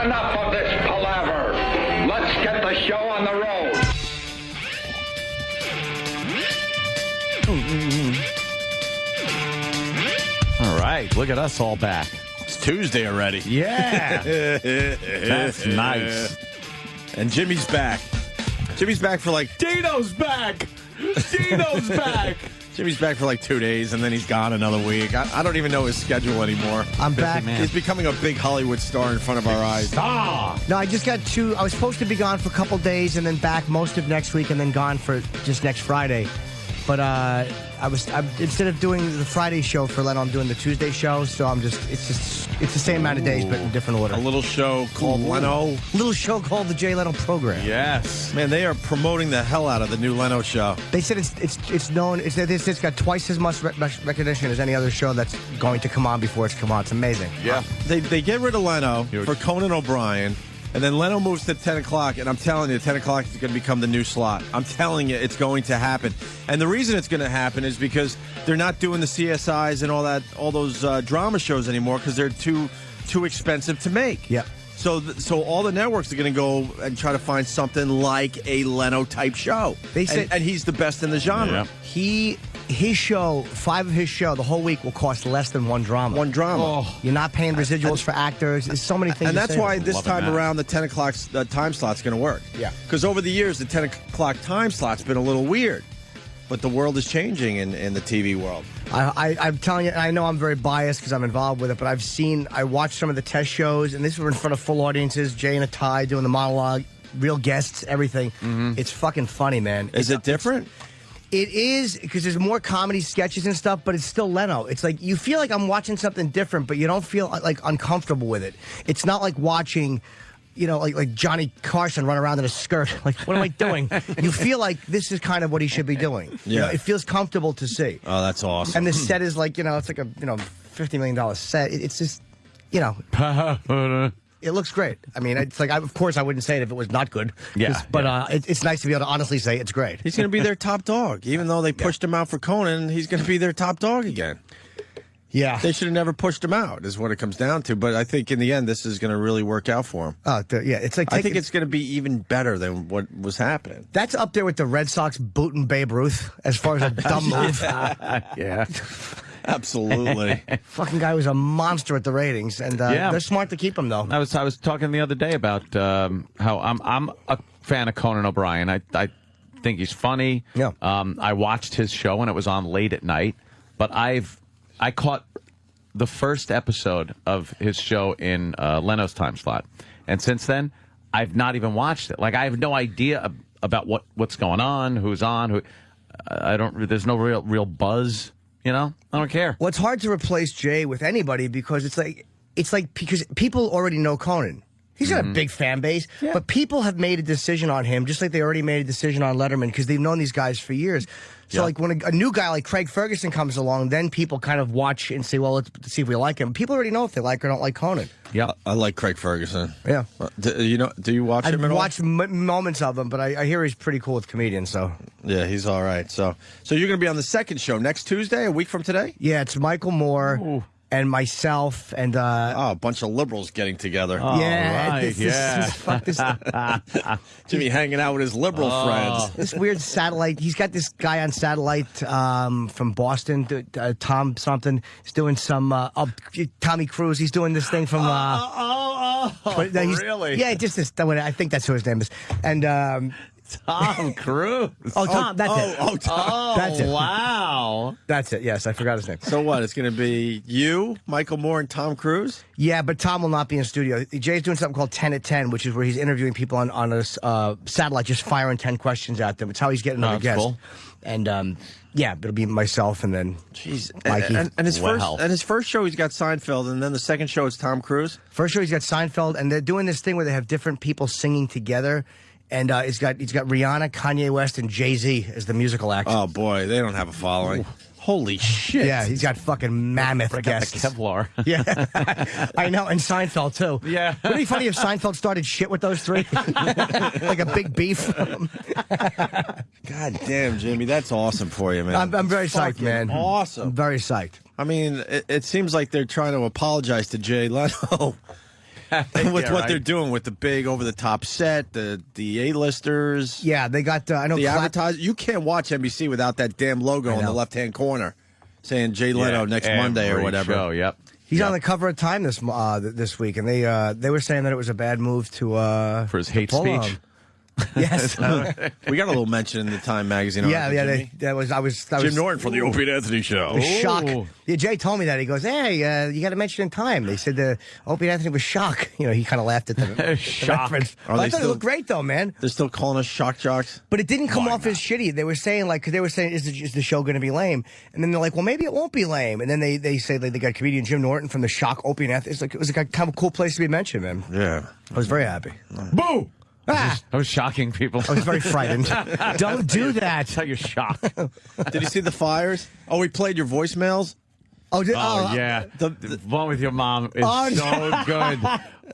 enough of this palaver. Let's get the show on the road. All right, look at us all back. It's Tuesday already. Yeah. That's nice. And Jimmy's back. Jimmy's back for like... Dino's back. Dino's back. Jimmy's back for like 2 days, and then he's gone another week. I don't even know his schedule anymore. I'm back. man. He's becoming a big Hollywood star in front of our eyes. Ah. No, I just got I was supposed to be gone for a couple days and then back most of next week and then gone for just next Friday. But instead of doing the Friday show for Leno, I'm doing the Tuesday show. So it's the same amount of days, but in different order. A little show called Leno. Little show called the Jay Leno Program. Yes. Man, they are promoting the hell out of the new Leno show. They said it's known. It's got twice as much recognition as any other show that's going to come on before it's come on. It's amazing. Yeah. They get rid of Leno Huge. for Conan O'Brien, and then Leno moves to 10 o'clock, and I'm telling you, 10 o'clock is going to become the new slot. I'm telling you, it's going to happen. And the reason it's going to happen is because they're not doing the CSIs and all those drama shows anymore because they're too expensive to make. Yeah. So all the networks are going to go and try to find something like a Leno-type show. They said- and he's the best in the genre. Yeah. His show, 5 of his show, the whole week will cost less than one drama. One drama. Oh. You're not paying residuals for actors. There's so many things. And to that's say. why this Loving time that. around the 10 o'clock time slot's going to work. Yeah. Because over the years, the 10 o'clock time slot's been a little weird. But the world is changing in the TV world. I'm telling you, I know I'm very biased because I'm involved with it, but I watched some of the test shows, and this were in front of full audiences, Jay in a tie doing the monologue, real guests, everything. It's fucking funny, man. Is it different? It is, because there's more comedy sketches and stuff, but it's still Leno. It's like, you feel like I'm watching something different, but you don't feel like uncomfortable with it. It's not like watching, like Johnny Carson run around in a skirt. Like, what am I doing? You feel like this is kind of what he should be doing. Yeah. It feels comfortable to see. Oh, that's awesome. And the set is like, it's like a, $50 million set. It's just, it looks great. I mean, it's like, of course I wouldn't say it if it was not good. Yeah, But it's nice to be able to honestly say it's great. He's going to be their top dog. Even though they pushed him out for Conan, he's going to be their top dog again. Yeah. They should have never pushed him out, is what it comes down to. But I think in the end, this is going to really work out for him. Yeah, it's like I think it's going to be even better than what was happening. that's up there with the Red Sox booting Babe Ruth as far as a dumb move. Yeah. Absolutely. Fucking guy was a monster at the ratings, and Yeah. they're smart to keep him though. I was talking the other day about how I'm a fan of Conan O'Brien. I think he's funny. Yeah. I watched his show when it was on late at night, but I caught the first episode of his show in Leno's time slot, and since then I've not even watched it. Like, I have no idea about what's going on, who's on, who. I don't. There's no real buzz. I don't care. Well, it's hard to replace Jay with anybody because it's like because people already know Conan. He's got a big fan base, but people have made a decision on him just like they already made a decision on Letterman because they've known these guys for years. So, like, when a new guy like Craig Ferguson comes along, then people kind of watch and say, well, let's see if we like him. People already know if they like or don't like Conan. Yeah. I like Craig Ferguson. Yeah. Do you watch him at all? I've watched moments of him, but I hear he's pretty cool with comedians, so. Yeah, he's all right. So you're going to be on the second show next Tuesday, a week from today? Yeah, it's Michael Moore and myself and Oh, a bunch of liberals getting together. yeah, right, fuck this Jimmy hanging out with his liberal friends. this weird satellite. He's got this guy on satellite from Boston, Tom something. He's doing some Tommy Cruise. He's doing this thing from. Really? Yeah, just this. I think that's who his name is. And Tom Cruise. oh, Tom, that's it. Oh, Tom. That's it. Wow. That's it. Yes, I forgot his name. So what? It's going to be you, Michael Moore, and Tom Cruise? Yeah, but Tom will not be in studio. Jay's doing something called 10 at 10, which is where he's interviewing people on a satellite, just firing 10 questions at them. It's how he's getting another that's guest. cool. And yeah, it'll be myself and then Jeez. Mikey. And his Wow. first show he's got Seinfeld, and then the second show is Tom Cruise. First show he's got Seinfeld, and they're doing this thing where they have different people singing together. And he's got Rihanna, Kanye West, and Jay-Z as the musical acts. Oh boy, they don't have a following. Holy shit! Yeah, he's got fucking mammoth Break out the guests. Kevlar. Yeah, I know, and Seinfeld too. Yeah. Wouldn't it be funny if Seinfeld started shit with those three, like a big beef? God damn, Jimmy, that's awesome for you, man. I'm very psyched, Fucking man. Awesome. I'm very psyched. I mean, it seems like they're trying to apologize to Jay Leno. with Yeah, what right. they're doing with the big over-the-top set, the A-listers, Yeah, they got. I know. the advertisers. You can't watch NBC without that damn logo in the know. left-hand corner saying Jay Leno next Monday or Every whatever. Show, yep. He's on the cover of Time this week, and they were saying that it was a bad move to For his hate pull on speech. him. Yes. We got a little mention in the Time magazine. Yeah, article, yeah. Jimmy. That was. I was. Jim Norton for the Opie and Anthony Show. Shock. Yeah, Jay told me that. He goes, "Hey, you got to mention in Time." They said the Opie and Anthony was shock. You know, he kind of laughed at the Shock. reference. Are I they thought it still- looked great though, man. They're still calling us shock jocks. But it didn't come off as shitty. They were saying like, 'cause they were saying, is the show going to be lame? And then they're like, well, maybe it won't be lame. And then they say like, they got comedian Jim Norton from the Shock Opie and Anthony. It was like kind of a cool place to be mentioned, man. Yeah. I was very happy. Boo! Ah, I was shocking people. I was very frightened. Don't do that. That's how you're shocked. Did you see the fires? Oh, we played your voicemails. Oh, yeah. The one with your mom is so good.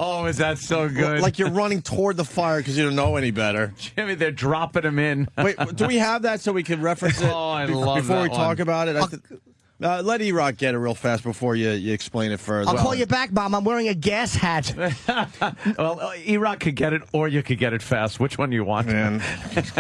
Oh, is that so good? Like you're running toward the fire because you don't know any better. Jimmy, they're dropping him in. Wait, do we have that so we can reference it Oh, I love before that we talk one. about it? Let E-Rock get it real fast before you explain it further. I'll call you back, Mom. I'm wearing a gas hat. Well, E-Rock could get it, or you could get it fast. Which one do you want? Man,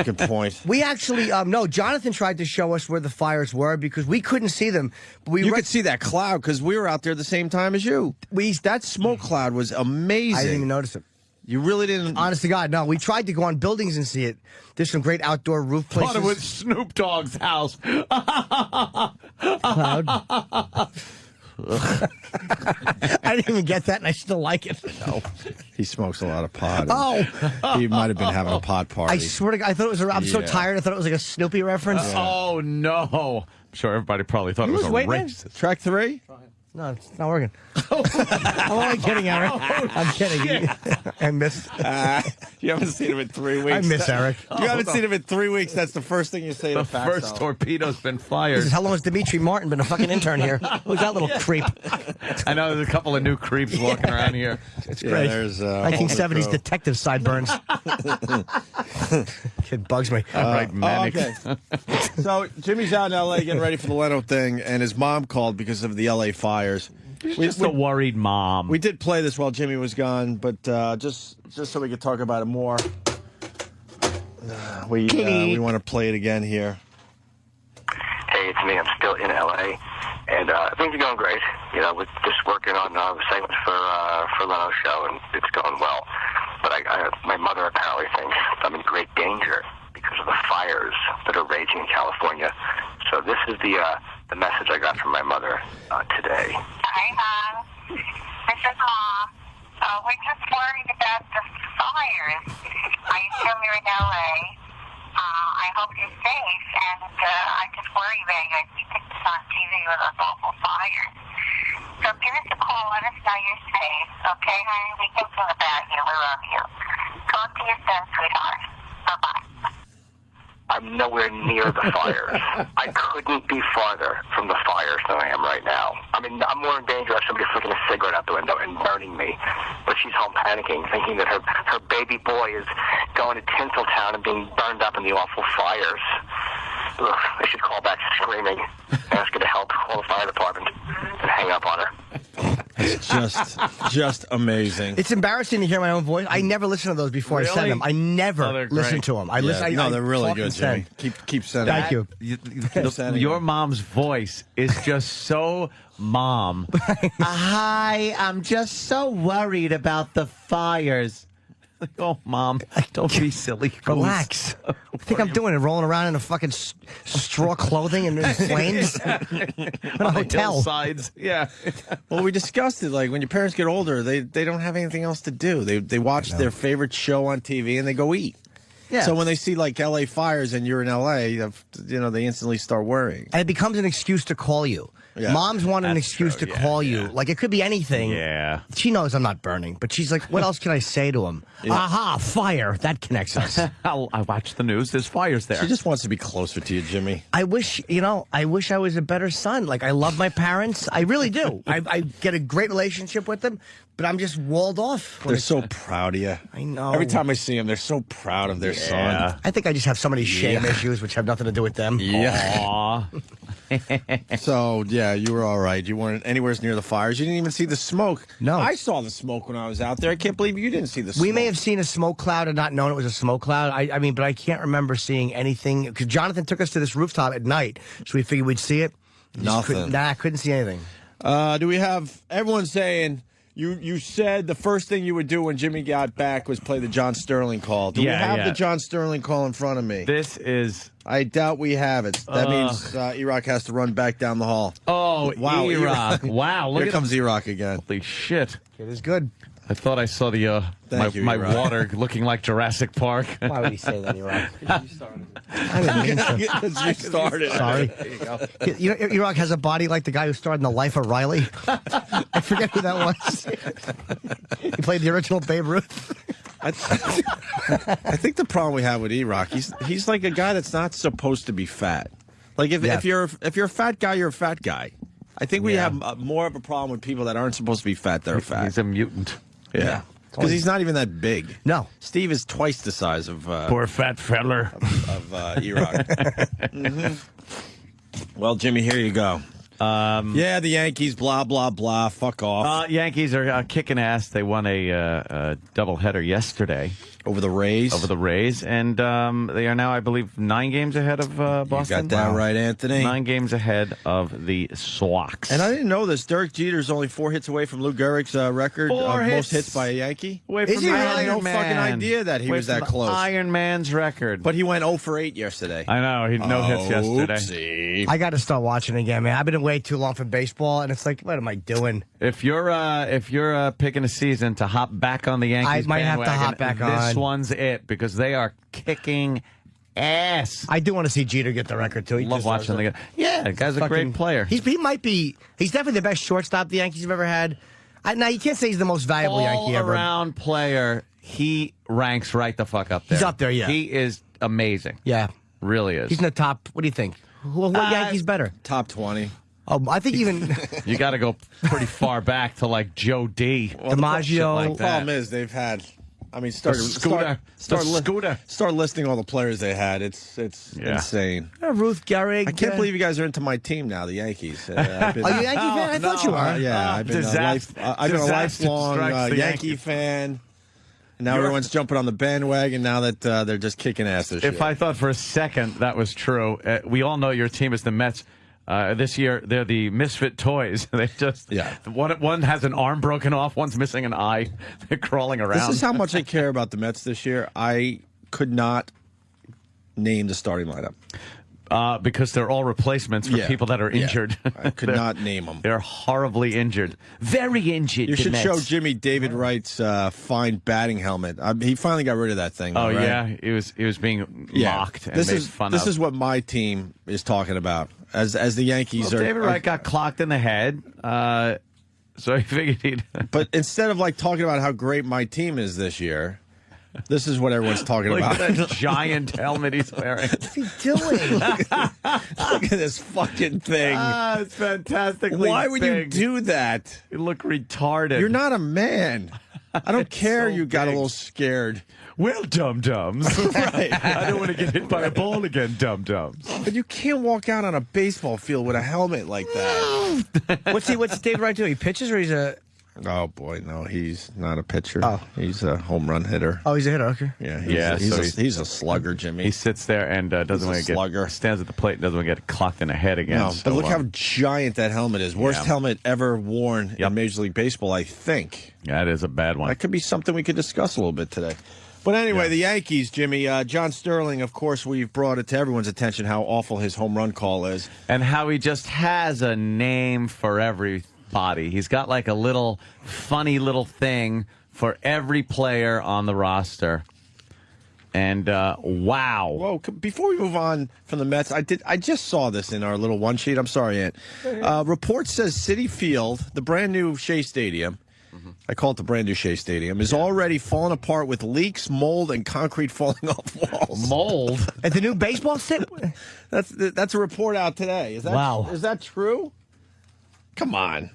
good point. We actually, no, Jonathan tried to show us where the fires were because we couldn't see them. But You could see that cloud because we were out there the same time as you. That smoke cloud was amazing. I didn't even notice it. You really didn't. Honest to God, no. We tried to go on buildings and see it. There's some great outdoor roof places. Thought it was Snoop Dogg's house. Cloud. I didn't even get that, and I still like it. No, he smokes a lot of pot. Oh, He might have been having a pot party. I swear to God, I thought it was. I'm so Yeah. tired. I thought it was like a Snoopy reference. Oh, no. I'm sure everybody probably thought it was a waiting in? racist. Track 3? No, it's not working. I'm only kidding, Eric. I'm kidding. I miss. You haven't seen him in 3 weeks. I miss Eric. You haven't seen him in 3 weeks. That's the first thing you say The to Fatso. first torpedo's been This fired. is how long has Dimitri Martin been a fucking intern here? Who's that little creep? I know there's a couple of new creeps walking around here. It's Yeah, great. there's 1970s Holden detective sideburns. Kid bugs me. Right, manic. okay. So Jimmy's out in L.A. getting ready for the Leno thing, and his mom called because of the L.A. fires. Just a worried mom. We did play this while Jimmy was gone, but just so we could talk about it more, we want to play it again here. Hey, it's me. I'm still in LA, and things are going great. You know, we're just working on segments for Leno's show, and it's going well. But my mother apparently thinks I'm in great danger because of the fires that are raging in California. So this is the message I got from my mother today. Hi, Mom. This is Mom. We're just worried about the fires. I assume you're in LA. I hope you're safe, and I just worry about you. I see pictures on TV with those awful fires. So give us a call. Let us know you're safe. Okay, honey? We're thinking about you. We love you. Talk to you soon, sweetheart. Bye-bye. I'm nowhere near the fires. I couldn't be farther from the fires than I am right now. I mean, I'm more in danger of somebody flicking a cigarette out the window and burning me. But she's home panicking, thinking that her baby boy is going to Tinseltown and being burned up in the awful fires. Ugh, I should call back screaming, ask her to help, call the fire department, and hang up on her. Just amazing. It's embarrassing to hear my own voice. I never listen to those before I Really? send them. I never Oh, they're listen great. to them. I listen. no, I they're really talk good, and send. Jimmy. Keep sending. Thank you. Your mom's voice is just so mom. Hi, I'm just so worried about the fires. Like, oh, Mom, don't be silly. Relax. I think I'm doing it, rolling around in a fucking straw clothing and in flames in a hotel. Hillsides. Yeah. Well, we discussed it. Like when your parents get older, they don't have anything else to do. They watch their favorite show on TV and they go eat. Yeah. So when they see like L.A. fires and you're in L.A., they instantly start worrying. And it becomes an excuse to call you. Yeah. Moms want an That's excuse true. to Yeah, call yeah. you. Like, it could be anything. Yeah. She knows I'm not burning, but she's like, what else can I say to him? Aha, fire. That connects us. I watch the news. There's fires there. She just wants to be closer to you, Jimmy. I wish I was a better son. Like, I love my parents. I really do. I get a great relationship with them, but I'm just walled off. They're so proud of you. I know. Every time I see them, they're so proud of their son. I think I just have so many shame issues, which have nothing to do with them. Yeah. Aw. So, yeah, you were all right. You weren't anywhere near the fires. You didn't even see the smoke. No. I saw the smoke when I was out there. I can't believe you didn't see the smoke. We may have seen a smoke cloud and not known it was a smoke cloud. I mean, but I can't remember seeing anything because Jonathan took us to this rooftop at night, so we figured we'd see it. Nothing. Couldn't see anything. Do we have everyone saying you said the first thing you would do when Jimmy got back was play the John Sterling call? Do we have the John Sterling call in front of me? This is. I doubt we have it. That means E-Rock has to run back down the hall. Oh, Wow, E-Rock. Wow, look Here at comes E-Rock again. Holy shit. It is good. I thought I saw the Thank you, my E-Rock. water looking like Jurassic Park. Why would he say that, E-Rock? I didn't mean to. Because you started. Sorry. There you go. You know, E-Rock has a body like the guy who starred in The Life of Riley. I forget who that was. He played the original Babe Ruth. I think the problem we have with E-Rock, he's like a guy that's not supposed to be fat. Like if you're a fat guy, you're a fat guy. I think we have more of a problem with people that aren't supposed to be fat that are fat. He's a mutant. Yeah. Because he's not even that big. No. Steve is twice the size of Poor fat feller. E-Rock. Well, Jimmy, here you go. The Yankees, blah, blah, blah. Fuck off. Yankees are kicking ass. They won a doubleheader yesterday. Over the Rays. And they are now, I believe, 9 games ahead of Boston. You got that right, Anthony. 9 games ahead of the Sox. And I didn't know this. Derek Jeter's only 4 hits away from Lou Gehrig's record of most hits by a Yankee. Away Is from he the really? Iron No Man. fucking idea that he Away was from that the close. Iron Man's record. But he went 0 for 8 yesterday. I know. He no hits yesterday. Oopsie. I got to start watching again, man. I've been away too long for baseball, and it's like, what am I doing? If you're picking a season to hop back on the Yankees I might have to bandwagon, hop back this on. one's it because they are kicking ass. I do want to see Jeter get the record, too. He Love just watching the guy. Yeah, the guy's a great player. He might be. He's definitely the best shortstop the Yankees have ever had. Now, you can't say he's the most valuable Yankee ever. All-around player. He ranks right the fuck up there. He's up there, yeah. He is amazing. Yeah. Really is. He's in the top. What do you think? What Yankee's better? Top 20. Oh, I think even You got to go pretty far back to like Joe D. DiMaggio. like The that. problem is they've had. I mean, start Scooter. Start listing all the players they had. It's insane. Ruth Gehrig. I can't believe you guys are into my team now, the Yankees. I've been, Are you a Yankee fan? I thought you were. yeah, I've been a Disaster lifelong strikes the Yankee Yankees. fan. And now everyone's jumping on the bandwagon now that they're just kicking ass this year. If I thought for a second that was true, we all know your team is the Mets. This year, they're the misfit toys. They just one has an arm broken off, one's missing an eye. They're crawling around. This is how much I care about the Mets this year. I could not name the starting lineup. Because they're all replacements for people that are injured. I could not name them. They're horribly injured. Very injured. You should the show Mets. Jimmy David Wright's fine batting helmet. He finally got rid of that thing. Oh, though, right? yeah. He was being mocked and made fun of. This is what my team is talking about. As the Yankees Well, are. David Wright got clocked in the head. So he figured he'd. But instead of like talking about how great my team is this year, this is what everyone's talking Look about. at that giant helmet he's wearing. What's he doing? Look at this fucking thing. It's fantastically Why would you big. do that? You look retarded. You're not a man. I don't care so you got a big. little scared. Well, dum-dums. Right. I don't want to get hit by a ball again, dum-dums. But you can't walk out on a baseball field with a helmet like that. What's David Wright doing? He pitches or he's a? Oh, boy, no, he's not a pitcher. Oh. He's a home run hitter. Oh, he's a hitter. Okay. Yeah, he's a slugger, Jimmy. He sits there and doesn't He's a want to slugger. get stands at the plate and doesn't want to get clocked in the head again. No, So, but look how giant that helmet is. Worst helmet ever worn in Major League Baseball, I think. that is a bad one. That could be something we could discuss a little bit today. But anyway, the Yankees, Jimmy, John Sterling, of course, we've brought it to everyone's attention how awful his home run call is. And how he just has a name for everybody. He's got like a little funny little thing for every player on the roster. And wow. Whoa, before we move on from the Mets, I just saw this in our little one sheet. I'm sorry, Ant. Report says Citi Field, the brand new Shea Stadium, I call it the brand new Shea Stadium, is already falling apart with leaks, mold, and concrete falling off walls. Mold. At the new baseball stadium. That's a report out today. Is that Wow. Is that true? Come on.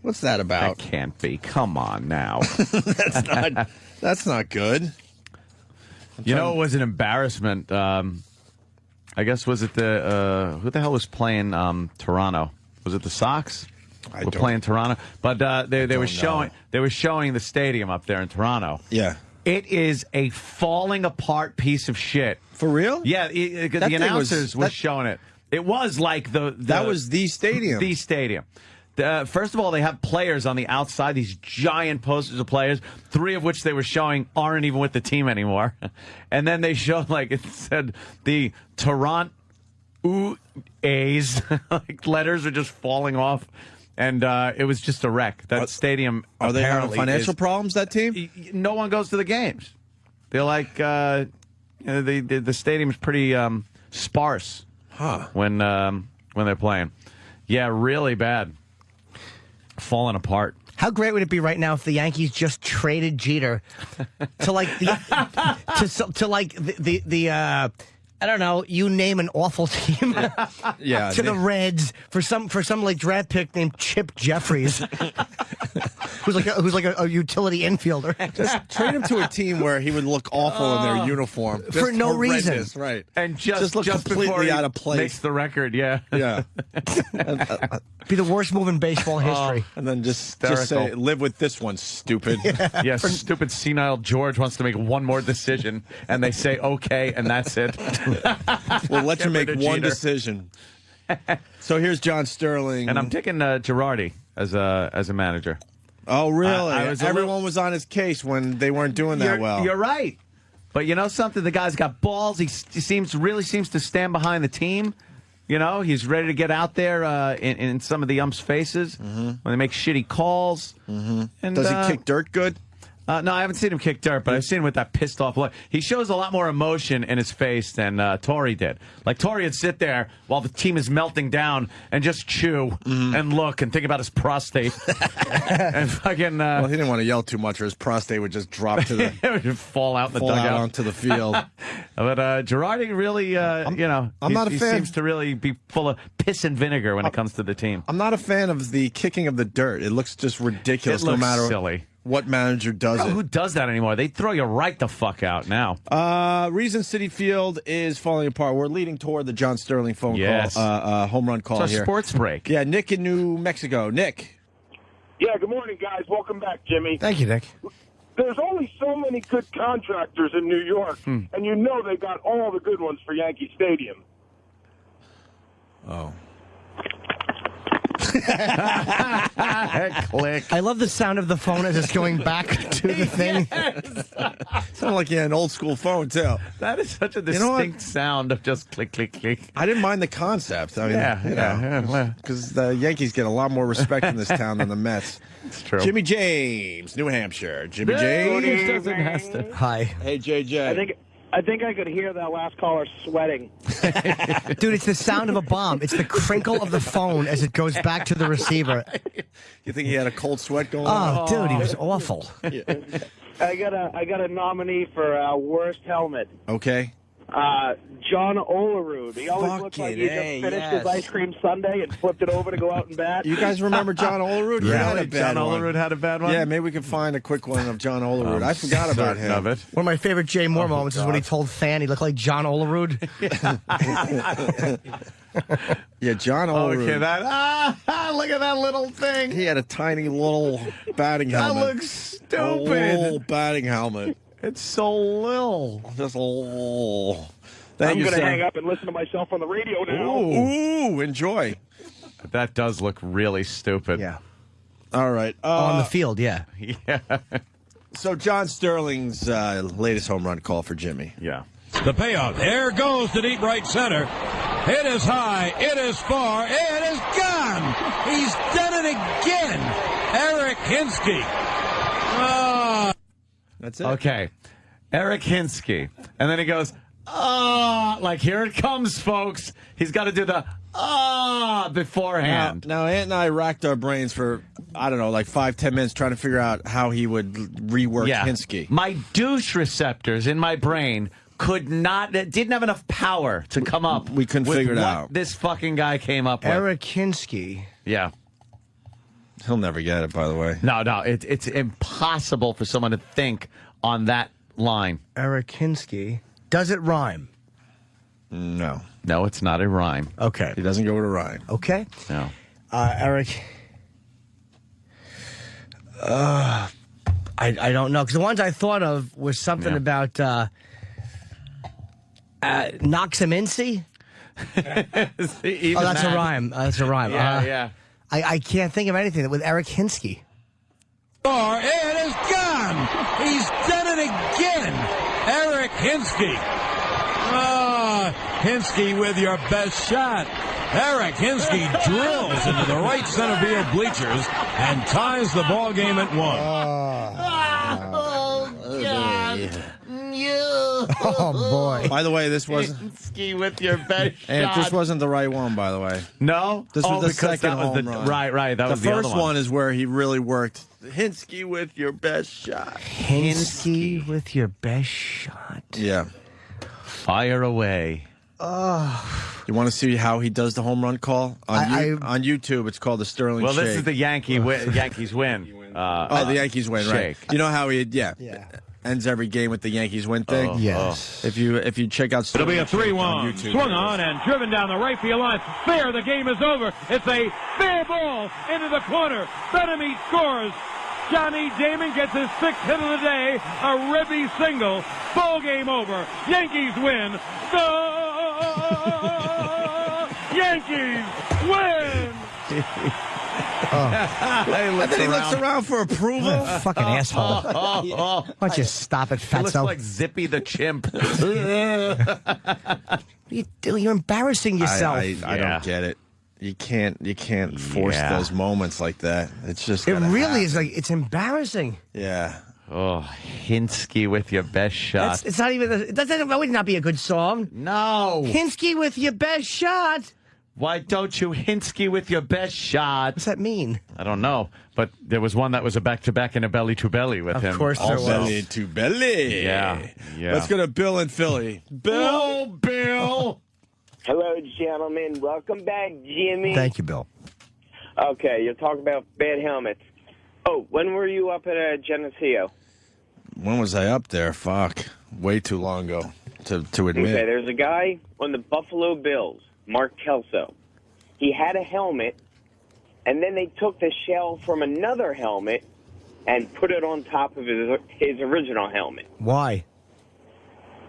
What's that That about? can't be. Come on now. That's not good. You know, it was an embarrassment. I guess was it the who the hell was playing Toronto? Was it the Sox? I Were don't- playing Toronto, but they were don't showing know. they were showing the stadium up there in Toronto. Yeah. It is a falling apart piece of shit. For real? Yeah, That the thing announcers was- were showing it. It was like That was the stadium. The stadium. First of all, they have players on the outside, these giant posters of players, 3 of which they were showing aren't even with the team anymore. And then they showed, like, it said the Toronto A's, like, letters are just falling off. And it was just a wreck. That stadium Are they having apparently financial is- problems, that team? No one goes to the games. They're like, the stadium's pretty sparse when they're playing. Yeah, really bad. Falling apart. How great would it be right now if the Yankees just traded Jeter to like the to like the I don't know, you name an awful team Yeah. to the Reds for some like draft pick named Chip Jeffries, who's like a utility infielder. Just trade him to a team where he would look awful in their uniform. For Just no reason. horrendous, Right. And just look before completely he out of place. makes the record, yeah. Yeah. Be the worst move in baseball history. And then just say, Hysterical. live with this one, stupid. Yeah, stupid senile George wants to make one more decision, and they say okay, and that's it. We'll let you Get make rid of one Jeter. decision. So here's John Sterling. And I'm taking Girardi as a manager. Oh, really? I was a Everyone little- was on his case when they weren't doing that well. You're right. But you know something? The guy's got balls. He really seems to stand behind the team. You know, he's ready to get out there in some of the umps' faces when they make shitty calls. Mm-hmm. And, Does he kick dirt good? No, I haven't seen him kick dirt, but I've seen him with that pissed off look. He shows a lot more emotion in his face than Torrey did. Like, Torrey would sit there while the team is melting down and just chew and look and think about his prostate. And fucking... Well, he didn't want to yell too much or his prostate would just drop to the... it would fall out in the fall out dugout. onto the field. But Girardi really, I'm not a he fan. seems to really be full of piss and vinegar when it comes to the team. I'm not a fan of the kicking of the dirt. It looks just ridiculous It looks no matter silly. what manager does Who it. does that anymore? They throw you right the fuck out now. Reason City Field is falling apart. We're leading toward the John Sterling phone Yes. call, home run call It's our here. sports break. Yeah, Nick in New Mexico. Nick. Yeah, good morning, guys. Welcome back, Jimmy. Thank you, Nick. There's only so many good contractors in New York, and you know they got all the good ones for Yankee Stadium. Oh. Click. I love the sound of the phone as it's going back to the thing. Sounded like you had an old school phone, too. That is such a know what? distinct sound of just click, click, click. I didn't mind the concept. I mean, Yeah. because the Yankees get a lot more respect in this town than the Mets. It's true. Jimmy James, New Hampshire. Jimmy James James. doesn't have to. Hi. Hey, JJ. I think I could hear that last caller sweating. Dude, it's the sound of a bomb. It's the crinkle of the phone as it goes back to the receiver. You think he had a cold sweat going on? Oh, dude, he was awful. I got a nominee for worst helmet. Okay. John Olerud. He always looked like he just Fucking A, finished yes. his ice cream sundae and flipped it over to go out and bat. You guys remember John Olerud? He had a bad John one. Olerud had a bad one? Yeah, maybe we can find a quick one of John Olerud. I forgot about Certain him. of it. One of my favorite Jay Moore moments is when he told Fan he looked like John Olerud. Yeah, John Olerud. Okay, look at that little thing. He had a tiny little batting That helmet. looks A little stupid. batting helmet. It's so little. Just a little. Thank I'm you, going to sir. hang up and listen to myself on the radio now. Ooh, enjoy. That does look really stupid. Yeah. All right. On the field, yeah. Yeah. So John Sterling's latest home run call for Jimmy. Yeah. The payoff. There goes to deep right center. It is high. It is far. It is gone. He's done it again. Eric Hinsky. Ah. That's it. Okay. Eric Hinsky. And then he goes, like, here it comes, folks. He's got to do the, beforehand. Now, Ant and I racked our brains for, I don't know, like 5-10 minutes trying to figure out how he would rework Hinsky. My douche receptors in my brain didn't have enough power to come up. We couldn't with figure it what out. This fucking guy came up with. Eric Hinsky. Yeah. He'll never get it, by the way. No, it's impossible for someone to think on that line. Eric Hinsky. Does it rhyme? No. No, it's not a rhyme. Okay. He doesn't go to rhyme. Okay. No. Eric. I don't know, because the ones I thought of was something about Noxamincy. That's a rhyme. That's a rhyme. Yeah. I can't think of anything with Eric Hinsky. It is gone. He's done it again. Eric Hinsky. Hinsky with your best shot. Eric Hinsky drills into the right center field bleachers and ties the ball game at 1. Oh, boy. By the way, this wasn't... Ski with your best shot. This wasn't the right one, by the way. No? This was the because second that was home run. Right. That The was the other first one is where he really worked. Hinsky with your best shot. Hinsky with your best shot. Yeah. Fire away. You want to see how he does the home run call? On YouTube, it's called the Sterling Well, Shake. this is the Yankees win. The Yankees win, right? Shake. You know how he, ends every game with the Yankees win thing? Yes. If you check out It'll be a Sterling Shake 3-1. on YouTube. Swung on and driven down the right field line. Fair, the game is over. It's a fair ball into the corner. Benamy scores. Johnny Damon gets his 6th hit of the day. A ribby single. Ball game over. Yankees win. The Yankees win. And then he looks around for approval. Fucking asshole. Why don't you stop it, He looks fatso? like Zippy the chimp. What are you doing? You're embarrassing yourself. I don't get it. You can't force those moments like that. It's just It gotta really happen. is like, it's embarrassing. Yeah. Oh, Hinsky with your best shot. It's not even, that would not be a good song. No. Hinsky with your best shot. Why don't you Hinsky with your best shot? What's that mean? I don't know, but there was one that was a back-to-back and a belly-to-belly with him. Of course there was. Belly to belly. Yeah. Let's go to Bill in Philly. Bill. Hello, gentlemen. Welcome back, Jimmy. Thank you, Bill. Okay, you're talking about bad helmets. Oh, when were you up at Geneseo? When was I up there? Fuck. Way too long ago to admit. Okay, there's a guy on the Buffalo Bills, Mark Kelso. He had a helmet, and then they took the shell from another helmet and put it on top of his original helmet. Why?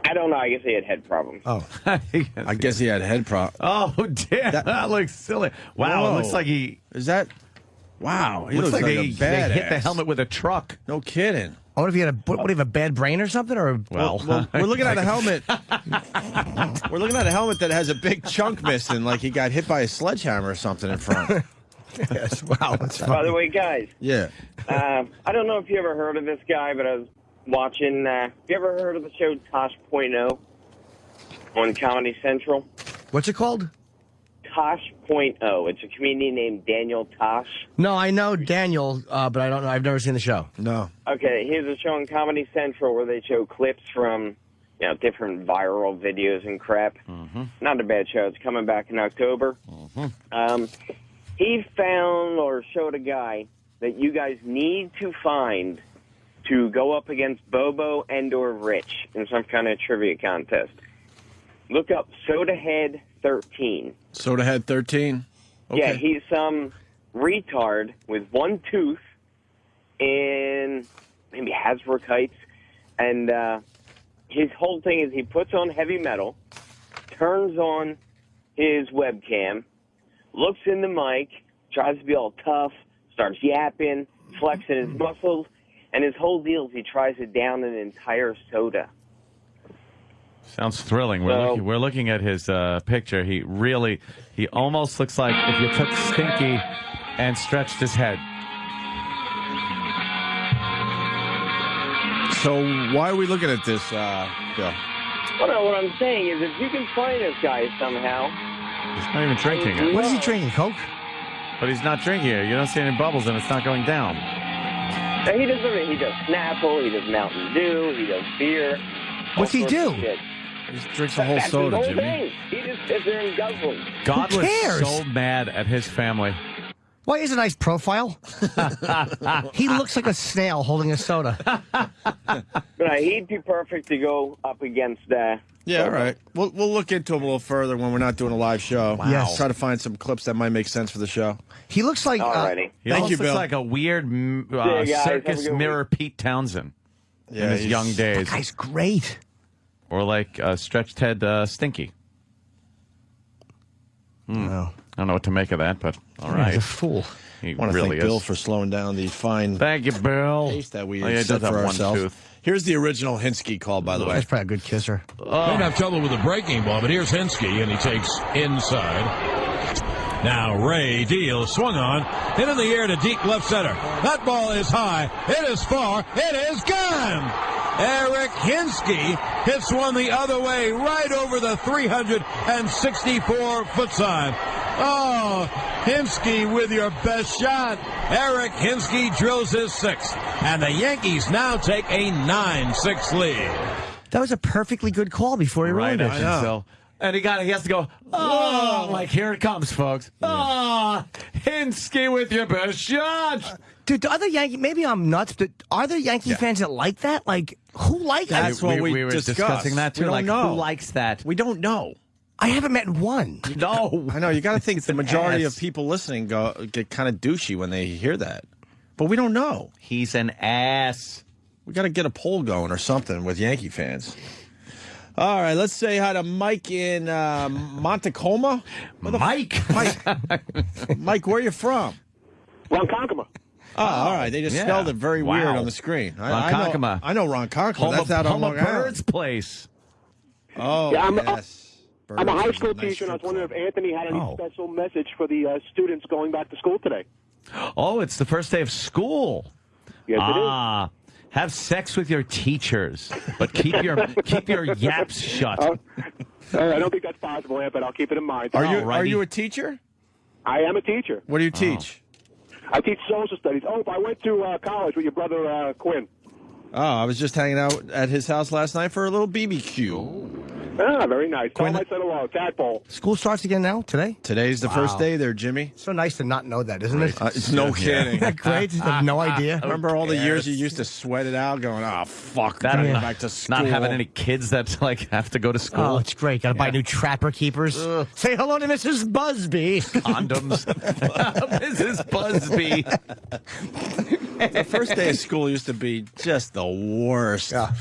I don't know. I guess he had head problems. Oh. I guess he had head problems. Oh, damn. That looks silly. Wow, Whoa. it looks like he... Is that... Wow. He looks like a they hit the badass. helmet with a truck. No kidding. I wonder if he had what do you have, a bad brain or something? Or Well, We're looking at a helmet. We're looking at a helmet that has a big chunk missing, like he got hit by a sledgehammer or something in front. Yes, wow, that's By funny. the way, guys, Yeah. I don't know if you ever heard of this guy, but I was watching. Have you ever heard of the show Tosh.0 on Comedy Central? What's it called? Tosh.0. It's a comedian named Daniel Tosh. No, I know Daniel, but I don't know. I've never seen the show. No. Okay, here's a show on Comedy Central where they show clips from, different viral videos and crap. Mm-hmm. Not a bad show. It's coming back in October. Mm-hmm. He found or showed a guy that you guys need to find to go up against Bobo and or Rich in some kind of trivia contest. Look up Sodahead 13. Sodahead 13? Okay. Yeah, he's some retard with one tooth in maybe Hasbrook Heights. And his whole thing is he puts on heavy metal, turns on his webcam, looks in the mic, tries to be all tough, starts yapping, flexing his muscles, and his whole deal is he tries to down an entire soda. Sounds thrilling. So- We're looking at his picture. He almost looks like if you took Stinky and stretched his head. So why are we looking at this, Bill? Well, no, what I'm saying is if you can find this guy somehow... He's not even drinking it. What is he drinking, Coke? But he's not drinking it. You don't see any bubbles and it's not going down. Now, he does everything. He does Snapple, he does Mountain Dew, he does beer. What's he do? He just drinks a whole That's soda, his whole Jimmy. thing. He just sits there and guzzles. God Who was cares? so mad at his family Well, he has a nice profile. He looks like a snail holding a soda. But he'd be perfect to go up against Yeah, all right. We'll look into him a little further when we're not doing a live show. Wow. Yes. Try to find some clips that might make sense for the show. He looks like... Alrighty. He Thank almost you, looks Bill. like a weird guys. Have a circus good mirror week. Pete Townsend in Yeah, his he's- young days. that guy's great. Or like stretched head Stinky. No. I don't know what to make of that, but all He's right. a fool. He I want to really thank is. Bill for slowing down the fine Thank you, Bill. pace that we Oh, yeah, he set does for have one ourselves. tooth. Here's the original Hinsky call, by the way. That's probably a good kisser. Don't have trouble with the breaking ball, but here's Hinsky, and he takes inside. Now Ray Deal swung on, hit in the air to deep left center. That ball is high, it is far, it is gone! Eric Hinsky hits one the other way, right over the 364-foot sign. Oh, Hinsky with your best shot. Eric Hinsky drills his sixth, and the Yankees now take a 9-6 lead. That was a perfectly good call before he Right, ruined it. so. And he has to go, oh, like here it comes, folks. Oh, Hinsky with your best shot. Dude, the other Yankee, maybe I'm nuts, but are there Yankee fans that like that? Like, who likes that? That's what we were discussed. discussing that too. We don't Like, know. who likes that? We don't know. I haven't met one. No. I know. You got to think the an majority ass. of people listening get kind of douchey when they hear that. But we don't know. He's an ass. We got to get a poll going or something with Yankee fans. All right, let's say hi to Mike in Montecoma. Mike. Mike, where you from? Ronkonkoma. Oh, all right. They just yeah. spelled it very Wow. weird on the screen. Ronkonkoma. I know Ronkonkoma. Home That's of, out on home of Long Island. Bird's place. Oh, Yeah, yes. I'm a high Birds is school nice teacher, and I was strip wondering if club. Anthony had any Oh. special message for the students going back to school today. Oh, it's the first day of school. Yes, Ah. Have sex with your teachers, but keep your yaps shut. it is. I don't think that's possible, Ant, but I'll keep it in mind. Are Alrighty. you a teacher? I am a teacher. What do you teach? I teach social studies. Oh, I went to college with your brother Quinn. Oh, I was just hanging out at his house last night for a little BBQ. Ah, very nice. Tell Quinn- him I said hello. Tadpole. School starts again now, today? Today's the first day there, Jimmy. So nice to not know that, isn't it? It's no kidding. Isn't that great? Just have no idea. Remember all the years you used to sweat it out, going, "Oh fuck, That gotta and go back to school." not having any kids that like have to go to school. Oh, it's great. Got to buy new trapper keepers. Say hello to Mrs. Busby. Condoms. Mrs. Busby. The first day of school used to be just the worst. Yeah.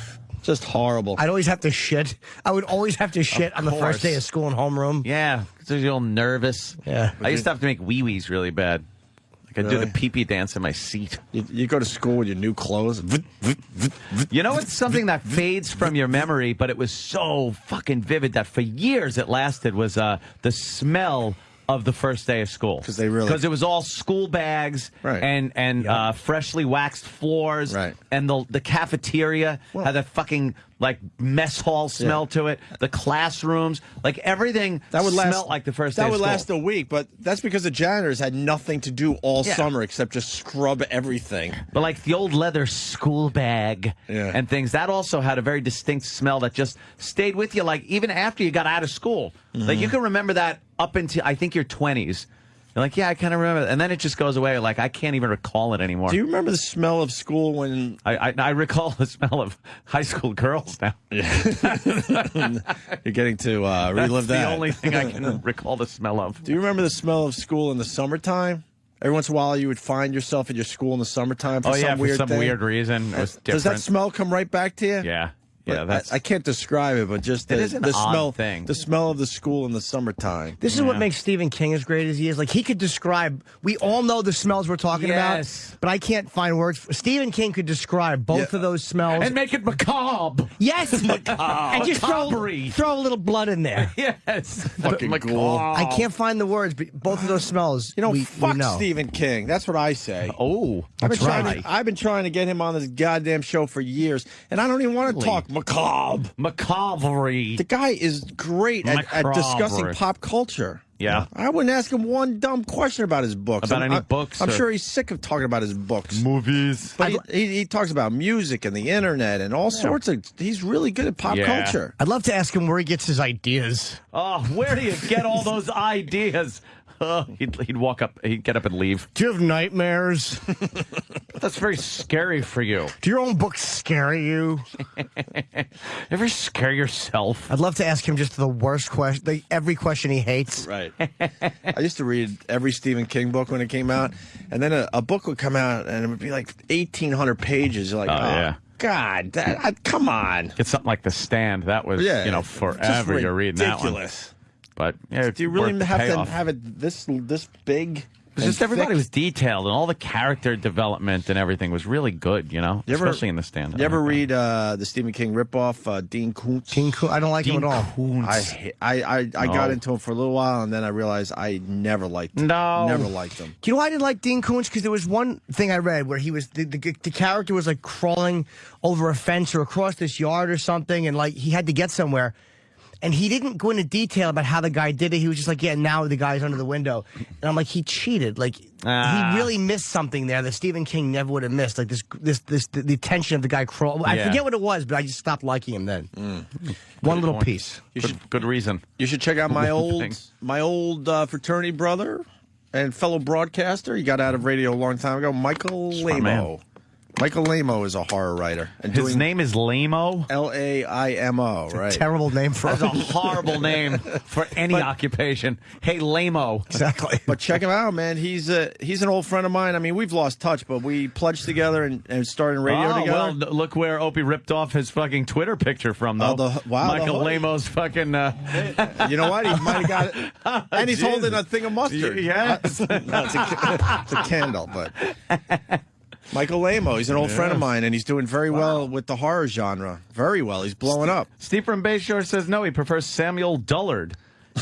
Just horrible. I'd always have to shit. I would always have to shit on the course. first day of school in homeroom. Yeah, because you're all nervous. Yeah. I used to have to make wee-wees really bad. Like I'd do Really? the pee-pee dance in my seat. You go to school with your new clothes. You know, it's something that fades from your memory, but it was so fucking vivid that for years it lasted, was the smell of the first day of school. Because it was all school bags Right. and freshly waxed floors. Right. And the cafeteria had that fucking like mess hall smell to it. The classrooms, like everything That would last smelled like the first day That of would school. last a week, but that's because the janitors had nothing to do all Yeah. summer except just scrub everything. But like the old leather school bag Yeah. and things, that also had a very distinct smell that just stayed with you, like even after you got out of school. Like you can remember that up into, I think, your 20s. You're like, yeah, I kind of remember that. And then it just goes away. Like, I can't even recall it anymore. Do you remember the smell of school when I recall the smell of high school girls now. you're getting to relive That's that? the only thing I can recall the smell of. Do you remember the smell of school in the summertime? Every once in a while, you would find yourself at your school in the summertime for Oh, yeah, some for weird some thing. weird reason. It was different. Does that smell come right back to you? Yeah. Yeah, But that's... I can't describe it, but just It the, is an the odd smell thing. The smell of the school in the summertime. This is what makes Stephen King as great as he is. Like, he could describe, we all know the smells we're talking Yes. about, but I can't find words. Stephen King could describe both Yeah. of those smells. and make it macabre. yes! and just throw a little blood in there. Yes. Fucking Macabre. ghoul. I can't find the words, but both of those smells, You know, we fuck know. Stephen King. That's what I say. Oh, I've been, that's right. I've been trying to get him on this goddamn show for years, and I don't even want to talk macabre. Macabre. The guy is great at Macabre. discussing pop culture. Yeah. I wouldn't ask him one dumb question about his books. About any books I'm or- sure he's sick of talking about his books. Movies. But he talks about music and the internet and all sorts of. He's really good at pop Yeah. culture. I'd love to ask him where he gets his ideas. Oh, where do you get all those ideas? He'd walk up, he'd get up and leave. Do you have nightmares? That's very scary for you. Do your own books scare you? Ever scare yourself? I'd love to ask him just the worst question, every question he hates. Right. I used to read every Stephen King book when it came out, and then a book would come out, and it would be like 1,800 pages. You're like, yeah. God, come on. Get something like The Stand. That was, forever you're reading that one. Ridiculous. But yeah, Do you really have to have it this big? It's just everybody was detailed, and all the character development and everything was really good, especially in The Stand. You ever read the Stephen King ripoff, Dean Koontz? Dean Koontz, I don't like him at all. Koontz. I got into him for a little while, and then I realized I never liked him. Never liked him. Do you know why I didn't like Dean Koontz? Because there was one thing I read where he was the character was like crawling over a fence or across this yard or something, and like he had to get somewhere. And he didn't go into detail about how the guy did it. He was just like, yeah, now the guy's under the window. And I'm like, he cheated. Like, he really missed something there that Stephen King never would have missed. Like the tension of the guy crawl. I forget what it was, but I just stopped liking him then. One little piece. Good reason. You should check out my old fraternity brother and fellow broadcaster. He got out of radio a long time ago, Michael Lamo. Michael Lamo is a horror writer. And his name is Lamo? Laimo, right. Terrible name for That's a horrible name for any occupation. Hey, Lamo. Exactly. But check him out, man. He's an old friend of mine. I mean, we've lost touch, but we pledged together and started radio together. Well, look where Opie ripped off his fucking Twitter picture from, though. Michael Lamo's fucking... You know what? He might have got it. And he's holding a thing of mustard. Yes. No, it's a candle, but... Michael Lamo, he's an old friend of mine, and he's doing very well with the horror genre. Very well. He's blowing up. Steve from Bayshore says no, he prefers Samuel Dullard.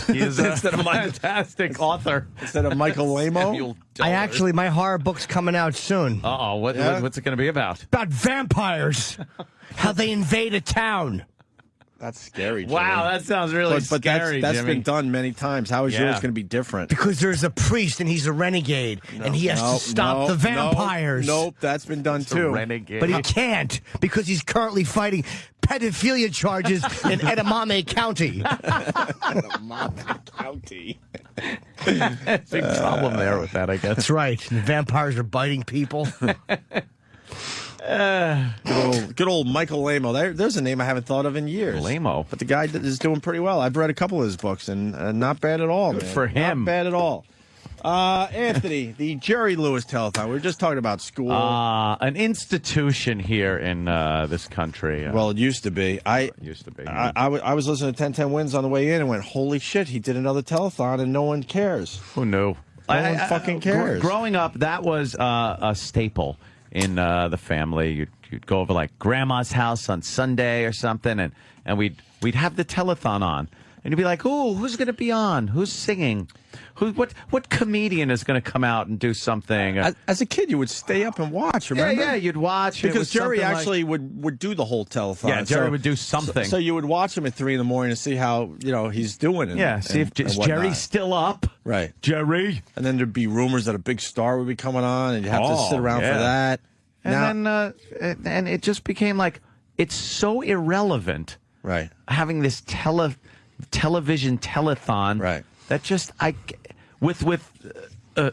He is a fantastic author. Instead of Michael Lamo? My horror book's coming out soon. Uh-oh, what's it going to be about? About vampires. How they invade a town. That's scary, Jimmy. Wow, that sounds really scary, that's Jimmy. been done many times. How is yours going to be different? Because there's a priest and he's a renegade, and he has to stop the vampires. Nope, that's been done too. Renegade. But he can't because he's currently fighting pedophilia charges in Edamame County. Edamame County. Big problem there with that, I guess. That's right. The vampires are biting people. Good old Michael Lamo. There's a name I haven't thought of in years. Lamo. But the guy is doing pretty well. I've read a couple of his books, and not bad at all, Good man. for him. Not bad at all. Anthony, the Jerry Lewis Telethon. We were just talking about school. An institution here in this country. Well, it used to be. It used to be. I was listening to 1010 Wins on the way in and went, holy shit, he did another telethon and no one cares. Who knew? No one fucking cares. Growing up, that was a staple in the family. You'd go over like grandma's house on Sunday or something, and we'd have the telethon on, and you'd be like, "Ooh, who's going to be on? Who's singing? What comedian is going to come out and do something?" As a kid, you would stay up and watch. Remember? Yeah, you'd watch because Jerry actually would do the whole telethon. Yeah, Jerry would do something. So you would watch him at 3 in the morning to see how he's doing. See if Jerry's still up. Right, Jerry. And then there'd be rumors that a big star would be coming on, and you have to sit around for that. And then it just became like, it's so irrelevant. Right. Having this television telethon. Right. That just, with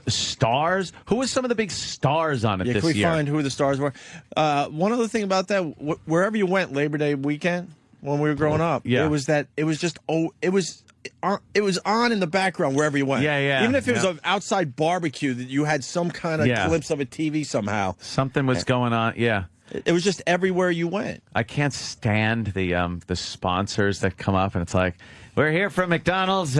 stars. Who was some of the big stars on it this year? Can we find who the stars were? One other thing about that, wherever you went Labor Day weekend when we were growing up, it was on in the background wherever you went. Yeah. Even if it was an outside barbecue, that you had some kind of glimpse of a TV somehow. Something was going on. Yeah. It was just everywhere you went. I can't stand the sponsors that come up and it's like, we're here from McDonald's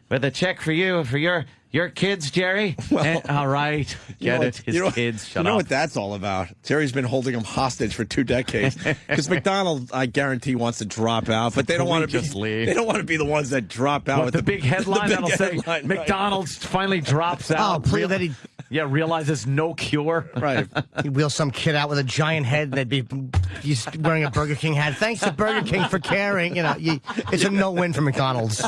with a check for you for your kids, Jerry. Well, all right. Get it. His kids. Shut up. You know what that's all about? Jerry's been holding them hostage for 2 decades. Because McDonald's, I guarantee, wants to drop out, but they don't want to just leave. They don't want to be the ones that drop out. With the big headline that'll say McDonald's finally drops out. Oh, please, Yeah, realize there's no cure. Right. He'd wheel some kid out with a giant head that'd be he's wearing a Burger King hat. Thanks to Burger King for caring. You know, it's a no-win for McDonald's.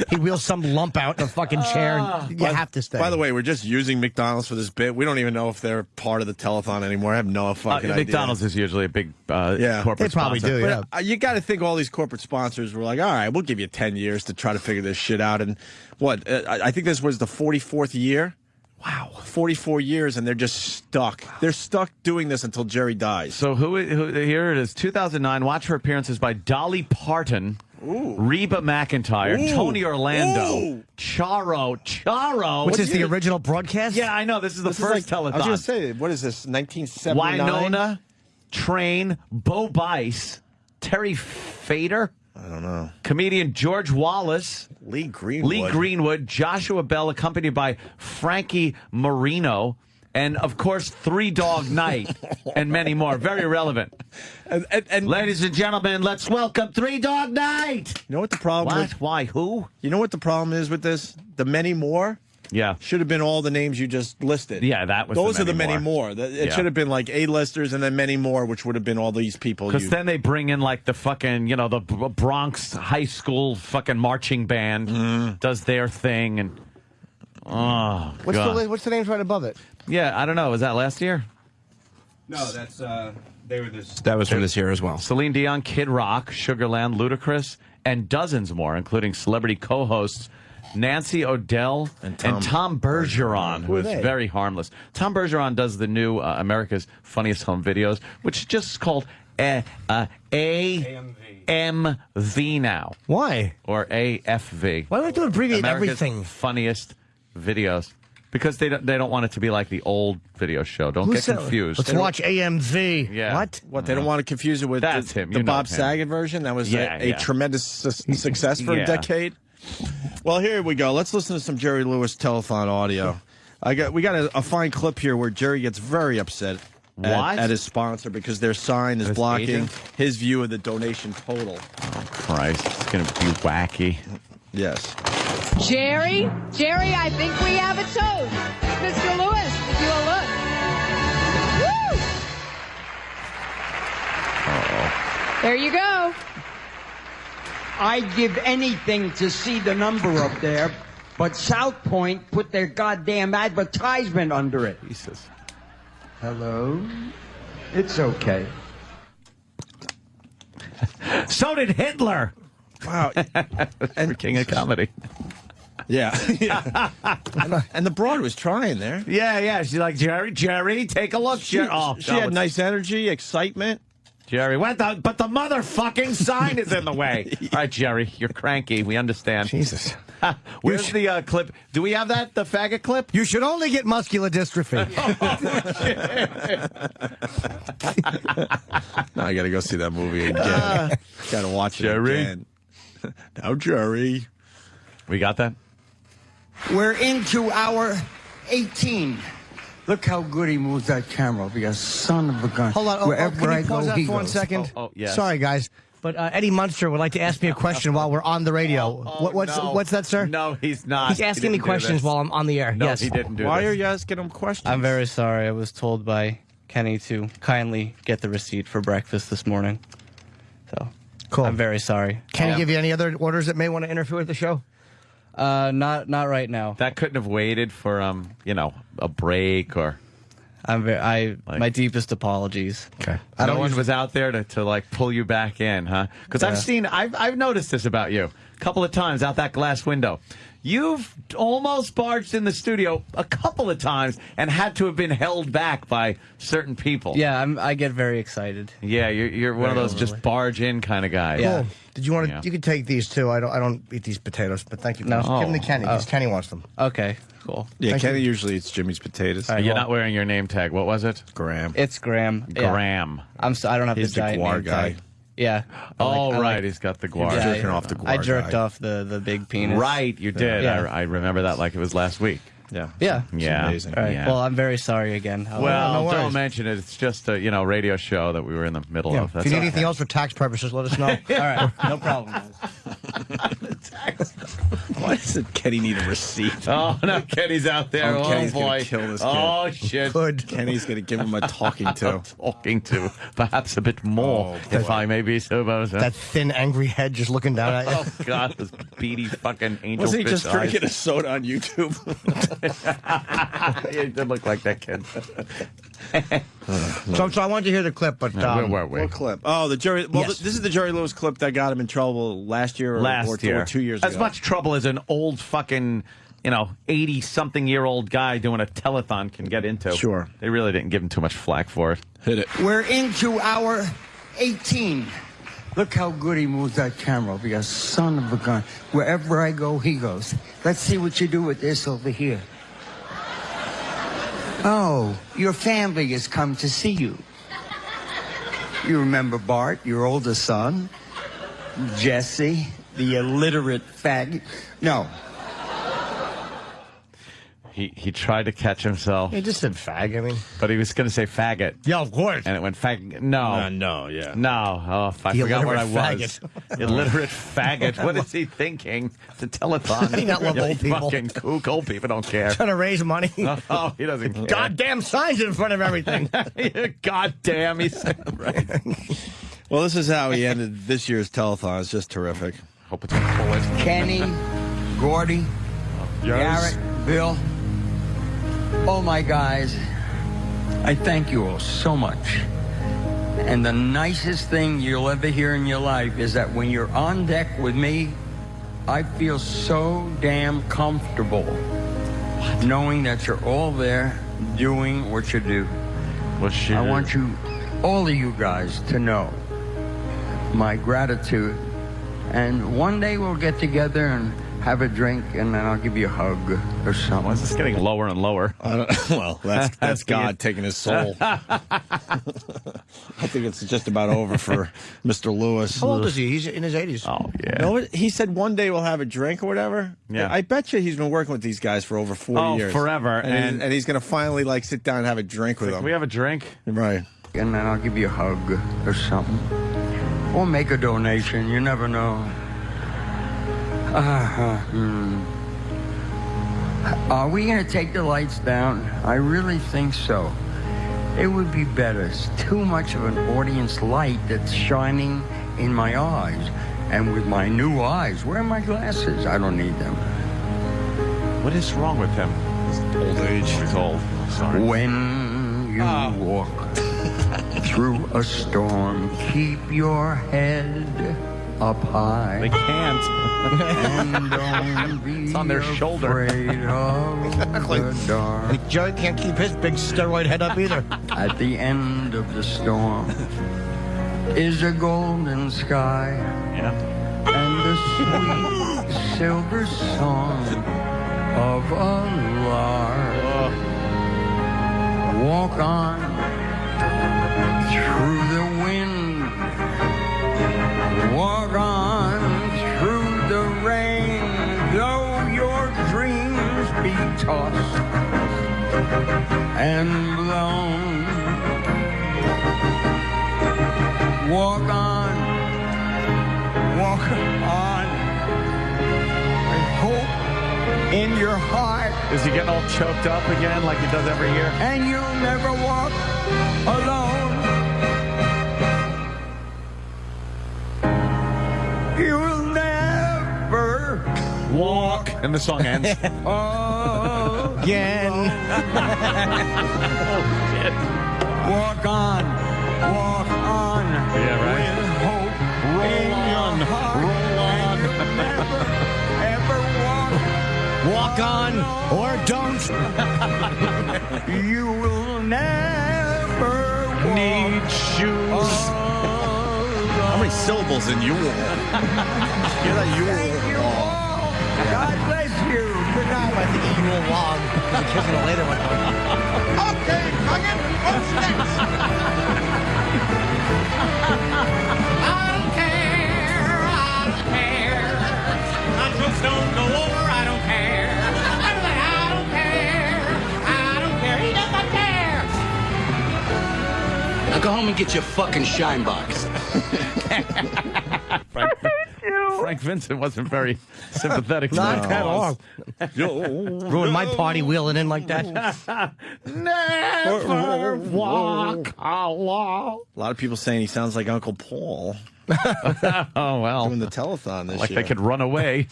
He'd wheel some lump out in a fucking chair. And you have to stay. By the way, we're just using McDonald's for this bit. We don't even know if they're part of the telethon anymore. I have no fucking idea. McDonald's is usually a big corporate They probably sponsor. do, yeah. But, you got to think all these corporate sponsors were like, all right, we'll give you 10 years to try to figure this shit out. And what? I think this was the 44th year. Wow. 44 years, and they're just stuck. They're stuck doing this until Jerry dies. So who here it is, 2009. Watch for appearances by Dolly Parton, Reba McEntire, Tony Orlando, Charo. Which is the original broadcast? Yeah, I know. This is the first telethon. I was going to say, what is this, 1979? Winona, Train, Bo Bice, Terry Fader. I don't know. Comedian George Wallace. Lee Greenwood. Joshua Bell, accompanied by Frankie Marino, and, of course, Three Dog Night, and many more. Very relevant. And ladies and gentlemen, let's welcome Three Dog Night. You know what the problem What? is? Why? Who? You know what the problem is with this? The many more Yeah. should have been all the names you just listed. Yeah, that was Those the are the many more. It should have been like A-listers and then many more, which would have been all these people. Because then they bring in like the fucking, the Bronx high school fucking marching band does their thing, and What's the names right above it? Yeah, I don't know. Was that last year? No, that's they were this. That was from this year as well. Celine Dion, Kid Rock, Sugarland, Ludacris, and dozens more, including celebrity co-hosts Nancy O'Dell and Tom Bergeron, who is very harmless. Tom Bergeron does the new America's Funniest Home Videos, which is just called AMV now. Why? Or AFV. Why do we have to abbreviate America's everything? Funniest Videos. Because they don't want it to be like the old video show. Don't get confused. Let's watch AMV. Yeah. What? They don't want to confuse it with That's the, him. the You know Bob him. Saget version? That was a tremendous success for a decade. Well, here we go. Let's listen to some Jerry Lewis telethon audio. We got a fine clip here where Jerry gets very upset at his sponsor because their sign is blocking agent? his view of the donation total. Oh, Christ. It's going to be wacky. Yes. Jerry, I think we have a toast. Mr. Lewis, if you will look. Woo! There you go. I'd give anything to see the number up there, but South Point put their goddamn advertisement under it. Jesus. Hello? It's okay. So did Hitler. Wow. And King of Comedy. Yeah. And the broad was trying there. Yeah. She's like, Jerry, take a look. She had nice energy, excitement. Jerry, but the motherfucking sign is in the way. All right, Jerry, you're cranky. We understand. Jesus. Where's the clip? Do we have that, the faggot clip? You should only get muscular dystrophy. Now I got to go see that movie again. Got to watch it again. Now, Jerry. We got that? We're into hour 18. Look how good he moves that camera, because son of a gun. Hold on. Wherever Can I you pause go, that he for 1 goes. second? Yes. Sorry, guys. But Eddie Munster would like to ask me a question while we're on the radio. What's that, sir? No, he's not. He's asking me questions while I'm on the air. No, yes. he didn't do Why this. are you asking him questions? I'm very sorry. I was told by Kenny to kindly get the receipt for breakfast this morning. So, Cool. I'm very sorry. Can he give you any other orders that may want to interfere with the show? Not right now. That couldn't have waited for a break or. My deepest apologies. Okay. No one was out there to like pull you back in, huh? Because I've noticed this about you a couple of times out that glass window. You've almost barged in the studio a couple of times and had to have been held back by certain people. Yeah, I get very excited. Yeah, you're one of those just barge in kind of guys. Yeah. Cool. Did you want to? Yeah. You could take these too. I don't eat these potatoes, but thank you. No. Give them to Kenny because Kenny wants them. Okay, cool. Yeah, Thank Kenny you. usually eats Jimmy's potatoes. You're not wearing your name tag. What was it? Graham. It's Graham. Yeah. Graham. I don't have He's the the giant guar name guy. tag. Yeah. He's got the guar. Yeah, jerking off the guar I jerked guy. off the big penis. Right, you did. Yeah. I remember that like it was last week. Yeah. Yeah. Yeah. amazing. All right. Yeah. Well, I'm very sorry again. Well, no worries. don't mention it. It's just a radio show that we were in the middle Yeah. of. If That's you need all. anything else for tax purposes, let us know. all right. No problem, guys. Why does Kenny need a receipt? Oh, no, Kenny's out there. Oh, Kenny's boy. gonna kill this kid. Oh, shit. Good. Kenny's going to give him a talking to. Talking to. Perhaps a bit more, if I may be so bold. That thin, angry head just looking down at you. Oh, God, those beady fucking angel Wasn't he just eyes. drinking a soda on YouTube? He did look like that kid. So I wanted to hear the clip, but where were we? What clip? Oh, the Jerry. Well, Yes. this is the Jerry Lewis clip that got him in trouble last year or 2 years ago. As much trouble as an old fucking, 80-something-year-old guy doing a telethon can get into. Sure. They really didn't give him too much flack for it. Hit it. We're into hour 18. Look how good he moves that camera, because son of a gun. Wherever I go, he goes. Let's see what you do with this over here. Oh, your family has come to see you. You remember Bart, your oldest son? Jesse, the illiterate fag. No. He tried to catch himself. He just said fag, I mean. But he was going to say faggot. Yeah, of course. And it went fag. No. No, yeah. No. Oh, I The forgot what I illiterate was. Illiterate faggot. What is he thinking? It's a telethon. He not love old people. Fucking kook. Old people don't care. Trying to raise money. Oh, he doesn't care. Goddamn signs in front of everything. Goddamn, he said right. Well, this is how he ended this year's telethon. It's just terrific. Hope it's a bullet. Kenny, Gordy, Garrett, Bill. Oh, my guys, I thank you all so much. And the nicest thing you'll ever hear in your life is that when you're on deck with me, I feel so damn comfortable knowing that you're all there doing what you do. I want you, all of you guys, to know my gratitude. And one day we'll get together and have a drink, and then I'll give you a hug or something. Why is this getting lower and lower? Well, that's God taking his soul. I think it's just about over for Mr. Lewis. How old is he? He's in his 80s. Oh, yeah. You know what? He said one day we'll have a drink or whatever. Yeah. I bet you he's been working with these guys for over 40 years. Forever. And he's going to finally sit down and have a drink with them. Can we have a drink? Right. And then I'll give you a hug or something. Or make a donation. You never know. Are we going to take the lights down? I really think so. It would be better. It's too much of an audience light that's shining in my eyes. And with my new eyes, where are my glasses? I don't need them. What is wrong with him? Old age. He's old. Sorry. When you walk through a storm, keep your head up high. They can't. And don't be It's on their shoulder. afraid of the dark. And Joey can't keep his big steroid head up either. At the end of the storm is a golden sky Yeah. and the sweet silver song of a lark. Walk on through the wind. Walk on through the rain, though your dreams be tossed and blown. Walk on with hope in your heart, Is he getting all choked up again like he does every year? and you'll never walk alone. You'll never Walk. And the song ends. Again. Walk on, Yeah, right. with hope in on, your heart, roll on. and you'll never ever Walk on or don't. You will never walk Need shoes. How many syllables in Yule? Hear that Thank you Yule? all. God bless you. Good night. I think he will log. The kids in the later one. Okay, Nugget, what's next? I don't care. My troops don't go over, I don't care. I don't care. He does not care. Now go home and get your fucking shine box. Frank Frank Vincent wasn't very sympathetic to Not the at all. Ruined my party wheeling in like that. Never walk alone. A lot of people saying he sounds like Uncle Paul. Oh, well. Doing the telethon this Like year. they could run away.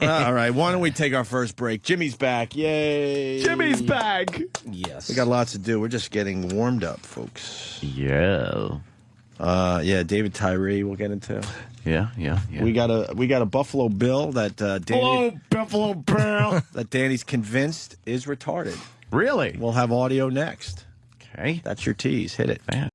All right, why don't we take our first break? Jimmy's back. Yay. Jimmy's back. Yes. We got lots to do. We're just getting warmed up, folks. Yeah. Yeah, David Tyree we'll get into. Yeah. We got a Buffalo Bill that Danny Buffalo Bill. that Danny's convinced is retarded. Really? We'll have audio next. Okay. That's your tease. Hit it. Man.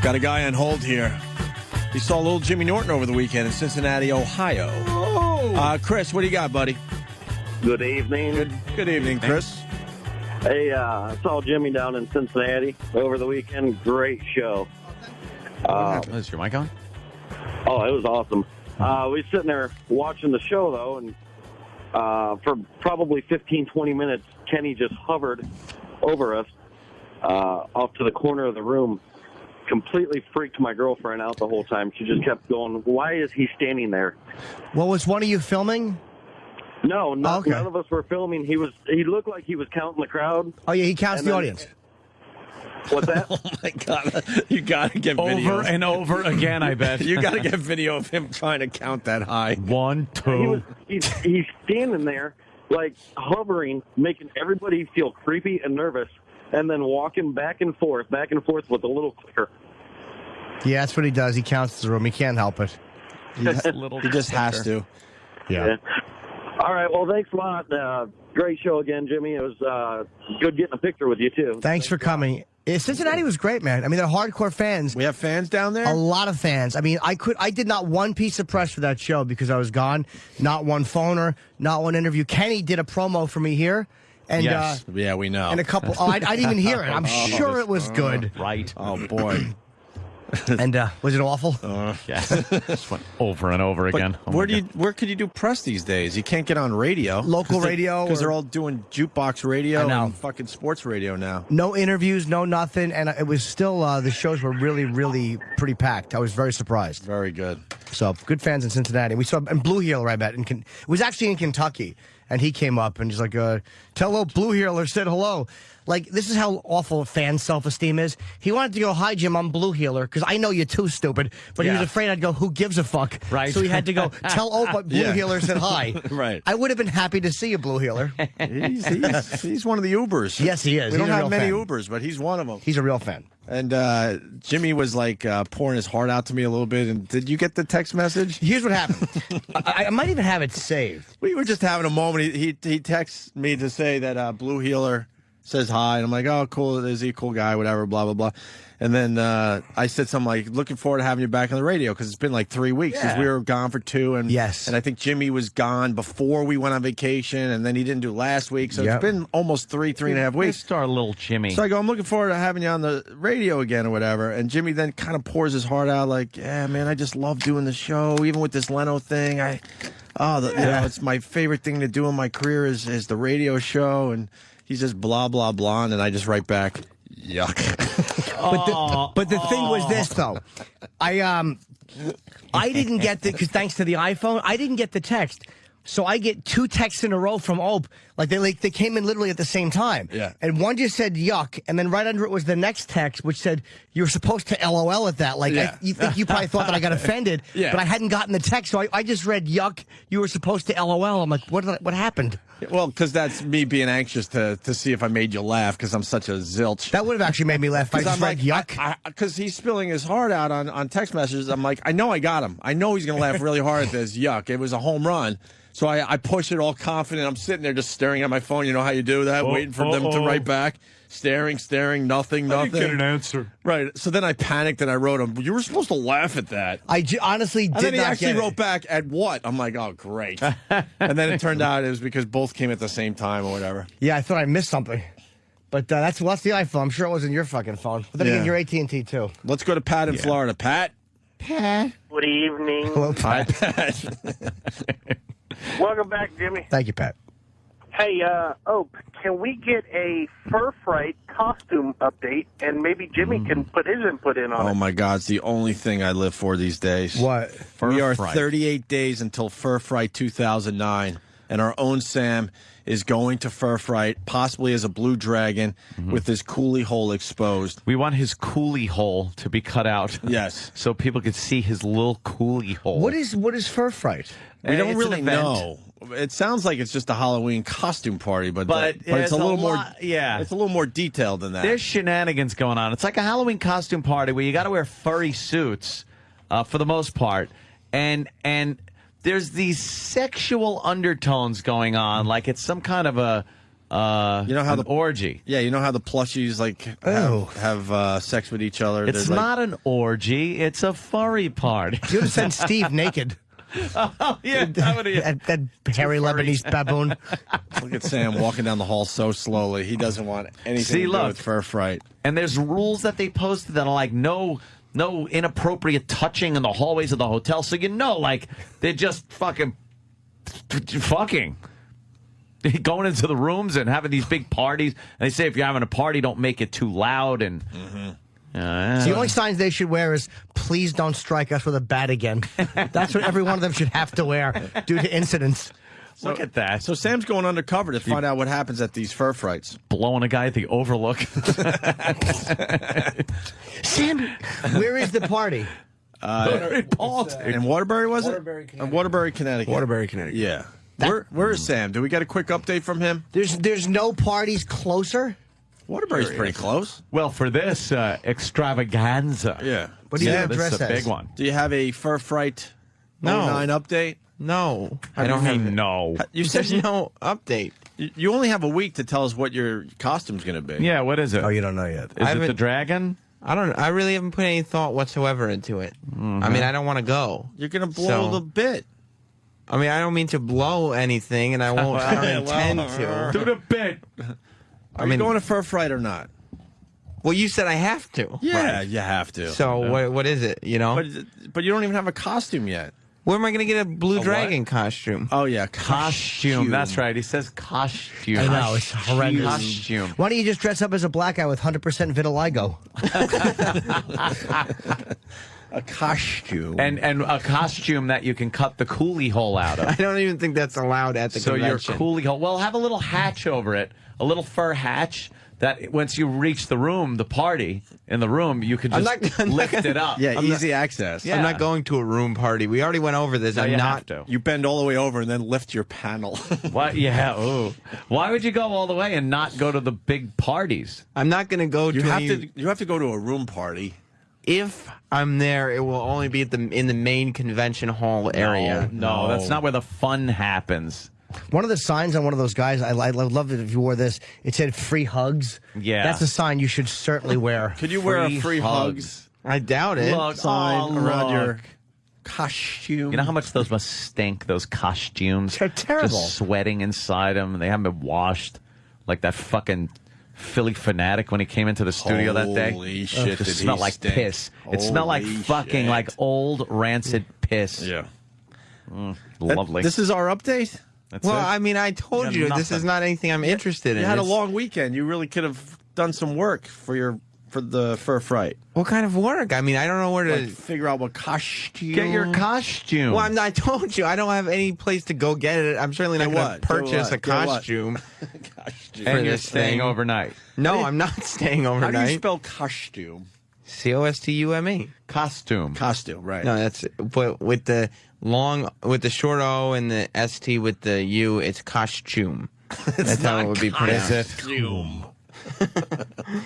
Got a guy on hold here. He saw little Jimmy Norton over the weekend in Cincinnati, Ohio. Oh. Chris, what do you got, buddy? Good evening. Good evening, Chris. Hey, I saw Jimmy down in Cincinnati over the weekend. Great show. Is your mic on? Oh, it was awesome. We were sitting there watching the show, though, and for probably 15, 20 minutes, Kenny just hovered over us off to the corner of the room. Completely freaked my girlfriend out the whole time. She just kept going, why is he standing there? Well, was one of you filming? No, none of us were filming. He looked like he was counting the crowd. Oh, yeah, he counts the audience. What's that? Oh, my God. You got to get video. Over and over again, I bet. You got to get video of him trying to count that high. 1, 2. He's standing there, like, hovering, making everybody feel creepy and nervous, and then walking back and forth with a little clicker. Yeah, that's what he does. He counts the room. He can't help it. He just has to. Yeah. All right. Well, thanks a lot. Great show again, Jimmy. It was good getting a picture with you, too. Thanks for coming. Cincinnati was great, man. I mean, they're hardcore fans. We have fans down there? A lot of fans. I mean, I did not one piece of press for that show because I was gone. Not one phoner, not one interview. Kenny did a promo for me here. And, yes. Yeah, we know. And a couple. I didn't even hear it. I'm sure it was good. Right. Oh, boy. And was it awful? Yes. Just went over and over again. Oh, where could you do press these days? You can't get on radio. Local radio. Because they're all doing jukebox radio and fucking sports radio now. No interviews, no nothing. And it was still, the shows were really, really pretty packed. I was very surprised. Very good. So, good fans in Cincinnati. We saw, and Blue Heeler, I bet. It was actually in Kentucky. And he came up and he's like, tell Blue Heeler said hello. Like, this is how awful fan self-esteem is. He wanted to go, hi, Jim, I'm Blue Heeler, because I know you're too stupid. But he was afraid I'd go, who gives a fuck? Right. So he had to go, tell Oprah Blue Heeler said hi. Right. I would have been happy to see you, Blue Heeler. He's one of the Ubers. Yes, he is. We He's don't a have real many fan. Ubers, but he's one of them. He's a real fan. And Jimmy was like pouring his heart out to me a little bit. And did you get the text message? Here's what happened. I might even have it saved. We were just having a moment. He texts me to say that Blue Heeler says hi. And I'm like, oh, cool. Is he a cool guy? Whatever, blah, blah, blah. And then I said something like, looking forward to having you back on the radio because it's been like 3 weeks because we were gone for 2. And I think Jimmy was gone before we went on vacation. And then he didn't do last week. So it's been almost 3.5 weeks. Missed our little Jimmy. So I go, I'm looking forward to having you on the radio again or whatever. And Jimmy then kind of pours his heart out like, yeah, man, I just love doing the show. Even with this Leno thing, you know, it's my favorite thing to do in my career is the radio show. And he says blah, blah, blah. And then I just write back, yuck. But the thing was this, though. I didn't get because thanks to the iPhone, I didn't get the text. So I get 2 texts in a row from Ope. Like they came in literally at the same time. Yeah. And one just said yuck, and then right under it was the next text, which said you were supposed to LOL at that. Like you think you probably thought that I got offended, but I hadn't gotten the text, so I just read yuck. You were supposed to LOL. I'm like, what happened? Well, because that's me being anxious to see if I made you laugh because I'm such a zilch. That would have actually made me laugh. If I just read yuck. Because he's spilling his heart out on text messages. I'm like, I know I got him. I know he's going to laugh really hard at this. Yuck. It was a home run. So I push it all confident. I'm sitting there just staring at my phone. You know how you do that? Waiting for them to write back. Staring, nothing. I didn't get an answer. Right. So then I panicked and I wrote him, you were supposed to laugh at that. I honestly did not And then he actually get it. wrote back, at what? I'm like, oh, great. And then it turned out it was because both came at the same time or whatever. Yeah, I thought I missed something. But that's the iPhone. I'm sure it wasn't your fucking phone. But then again, you're AT&T, too. Let's go to Pat in Florida. Pat? Pat. Good evening. Hello, Pat. Welcome back, Jimmy. Thank you, Pat. Hey, Hey, Oak, can we get a Fur Fright costume update, and maybe Jimmy can put his input in on it? Oh, my God. It's the only thing I live for these days. What? We are Fright. 38 days until Fur Fright 2009, and our own Sam is going to Fur Fright, possibly as a blue dragon, with his coolie hole exposed. We want his coolie hole to be cut out. Yes. So people could see his little coolie hole. What is Fur Fright? We don't It's really an event. know. It sounds like it's just a Halloween costume party, but it's it's a little more. Yeah, it's a little more detailed than that. There's shenanigans going on. It's like a Halloween costume party where you got to wear furry suits for the most part, and there's these sexual undertones going on, like it's some kind of a you know how an orgy. Yeah, you know how the plushies like have sex with each other. It's There's, like- not an orgy; it's a furry party. You would send Steve naked. Oh, yeah, that hairy Lebanese baboon. Look at Sam walking down the hall so slowly. He doesn't want anything See, to do look. with Fur Fright. And there's rules that they posted that are like no inappropriate touching in the hallways of the hotel. So like they're just fucking going into the rooms and having these big parties. And they say if you're having a party, don't make it too loud. And So the only signs they should wear is "Please don't strike us with a bat again." That's what every one of them should have to wear due to incidents. Look at that. So Sam's going undercover to find out what happens at these Fur Frights. Blowing a guy at the Overlook. Sam, where is the party? In Waterbury, was it? Waterbury, Connecticut. Waterbury, Connecticut. Yeah. Where is Sam? Do we get a quick update from him? There's no parties closer. Waterbury's pretty close. Well, for this extravaganza. Yeah. What do you have this dress is a as? big one. Do you have a Fur Fright No. 09 update? No, I don't mean no. You said There's no update. you only have a week to tell us what your costume's going to be. Yeah, what is it? Oh, you don't know yet. Is it the dragon? I don't. I really haven't put any thought whatsoever into it. I mean, I don't want to go. You're going to blow the bit. I mean, I don't mean to blow anything, and I won't. I don't intend to. Do the bit. Are you going to Fur Fright or not? Well, you said I have to. Yeah, Right. you have to. So what is it? You know. But you don't even have a costume yet. Where am I going to get a blue A dragon costume? Oh yeah, Costume. That's right. He says costume. I know, it's horrendous. Costume. Why don't you just dress up as a black guy with 100% vitiligo? A costume. And a costume that you can cut the coolie hole out of. I don't even think that's allowed at the So convention. your coolie hole. Well, have a little hatch over it, a little fur hatch. That once you reach the room, the party in the room, you could just lift it up. Yeah, easy access. I'm not going to a room party. We already went over this. No, I'm you not. have to. You bend all the way over and then lift your panel. What? Yeah. Ooh. Why would you go all the way and not go to the big parties? I'm not going to go You to. have to go to a room party. If I'm there, it will only be at in the main convention hall area. No, that's not where the fun happens. One of the signs on one of those guys, I love it if you wore this. It said "free hugs." Yeah. That's a sign you should certainly wear. Could you wear a free hugs I doubt it. Look, sign around your look. costume? You know how much those must stink, those costumes? They're terrible. Just sweating inside them. They haven't been washed. Like that fucking Philly Fanatic when he came into the studio that day. Holy shit, It did just he smelled like stink. piss. It smelled like Holy fucking shit. like old rancid piss. Yeah. Lovely. This is our update? That's Well, it. I mean, I told You you have this is nothing. not anything I'm interested in. You had a It's- long weekend. You really could have done some work for the Fur Fright. What kind of work? I mean, I don't know where to Like figure out what costume. Get your costume. Well, I told you I don't have any place to go get it. I'm certainly not Get going to what? purchase Get a what? costume. costume. for and you're this staying thing. overnight. No, I'm not staying How do you overnight. spell costume? COSTUME. Costume. Costume, right. No, that's but with the short O and the ST with the U, it's costume. That's how it would be pronounced. Costume.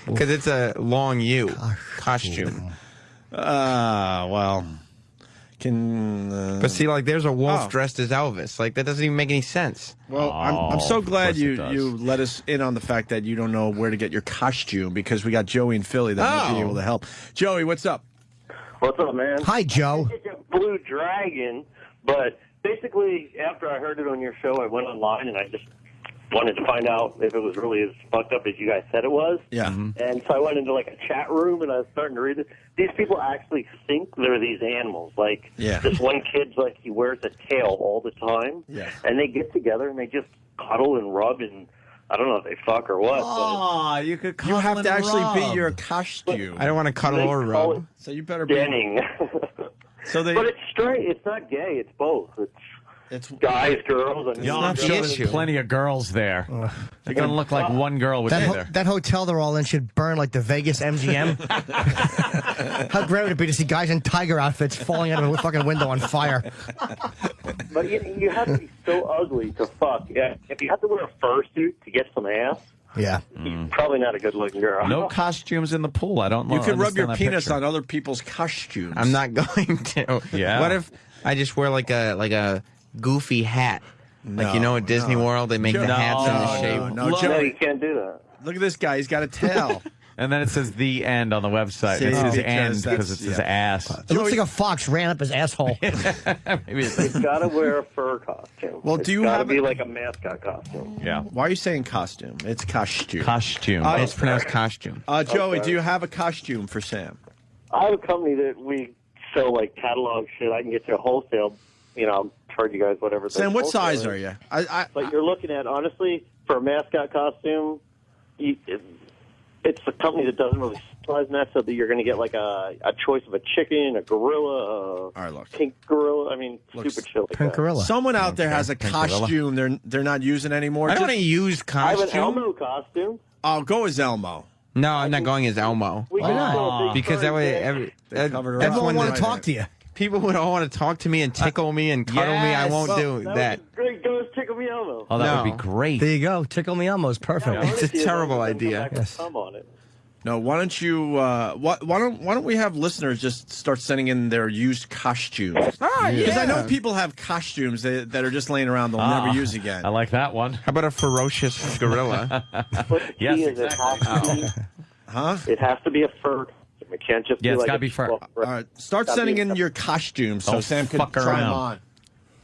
Because it's a long U. Costume. Well, can... But see, like, there's a wolf Oh. dressed as Elvis. Like, that doesn't even make any sense. Well, I'm so of glad course it you does. let us in on the fact that you don't know where to get your costume because we got Joey in Philly that might be Oh. able to help. Joey, what's up? What's up, man? Hi, Joe. It's a blue dragon, but basically, after I heard it on your show, I went online and I just wanted to find out if it was really as fucked up as you guys said it was. Yeah. And so I went into like a chat room and I was starting to read it. These people actually think they're these animals. Like Yeah. this one kid's like he wears a tail all the time. Yeah. And they get together and they just cuddle and rub and I don't know if they fuck or what. Oh, you could You have to actually be your costume. I don't want to cuddle or rub. So you better be. Denning. So they. But it's straight. It's not gay. It's both. It's guys, girls. I mean, I'm sure there's plenty of girls there. It doesn't look like one girl would be there. That hotel they're all in should burn like the Vegas MGM. How great would it be to see guys in tiger outfits falling out of a fucking window on fire? But you have to be so ugly to fuck. Yeah, if you have to wear a fursuit to get some ass, yeah, you're probably not a good-looking girl. No costumes in the pool. I don't know. You could rub your understand that penis picture. on other people's costumes. I'm not going to. Yeah. What if I just wear like a goofy hat? Like, you know, at Disney World, they make the hats in the shape. No, you can't do that. Look at this guy. He's got a tail. And then it says the end on the website. See, It says because end that's- because it's his ass. It looks like a fox ran up his asshole. You've got to wear a fur costume. Well, do you It's got to have be a- like a mascot costume. Yeah. Why are you saying costume? It's costume. Costume. Oh, It's pronounced costume. Joey, Okay. do you have a costume for Sam? I have a company that we sell like catalog shit. I can get you a wholesale. You know, I'll charge you guys whatever. Sam, the what wholesale size is. are you? But you're looking at, honestly, for a mascot costume, it's a company that doesn't really specialize in that, so that you're going to get like a choice of a chicken, a gorilla, a pink gorilla. I mean, stupid shit like that. Someone out there has a Pink gorilla. costume they're not using anymore. I don't want to use I have an costume. Elmo costume. I'll go as Elmo. No, I'm not going as Elmo. We can sell a big Because that way, They covered her up. Everyone want Right to talk there. to you. people would all want to talk to me and tickle me and cuddle me. I won't do that. Great, go as Tickle Me Elmo. Oh, that would be great. There you go. Tickle Me Elmo is perfect. It's a terrible idea. Come on it. No, why don't you? Why don't we have listeners just start sending in their used costumes? Because I know people have costumes that are just laying around they'll never use again. I like that one. How about a ferocious gorilla? Yes, It has to be, Huh? It has to be a fur. It can't just Yeah, be it's like gotta a be fur. well, All right, start gotta sending be- in your costumes so Don't Sam can fuck try them around. on.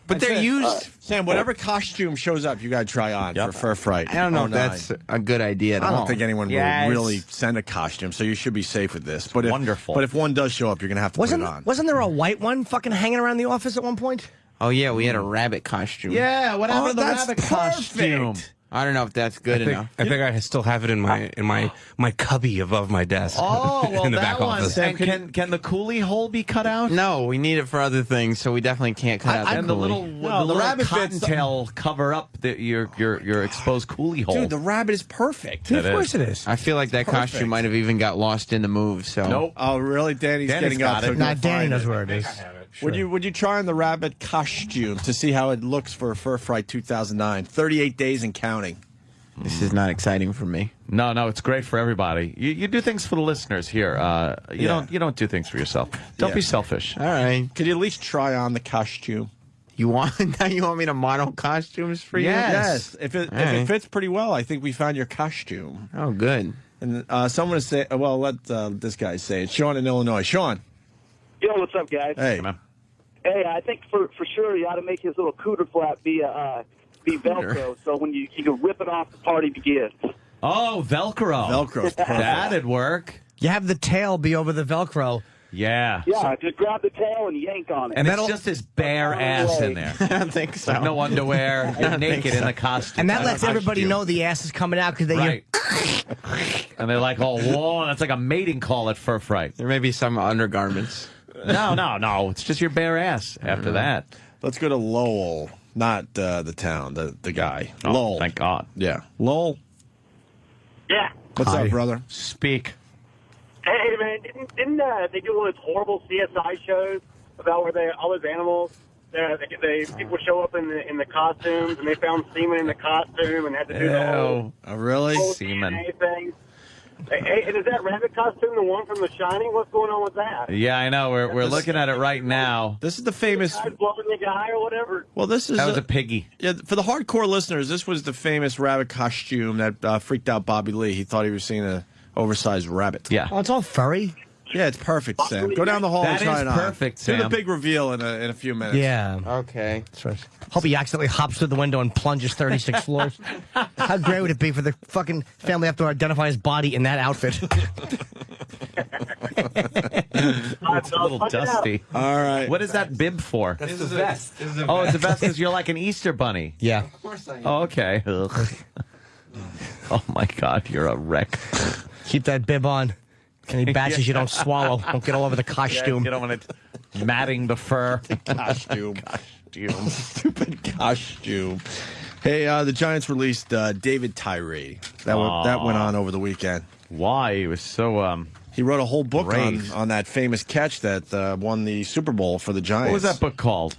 But they're Sam, used. Sam, whatever costume shows up, you got to try on for Fur Fright. I don't know if 09. that's a good idea at I all. don't think anyone Yes. will really send a costume, so you should be safe with this. But wonderful. But if one does show up, you're going to have to put it on. Wasn't there a white one fucking hanging around the office at one point? Oh yeah, we had a rabbit costume. Yeah, what happened to the that's rabbit costume? I don't know if that's good enough. I think I still have it in my cubby above my desk. Oh, well, in the that back one. office. And can the coolie hole be cut out? No, we need it for other things, so we definitely can't cut out And the little, No, the the rabbit cotton bits- tail cover up your exposed coolie hole. Dude, the rabbit is perfect. It Of course it is. I feel like that Perfect. costume might have even got lost in the move. So Nope. Oh, really? Danny's Danny's getting up. got So it. go Nah, Danny find knows it. where it is. Would you try on the rabbit costume to see how it looks for Fur Fright 2009? 38 days and counting. this is not exciting for me. No, it's great for everybody. You do things for the listeners here. You don't do things for yourself. Don't Yeah. be selfish. All right, Could you at least try on the costume? you want now? You want me to model costumes for you? Yes. If it right. fits pretty well, I think we found your costume. Oh, good. And someone is say, well, let this guy say it. Sean in Illinois. Sean. Yo, what's up, guys? Hey. Hey, I think for sure you ought to make his little cooter flap be Velcro, so when you can rip it off, the party begins. Oh, Velcro. Velcro's perfect. That'd work. You have the tail be over the Velcro. Yeah. Yeah, just grab the tail and yank on it. And it's just his bare ass in there. I don't think so. No underwear. You're naked in the costume. And that lets everybody know the ass is coming out because they Right. And they're like, oh, whoa, that's like a mating call at Fur Fright. There may be some undergarments. No. It's just your bare ass after that. Let's go to Lowell, not the town, the guy. Oh, Lowell. thank God. Yeah. Lowell. Yeah. What's Hi. up, brother? Speak. Hey, man, didn't they do one of those horrible CSI shows about where all those animals, people show up in the costumes and they found semen in the costume and had to do the whole Oh, really? Semen. DNA thing? Hey, and is that rabbit costume the one from The Shining? What's going on with that? Yeah, I know. We're looking at it right now. This is the famous. Guys blowing the guy or whatever? Well, this is That was a piggy. Yeah, for the hardcore listeners, this was the famous rabbit costume that freaked out Bobby Lee. He thought he was seeing an oversized rabbit. Yeah. Oh, it's all furry. Yeah, it's perfect, Sam. Go down the hall That and try is it on. perfect, Do the Sam. big reveal in a few minutes. Yeah. Okay. That's right. Hope he accidentally hops through the window and plunges 36 floors. How great would it be for the fucking family to have to identify his body in that outfit? It's a little dusty. All right. What is that bib for? That's the vest. Oh, it's a vest because you're like an Easter bunny. Yeah. Of course I am. Oh, okay. Ugh. Oh, my God. You're a wreck. Keep that bib on. Any batches you don't swallow. Don't get all over the costume. Get on it. Matting the fur. Costume. Stupid costume. Hey, the Giants released David Tyree. That went on over the weekend. Why? He was so... he wrote a whole book great. on that famous catch that won the Super Bowl for the Giants. What was that book called?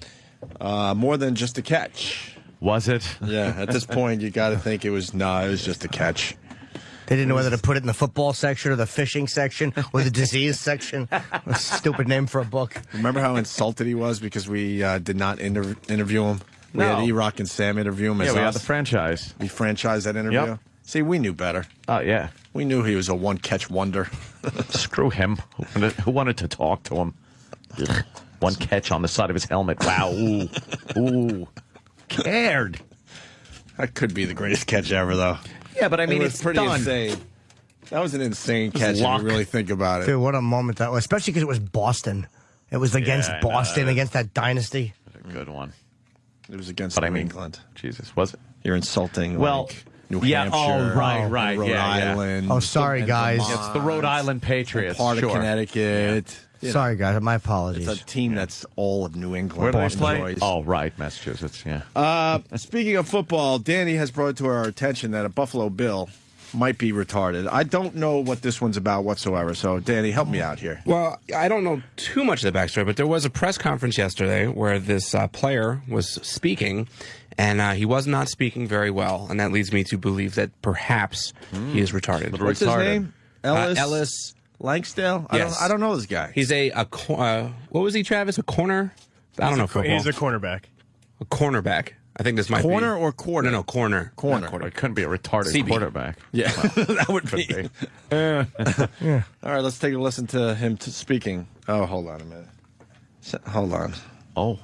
More Than Just a Catch. Was it? Yeah, at this point, you got to think it was just a catch. They didn't know whether to put it in the football section or the fishing section or the disease section. A stupid name for a book. Remember how insulted he was because we did not interview him? We No. had E-Rock and Sam interview him as Yeah, we had us. the franchise. We franchised that interview. Yep. See, we knew better. Oh, yeah. We knew he was a one-catch wonder. Screw him. Who wanted to talk to him? Ugh. One catch on the side of his helmet. Wow. Ooh. Ooh. Cared. That could be the greatest catch ever, though. Yeah, but I mean, it was it's pretty done. insane. That was an insane was catch if luck. you really think about it. Dude, what a moment that was. Especially because it was Boston. It was against Yeah, I know. Boston, against that dynasty. A good one. It was against But I New mean, England. Jesus, was it? You're insulting, Well, like, New yeah, Hampshire. oh, right, and right, Rhode yeah, yeah. Island. Oh, sorry, and guys. Vermont, It's the Rhode Island Patriots. Part sure. of Connecticut. You know, Sorry, guys. My apologies. It's a team that's all of New England. Where do they play? enjoys. Oh, right, Massachusetts, yeah. Speaking of football, Danny has brought to our attention that a Buffalo Bill might be retarded. I don't know what this one's about whatsoever. So, Danny, help me out here. Well, I don't know too much of the backstory, but there was a press conference yesterday where this player was speaking, and he was not speaking very well, and that leads me to believe that perhaps he is retarded. What's his name? Ellis Langsdale? Yes. I don't know this guy. He's what was he, Travis? A corner? I don't know football. He's a cornerback. A cornerback. I think this might be. Corner or quarter? No, corner. Corner. Not quarter. It couldn't be a retarded CB. quarterback. Yeah, that would Could be. be. All right, let's take a listen to him speaking. Oh, hold on a minute. Hold on. Oh.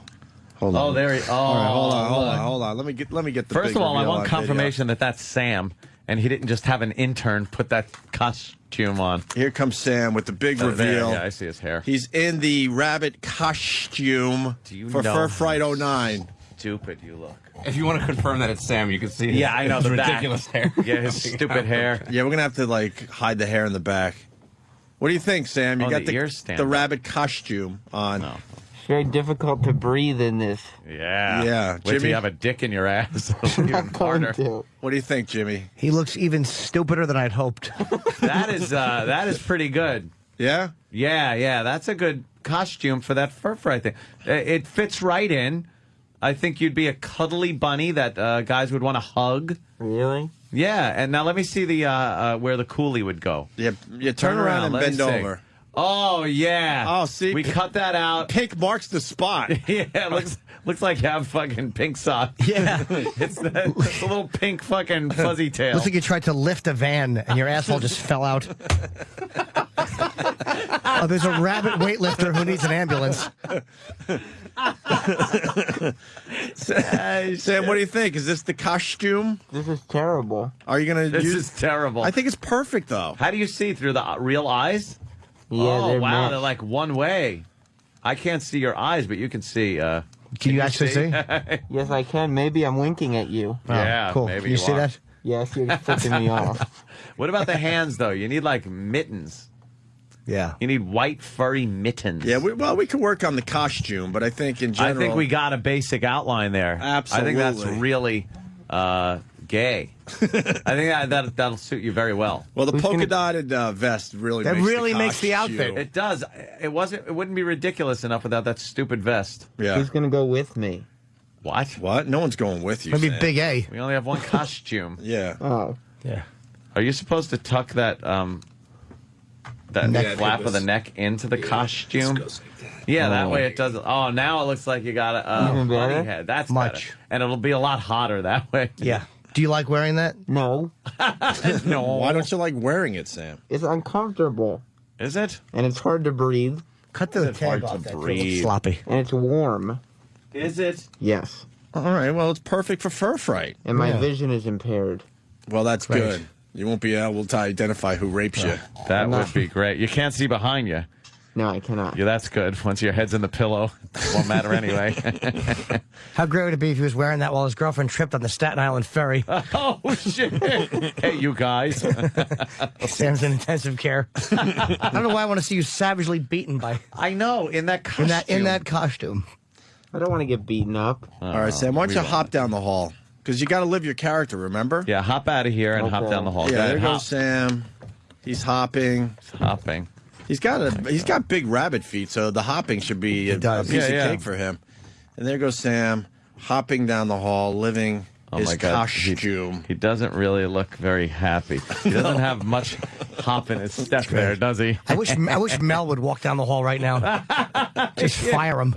Hold on. Oh, there he... Oh, All right, hold on. Let me get the First big of all, I reveal want on confirmation that that's Sam, and he didn't just have an intern put that costume on. video. Here comes Sam with the big There, reveal. yeah, I see his hair. He's in the rabbit costume for know Fur Fright 09. Stupid you look. If you want to confirm that it's Sam, you can see Yeah, I know his the back. ridiculous hair. Yeah, his stupid hair. Yeah, we're gonna have to like hide the hair in the back. What do you think, Sam? You Oh, got the ears stand the up. rabbit costume on. No. Very difficult to breathe in this. Yeah. Yeah, Wait till Jimmy? you have a dick in your ass. It'll be even harder. What do you think, Jimmy? He looks even stupider than I'd hoped. That is pretty good. Yeah? Yeah. That's a good costume for that fur fry thing. It fits right in. I think you'd be a cuddly bunny that guys would want to hug. Really? Yeah, and now let me see the where the coolie would go. Yeah, you turn around and let me bend see. over. Oh yeah. Oh, see, we cut that out. Pink marks the spot. Yeah, it looks like you have fucking pink socks. Yeah. it's the little pink fucking fuzzy tail. Looks like you tried to lift a van and your asshole just fell out. Oh, there's a rabbit weightlifter who needs an ambulance. Sam, what do you think? Is this the costume? This is terrible. Are you going to This use is terrible. I think it's perfect, though. How do you see through the real eyes? Yeah, oh they're wow, meant. they're like one way. I can't see your eyes, but you can see. Can you actually see? Yes, I can. Maybe I'm winking at you. Yeah, cool. maybe you see are. that? Yes, you're flipping me off. What about the hands, though? You need like mittens. Yeah. You need white furry mittens. Yeah, we can work on the costume, but I think in general... I think we got a basic outline there. Absolutely. I think that's really gay. I think that'll suit you very well. Well, the polka-dotted vest really That makes really the makes the costume. outfit. It does. It wouldn't be ridiculous enough without that stupid vest. Yeah. Who's going to go with me? What? What? No one's going with you, Maybe Sam. Big A. We only have one costume. Yeah. Oh. Yeah. Are you supposed to tuck that Neck flap of the neck into the costume? Yeah, that way it does. Oh, now it looks like you got a Even bunny better? head. That's Much. better. And it'll be a lot hotter that way. Yeah. Do you like wearing that? No. No. Why don't you like wearing it, Sam? It's uncomfortable. Is it? And it's hard to breathe. Cut the It's hard tag to off that. breathe. Sloppy. And it's warm. Is it? Yes. All right, well, it's perfect for Fur Fright. And my vision is impaired. Well, that's Great. good. You won't be able to identify who rapes you. That would be great. You can't see behind you. No, I cannot. Yeah, that's good. Once your head's in the pillow, it won't matter anyway. How great would it be if he was wearing that while his girlfriend tripped on the Staten Island ferry? Oh, shit. Hey, you guys. Sam's in intensive care. I don't know why I want to see you savagely beaten by... I know, in that costume. In that costume. I don't want to get beaten up. All right, Sam, why don't you hop down the hall? Because you got to live your character, remember? Yeah, hop out of here and hop down the hall. Yeah, there goes Sam. He's hopping. He's got big rabbit feet, so the hopping should be a piece of cake for him. And there goes Sam, hopping down the hall, living his costume. He doesn't really look very happy. He doesn't have much hop in his step there, does he? I wish Mel would walk down the hall right now. Just fire him.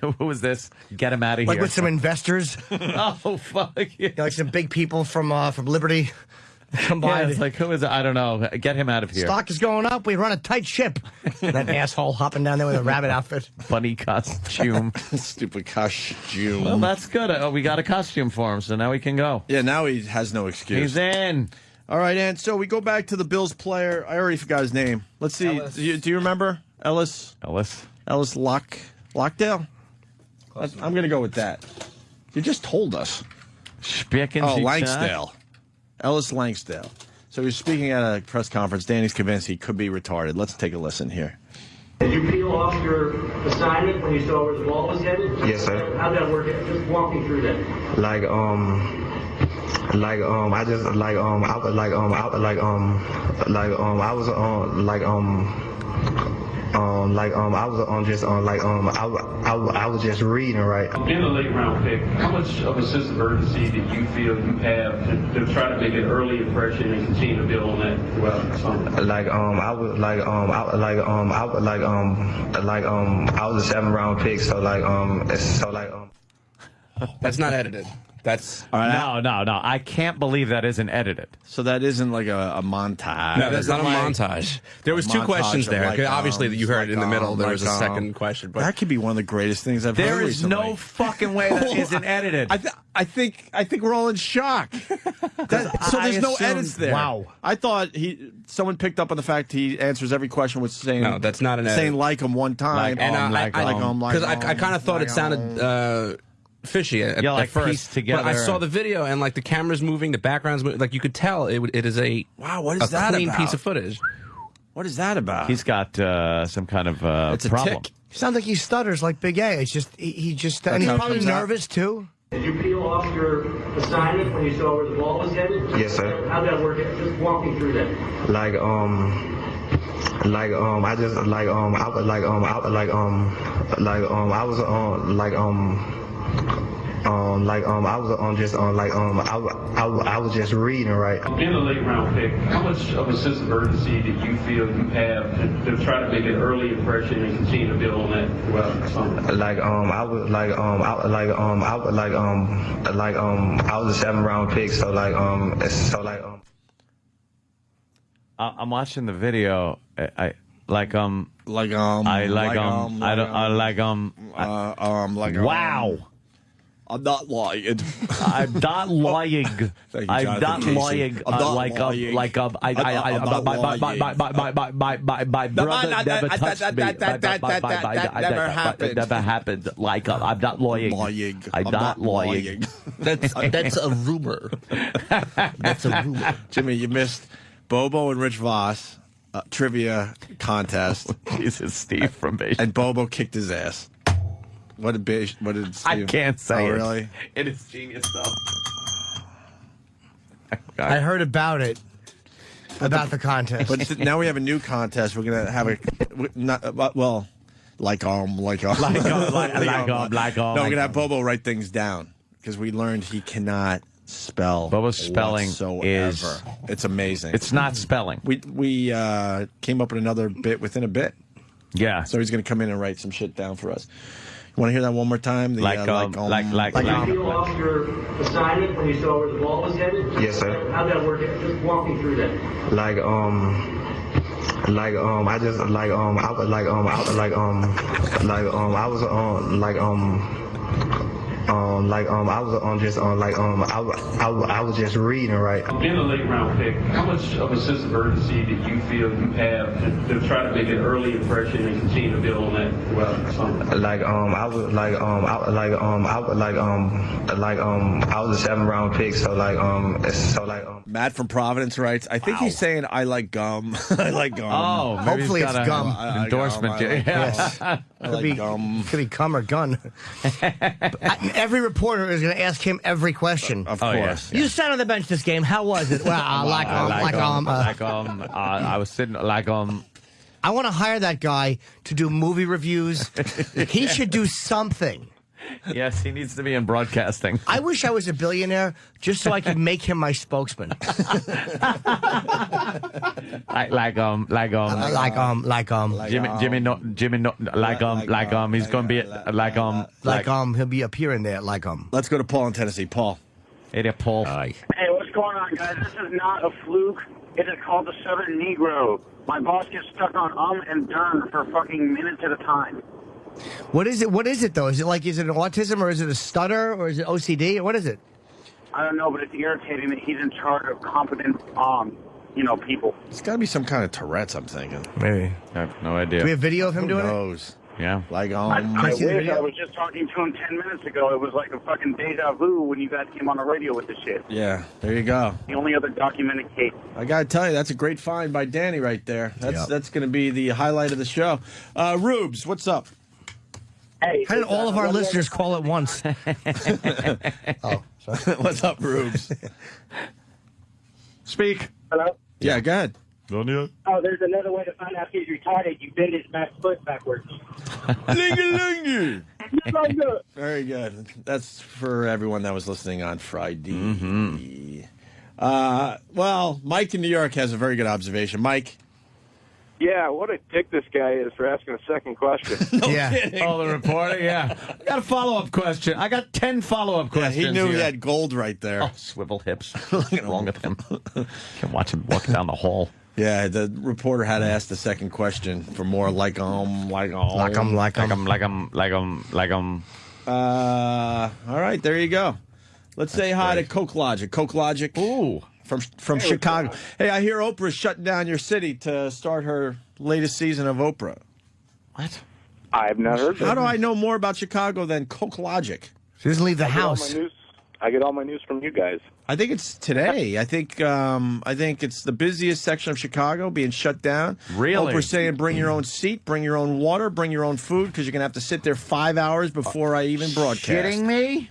Who was this? Get him out of here. Like with some investors. Oh, fuck. Yeah. Like some big people from Liberty. Come by. Yeah, it's like, who is it? I don't know. Get him out of here. Stock is going up. We run a tight ship. That asshole hopping down there with a rabbit outfit. Bunny costume. Stupid costume. Well, that's good. We got a costume for him, so now we can go. Yeah, now he has no excuse. He's in. All right, and so we go back to the Bills player. I already forgot his name. Let's see. Do you remember? Ellis Lockdale? I'm going to go with that. You just told us. Langsdale. Ellis Langsdale. So he was speaking at a press conference. Danny's convinced he could be retarded. Let's take a listen here. Did you peel off your assignment when you saw where the ball was headed? Yes, sir. How'd that work? Just walk me through that. I was just reading, right? In the late round pick, how much of a sense of urgency did you feel you have to try to make an early impression and continue to build on that throughout the summer? I was a 7th round pick, That's not edited. That's no. I can't believe that isn't edited. So that isn't like a montage. No, that's not a montage. There was two questions there. Obviously, that you heard it in the middle. There was a second question. But that could be one of the greatest things I've heard. There is no fucking way that isn't edited. I think we're all in shock. So there's no edits there. Wow. I thought someone picked up on the fact he answers every question with saying no. That's not an edit. Saying like him one time. Because I kind of thought it sounded. Fishy at first, together. But I saw the video and like the camera's moving, the background's moving, like you could tell it is a what is that clean about? piece of footage. What is that about? He's got some kind of it's problem. A tick. Sounds like he stutters like Big A. It's just and he's probably nervous too. Did you peel off your assignment when you saw where the ball was headed? Yes, sir. How'd that work? Just walk me through that. I was just reading, right? In the late round pick, how much of a sense of urgency did you feel you have to try to make an early impression and continue to build on that throughout the summer? I was a 7th round pick, I'm watching the video. Wow. I'm not lying. I'm not lying. I'm not lying. My brother never touched me. Never happened. Never happened. I'm not lying. I'm not lying. That's a rumor. That's a rumor. Jimmy, you missed Bobo and Rich Voss trivia contest. Jesus, Steve from Beijing. And Bobo kicked his ass. What did Steve? I can't say it. Really? It is genius, though. I heard about it. About the contest. But now we have a new contest. We're going to have No, we're going to have Bobo write things down because we learned he cannot spell. Bobo's spelling is... It's amazing. It's not spelling. We came up with another bit within a bit. Yeah. So he's going to come in and write some shit down for us. You want to hear that one more time? Did you peel off your assignment when you saw where the ball was headed? Yes, sir. How'd that work? Just walk me through that. I was just reading, right? Being a late round pick, how much of a sense of urgency do you feel you have to try to make an early impression and continue to build on that throughout the summer? I was a 7th-round pick, so Matt from Providence writes, I think he's saying I like gum. I like gum. Oh, maybe Hopefully he's got it's gum. endorsement. Yes. Could be gum. Could be cum or gun. Every reporter is going to ask him every question. Of course. Yes. You sat on the bench this game. How was it? Well, I was sitting like I want to hire that guy to do movie reviews. He should do something. Yes, he needs to be in broadcasting. I wish I was a billionaire just so I could make him my spokesman. He's going to be he'll be appearing there like Let's go to Paul in Tennessee. Paul. Hey there, Paul. Hey, what's going on, guys? This is not a fluke. It is called the Southern Negro. My boss gets stuck on and dern for fucking minutes at a time. What is it? What is it though? Is it an autism or is it a stutter or is it OCD? What is it? I don't know, but it's irritating that he's in charge of competent, people. It's got to be some kind of Tourette's, I'm thinking. Maybe. I have no idea. Do we have video of him doing knows? Yeah. I wish. I was just talking to him 10 minutes ago. It was like a fucking deja vu when you guys came on the radio with this shit. Yeah, there you go. The only other documented case. I got to tell you, that's a great find by Danny right there. That's going to be the highlight of the show. Rubes, what's up? Hey, how did all of our listeners call at once? Oh, sorry. What's up, Rubes? Speak. Hello? Yeah, go ahead. Oh, there's another way to find out he's retarded. You bend his back foot backwards. Lingy. Very good. That's for everyone that was listening on Friday. Mm-hmm. Well, Mike in New York has a very good observation. Mike. Yeah, what a dick this guy is for asking a second question. Kidding. Oh, the reporter? Yeah. I got a follow-up question. I got 10 follow-up questions. He knew here. he had gold right there. Oh, swivel hips. What's wrong with him? Can watch him walking down the hall. Yeah, the reporter had to ask the second question for more like All right, there you go. Let's say hi to Coke Logic. Coke Logic. Ooh. From Chicago. Hey, I hear Oprah's shutting down your city to start her latest season of Oprah. What? I've not heard that. How do I know more about Chicago than Coke Logic? She doesn't leave the house. I get all my news from you guys. I think it's today. I think it's the busiest section of Chicago being shut down. Really? Oprah's saying bring your own seat, bring your own water, bring your own food because you're going to have to sit there 5 hours before I even broadcast. Kidding me?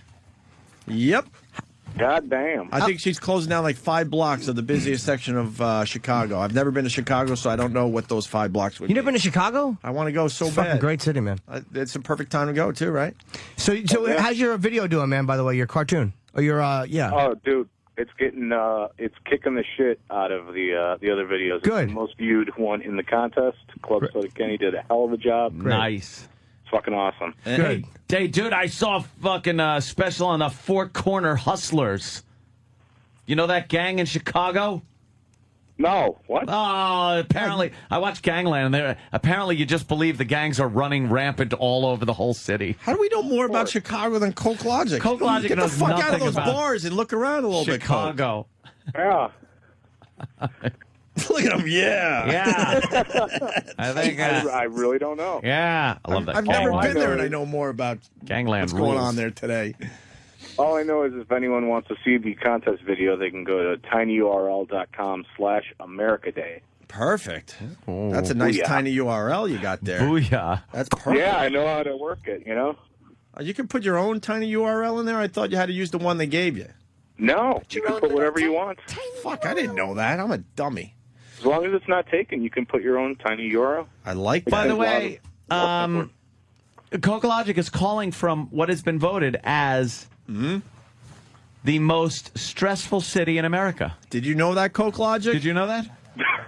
Yep. God damn. I think she's closing down like 5 blocks of the busiest section of Chicago. I've never been to Chicago, so I don't know what those 5 blocks would be. You never been to Chicago? I want to go so It's bad. fucking great city, man. It's a perfect time to go, too, right? So how's your video doing, man, by the way, your cartoon? Or your, yeah. Oh, dude, it's getting, it's kicking the shit out of the other videos. Good. It's the most viewed one in the contest. Club Soda Kenny did a hell of a job. Nice. It's fucking awesome. Good. Hey, dude, I saw a fucking special on the Four Corner Hustlers. You know that gang in Chicago? No. What? Oh, apparently. I watched Gangland, and apparently you just believe the gangs are running rampant all over the whole city. How do we know more about Chicago than Coke Logic? Coke Logic Get the knows fuck out of nothing those about bars and look around a little Chicago. Yeah. bit, Coke. Look at him, yeah. Yeah. I think I really don't know. Yeah. I love that. I've never been there, and I know more about Gangland what's going rules. on there today. All I know is if anyone wants to see the contest video, they can go to tinyurl.com/AmericaDay. Perfect. That's a nice Booyah. tiny URL you got there. Booyah. That's perfect. Yeah, I know how to work it, you know? You can put your own tiny URL in there? I thought you had to use the one they gave you. No, you can put whatever you want. Fuck, I didn't know that. I'm a dummy. As long as it's not taken, you can put your own tiny URL. I like that. By the way, Coke Logic is calling from what has been voted as the most stressful city in America. Did you know that, Coke Logic? Did you know that?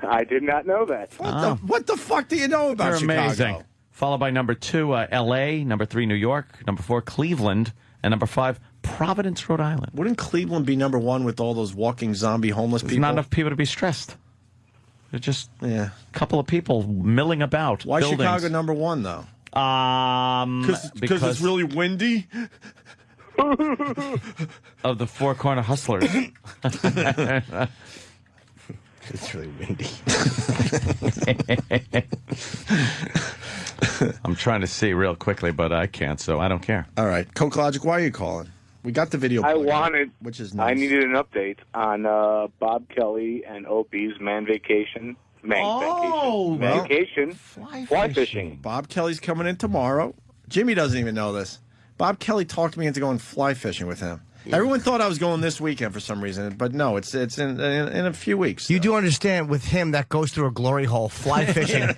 I did not know that. What the fuck do you know about They're Chicago? amazing. Followed by number 2, L.A., number 3, New York, number 4, Cleveland, and number 5, Providence, Rhode Island. Wouldn't Cleveland be number 1 with all those walking zombie homeless There's people? not enough people to be stressed. They're just a couple of people milling about. Why buildings. Chicago number 1, though? Because it's really windy? of the Four Corner Hustlers. It's really windy. I'm trying to see real quickly, but I can't, so I don't care. All right. Coke Logic, why are you calling? We got the video. I plugged in, wanted, which is nice. I needed an update on Bob Kelly and Opie's man vacation. Vacation. Fly fishing. Bob Kelly's coming in tomorrow. Jimmy doesn't even know this. Bob Kelly talked me into going fly fishing with him. Yeah. Everyone thought I was going this weekend for some reason, but no, it's in a few weeks. You do understand with him that goes through a glory hole, fly fishing.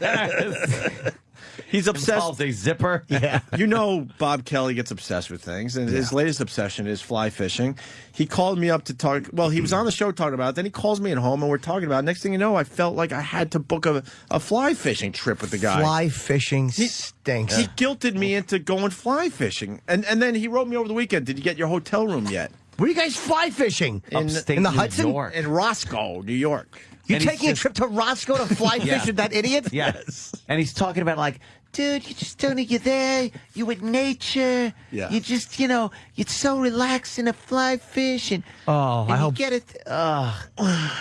He's obsessed. Involves a zipper. Yeah. You know Bob Kelly gets obsessed with things, and his latest obsession is fly fishing. He called me up to talk. Well, he was on the show talking about it. Then he calls me at home, and we're talking about it. Next thing you know, I felt like I had to book a fly fishing trip with the guy. Fly fishing stinks. He guilted me into going fly fishing. And then he wrote me over the weekend, did you get your hotel room yet? Where are you guys fly fishing? In the Hudson? In Roscoe, New York. You're taking a trip to Roscoe to fly fish with that idiot? Yes. And he's talking about like, dude, you just don't, you're there, you're with nature. Yeah. You just, you're so relaxing to fly fish. And I hope. Get it. And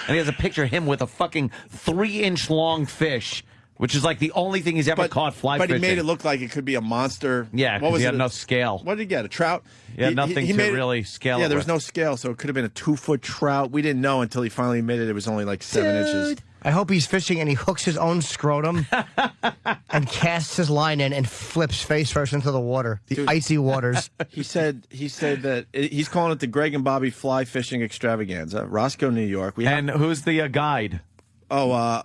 he has a picture of him with a fucking 3-inch long fish, which is like the only thing he's ever caught fly fishing. But he made it look like it could be a monster. Yeah, because he had no scale. What did he get? A trout? Yeah, nothing to really scale. Yeah, it there was with. no scale, so it could have been a 2-foot trout. We didn't know until he finally admitted it was only like 7 inches. I hope he's fishing and he hooks his own scrotum and casts his line in and flips face first into the water, the icy waters. He said that he's calling it the Greg and Bobby Fly Fishing Extravaganza, Roscoe, New York. And who's the guide? Oh,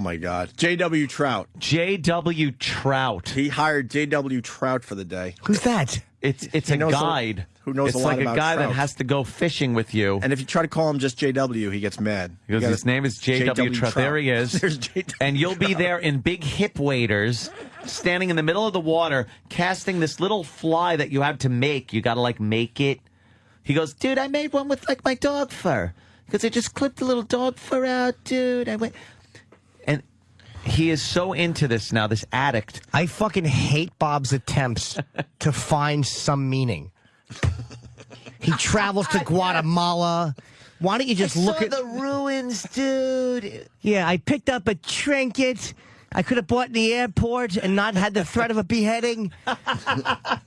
my God. J.W. Trout. J.W. Trout. He hired J.W. Trout for the day. Who's that? It's a guide. Who knows a lot about It's like a guy trout. that has to go fishing with you. And if you try to call him just J.W., he gets mad. He goes, his name is J.W. Trout. There he is. There's J.W. And you'll be there in big hip waders, standing in the middle of the water, casting this little fly that you have to make. You got to, like, make it. He goes, dude, I made one with, like, my dog fur. Because I just clipped a little dog fur out, dude. And he is so into this now, this addict. I fucking hate Bob's attempts to find some meaning. He travels to Guatemala. Why don't you just look at the ruins, dude? Yeah, I picked up a trinket I could have bought in the airport and not had the threat of a beheading.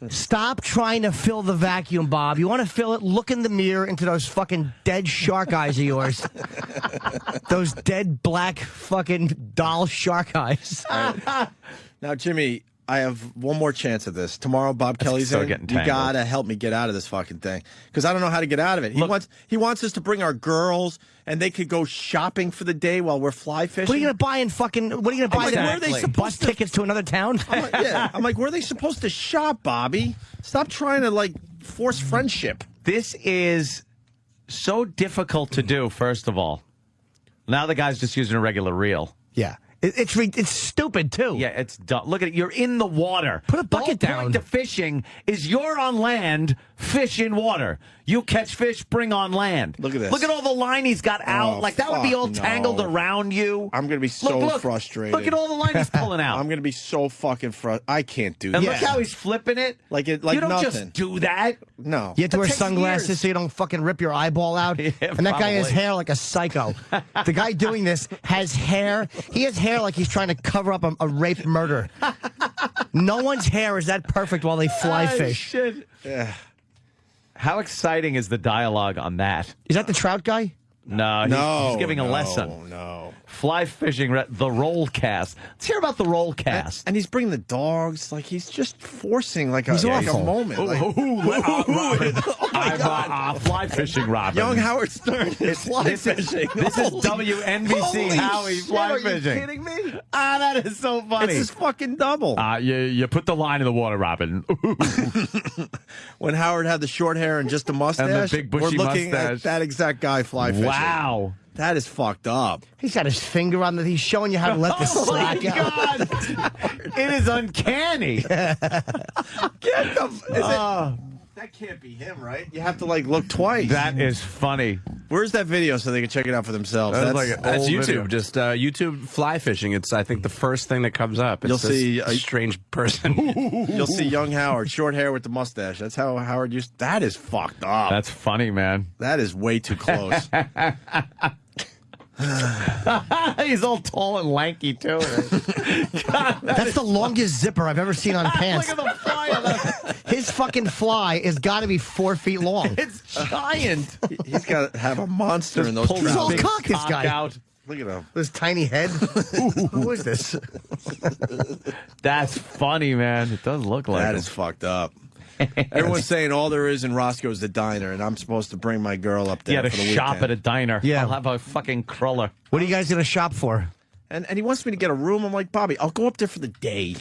Stop trying to fill the vacuum, Bob. You want to fill it? Look in the mirror into those fucking dead shark eyes of yours. Those dead black fucking doll shark eyes. Now, Jimmy, I have one more chance at this. Tomorrow, Bob Kelly's in. You gotta help me get out of this fucking thing because I don't know how to get out of it. He wants us to bring our girls and they could go shopping for the day while we're fly fishing. What are you gonna buy in fucking? What are you gonna buy? Where are they bus tickets to another town? I'm like, where are they supposed to shop, Bobby? Stop trying to like force friendship. This is so difficult to do. First of all, now the guy's just using a regular reel. Yeah. It's stupid, too. Yeah, it's dumb. Look at it. You're in the water. Put a bucket down. The point to fishing is you're on land, fish in water. You catch fish, bring on land. Look at this. Look at all the line he's got out. Like, that would be all tangled around you. I'm going to be so frustrated. Look at all the line he's pulling out. I'm going to be so fucking frustrated. I can't do that. And look how he's flipping it. Like you don't just do that. No. You have to wear sunglasses so you don't fucking rip your eyeball out. Yeah, and that guy has hair like a psycho. The guy doing this has hair. He has hair like he's trying to cover up a rape murder. No one's hair is that perfect while they fly fish. Shit. Yeah. How exciting is the dialogue on that? Is that the trout guy? No, he's giving a lesson. No. Fly fishing, the roll cast. Let's hear about the roll cast. And he's bringing the dogs. Like, he's just forcing like a moment. I'm fly fishing, Robin. Young Howard Stern is fly fishing. This is WNBC Howie fly fishing. Are you kidding me? That is so funny. It's his fucking double. You put the line in the water, Robin. When Howard had the short hair and just a mustache, and the big bushy we're looking mustache. at that exact guy fly fishing. Wow. That is fucked up. He's got his finger on he's showing you how to let the slack out. God. It is uncanny. That can't be him, right? You have to like look twice. That is funny. Where's that video so they can check it out for themselves? That's YouTube. Just YouTube fly fishing. It's I think the first thing that comes up. It's You'll see a strange person. You'll see young Howard, short hair with the mustache. That's how Howard used. That is fucked up. That's funny, man. That is way too close. He's all tall and lanky too. God, That's the longest zipper I've ever seen on pants. Look at the fly on that. His fucking fly has got to be 4 feet long. It's giant. He's got to have a monster in those pull He's all trousers. cock, this guy. Out. Look at him. His tiny head. Who is this? That's funny, man. It does look like That him. is fucked up. Everyone's saying all there is in Roscoe is the diner, and I'm supposed to bring my girl up there Yeah, to for the shop weekend. at a diner. Yeah. I'll have a fucking cruller. What are you guys going to shop for? And he wants me to get a room. I'm like, Bobby, I'll go up there for the day.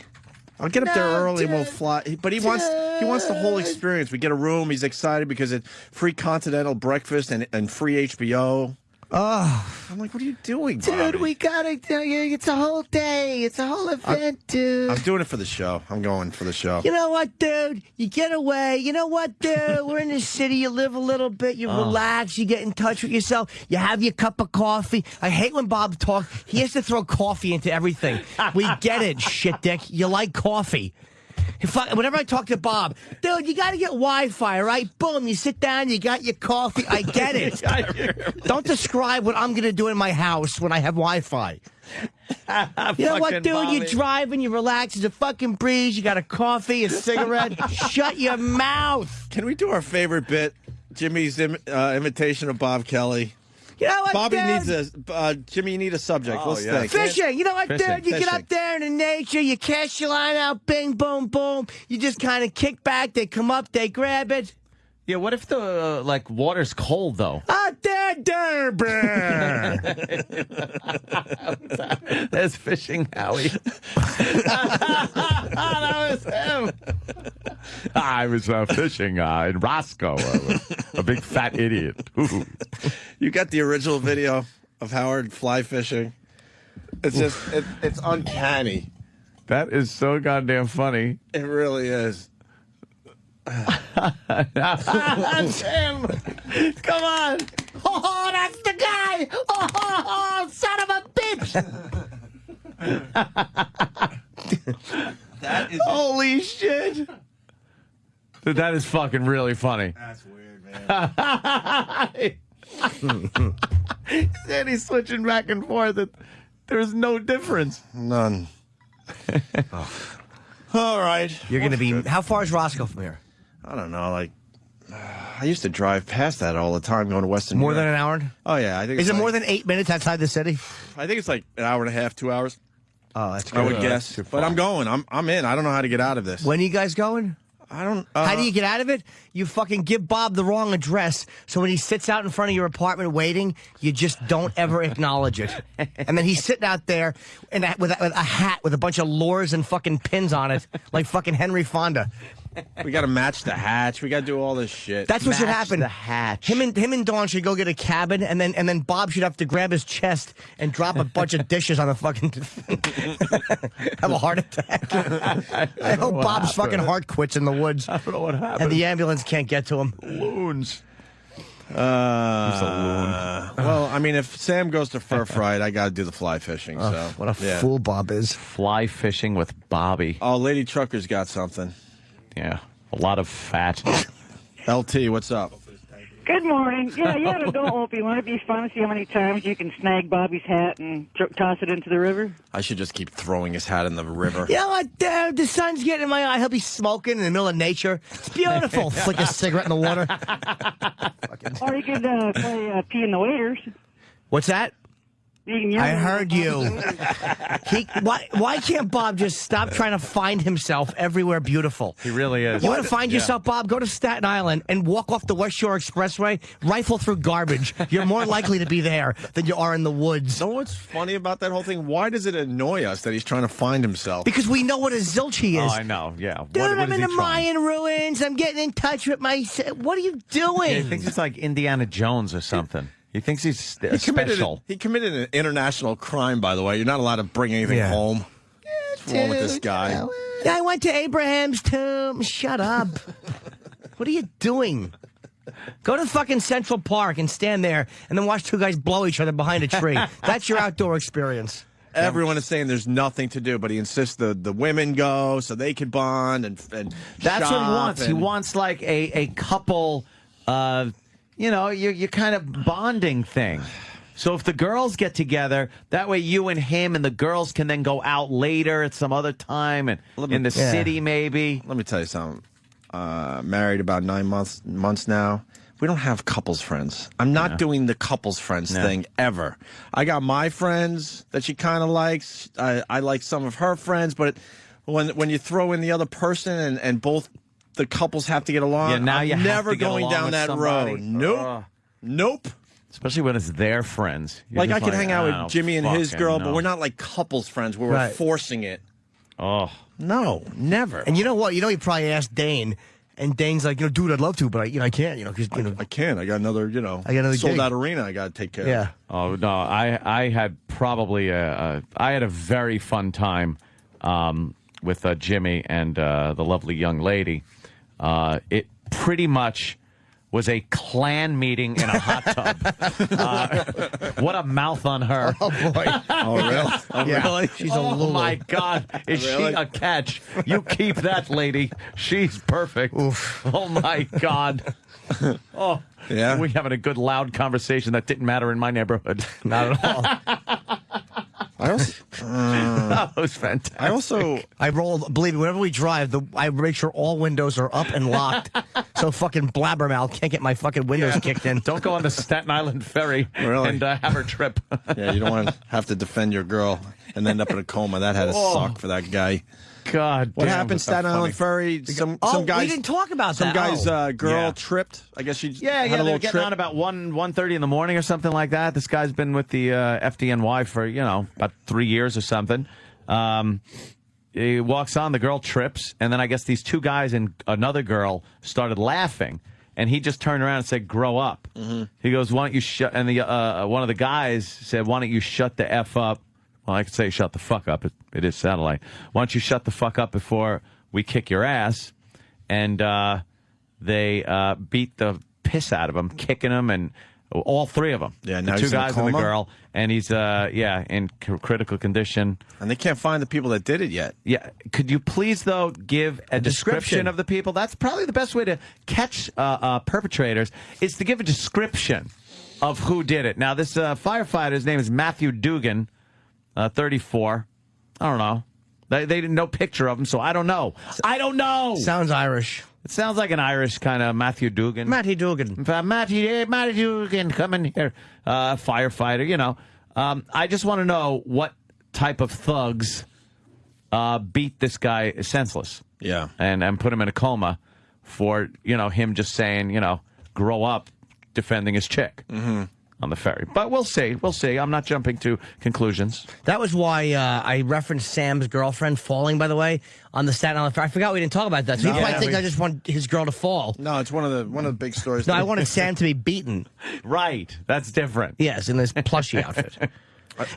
I'll get up there early and we'll fly. But he wants the whole experience. We get a room. He's excited because it's free continental breakfast and free HBO. Oh, I'm like, what are you doing, dude, Bobby? we got to tell you, it's a whole day. It's a whole event, dude. I'm doing it for the show. I'm going for the show. You know what, dude? You get away. You know what, dude? We're in the city. You live a little bit. You relax. You get in touch with yourself. You have your cup of coffee. I hate when Bob talks. He has to throw coffee into everything. We get it, shit dick. You like coffee. Whenever I talk to Bob, dude, you got to get Wi-Fi, right? Boom, you sit down, you got your coffee. I get it. Don't describe what I'm going to do in my house when I have Wi-Fi. You know what, dude? Bobby. You're driving, you relax, it's a fucking breeze, you got a coffee, a cigarette. Shut your mouth. Can we do our favorite bit? Jimmy's imitation of Bob Kelly. You know what, Bobby dude? needs a Jimmy. You need a subject. Let's think. Fishing. You know what, Fishing. dude? You get up there in the nature, you cast your line out, bing, boom, boom. You just kind of kick back. They come up, they grab it. Yeah, what if the water's cold though? Out there, Durban. There's fishing, Howie. That was him. I was fishing in Roscoe. A big fat idiot. Ooh. You got the original video of Howard fly fishing. It's just it's uncanny. That is so goddamn funny. It really is. That's him. Come on. Oh, that's the guy. Oh, son of a bitch. That is holy shit. Dude, that is fucking really funny. That's weird, man. And he's switching back and forth. There's no difference. None. All right. You're going to be... How far is Roscoe from here? I don't know. Like, I used to drive past that all the time going to Western More New York. than an hour? Oh, yeah. I think Is it's it more than 8 minutes outside the city? I think it's like an hour and a half, 2 hours. Oh, that's good. I would guess. But I'm going. I'm in. I don't know how to get out of this. When are you guys going? I don't... How do you get out of it? You fucking give Bob the wrong address, so when he sits out in front of your apartment waiting, you just don't ever acknowledge it. And then he's sitting out there with a hat with a bunch of lures and fucking pins on it, like fucking Henry Fonda. We got to match the hatch. We got to do all this shit. That's what should Match happen. the hatch. Him and Dawn should go get a cabin, and then Bob should have to grab his chest and drop a bunch of dishes on the fucking have a heart attack. I hope Bob's fucking heart quits in the woods. I don't know what happened. And the ambulance can't get to him. Loons. Well, I mean, if Sam goes to Fur Fright, I got to do the fly fishing. So What a fool Bob is. Fly fishing with Bobby. Oh, Lady Trucker's got something. Yeah, a lot of fat. LT, what's up? Good morning. Yeah, you had a adult Opie. Wouldn't it be fun to see how many times you can snag Bobby's hat and toss it into the river? I should just keep throwing his hat in the river. You know what, dude? The sun's getting in my eye. He'll be smoking in the middle of nature. It's beautiful. Flick a cigarette in the water. Or you could play pee in the waders. What's that? I heard you. Why can't Bob just stop trying to find himself everywhere beautiful? He really is. You want to find yourself, Bob? Go to Staten Island and walk off the West Shore Expressway, rifle through garbage. You're more likely to be there than you are in the woods. You know what's funny about that whole thing? Why does it annoy us that he's trying to find himself? Because we know what a zilch he is. Oh, I know. Yeah. Dude, what I'm is in he the trying? Mayan ruins. I'm getting in touch with my... What are you doing? He thinks it's like Indiana Jones or something. He thinks he's special. He committed an international crime, by the way. You're not allowed to bring anything home. What's wrong with this guy? Yeah, I went to Abraham's tomb. Shut up. What are you doing? Go to fucking Central Park and stand there and then watch two guys blow each other behind a tree. That's your outdoor experience. Everyone is saying there's nothing to do, but he insists the women go so they can bond and That's what he wants. He and- wants like a couple, you kind of bonding thing. So if the girls get together, that way you and him and the girls can then go out later at some other time and in the city maybe. Let me tell you something. Married about 9 months now. We don't have couples friends. I'm not doing the couples friends thing ever. I got my friends that she kind of likes. I like some of her friends, but when you throw in the other person and both the couples have to get along, now I'm you have never to get going along down with that somebody. road. Nope. Nope. Especially when it's their friends. You're Like I just could hang out "I with Jimmy and his fucking girl, know." but we're not like couples friends where Right. we're forcing it. Oh. No, never. And you know what? You know, he probably asked Dane, and Dane's like, dude, I'd love to, but I can't, because I can't. I got another, I got another sold gig. out arena I got to take care of. Yeah. Oh no, I had probably I had a very fun time with Jimmy and the lovely young lady. It pretty much was a clan meeting in a hot tub. What a mouth on her! Oh boy! Oh really? Oh Yeah. really? She's a Oh Lulu. my God! Is Really? she a catch? You keep that lady. She's perfect. Oh my God! Oh Yeah? we having a good loud conversation that didn't matter in my neighborhood. Not at all. I also, That was fantastic. I roll. Believe me, whenever we drive, I make sure all windows are up and locked, so fucking blabbermouth can't get my fucking windows kicked in. Don't go on the Staten Island ferry Really? and have her trip. yeah, you don't want to have to defend your girl and end up in a coma. That had to suck for that guy. God, What damn, happened, was that Staten Island funny. Ferry? Some we guys. didn't talk about some that. guy's girl Yeah. tripped. I guess she Yeah, had a they little were getting trip. on about 1:30 in the morning or something like that. This guy's been with the FDNY for about 3 years or something. He walks on, the girl trips, and then I guess these two guys and another girl started laughing, and he just turned around and said, "Grow up." Mm-hmm. He goes, "Why don't you shut?" And the one of the guys said, "Why don't you shut the f up?" Well, I could say shut the fuck up. It is satellite. Why don't you shut the fuck up before we kick your ass? And they beat the piss out of him, kicking him, and all three of them. Yeah, the now two he's in a guys and the coma? girl, and he's in critical condition. And they can't find the people that did it yet. Yeah, could you please though give a description of the people? That's probably the best way to catch perpetrators is to give a description of who did it. Now, this firefighter's name is Matthew Dugan, 34. I don't know. They didn't know picture of him, so I don't know. I don't know. Sounds Irish. It sounds like an Irish kind of Matthew Dugan. Matty Dugan. Matty Dugan, come in here. Firefighter, I just want to know what type of thugs beat this guy senseless. Yeah. And put him in a coma for, him just saying, grow up defending his chick on the ferry. But we'll see. We'll see. I'm not jumping to conclusions. That was why I referenced Sam's girlfriend falling, by the way, on the Staten Island Ferry. I forgot we didn't talk about that. So No. you probably Yeah, think we- I just want his girl to fall. No, it's one of the big stories. No, I wanted Sam to be beaten. Right. That's different. Yes, in this plushy outfit.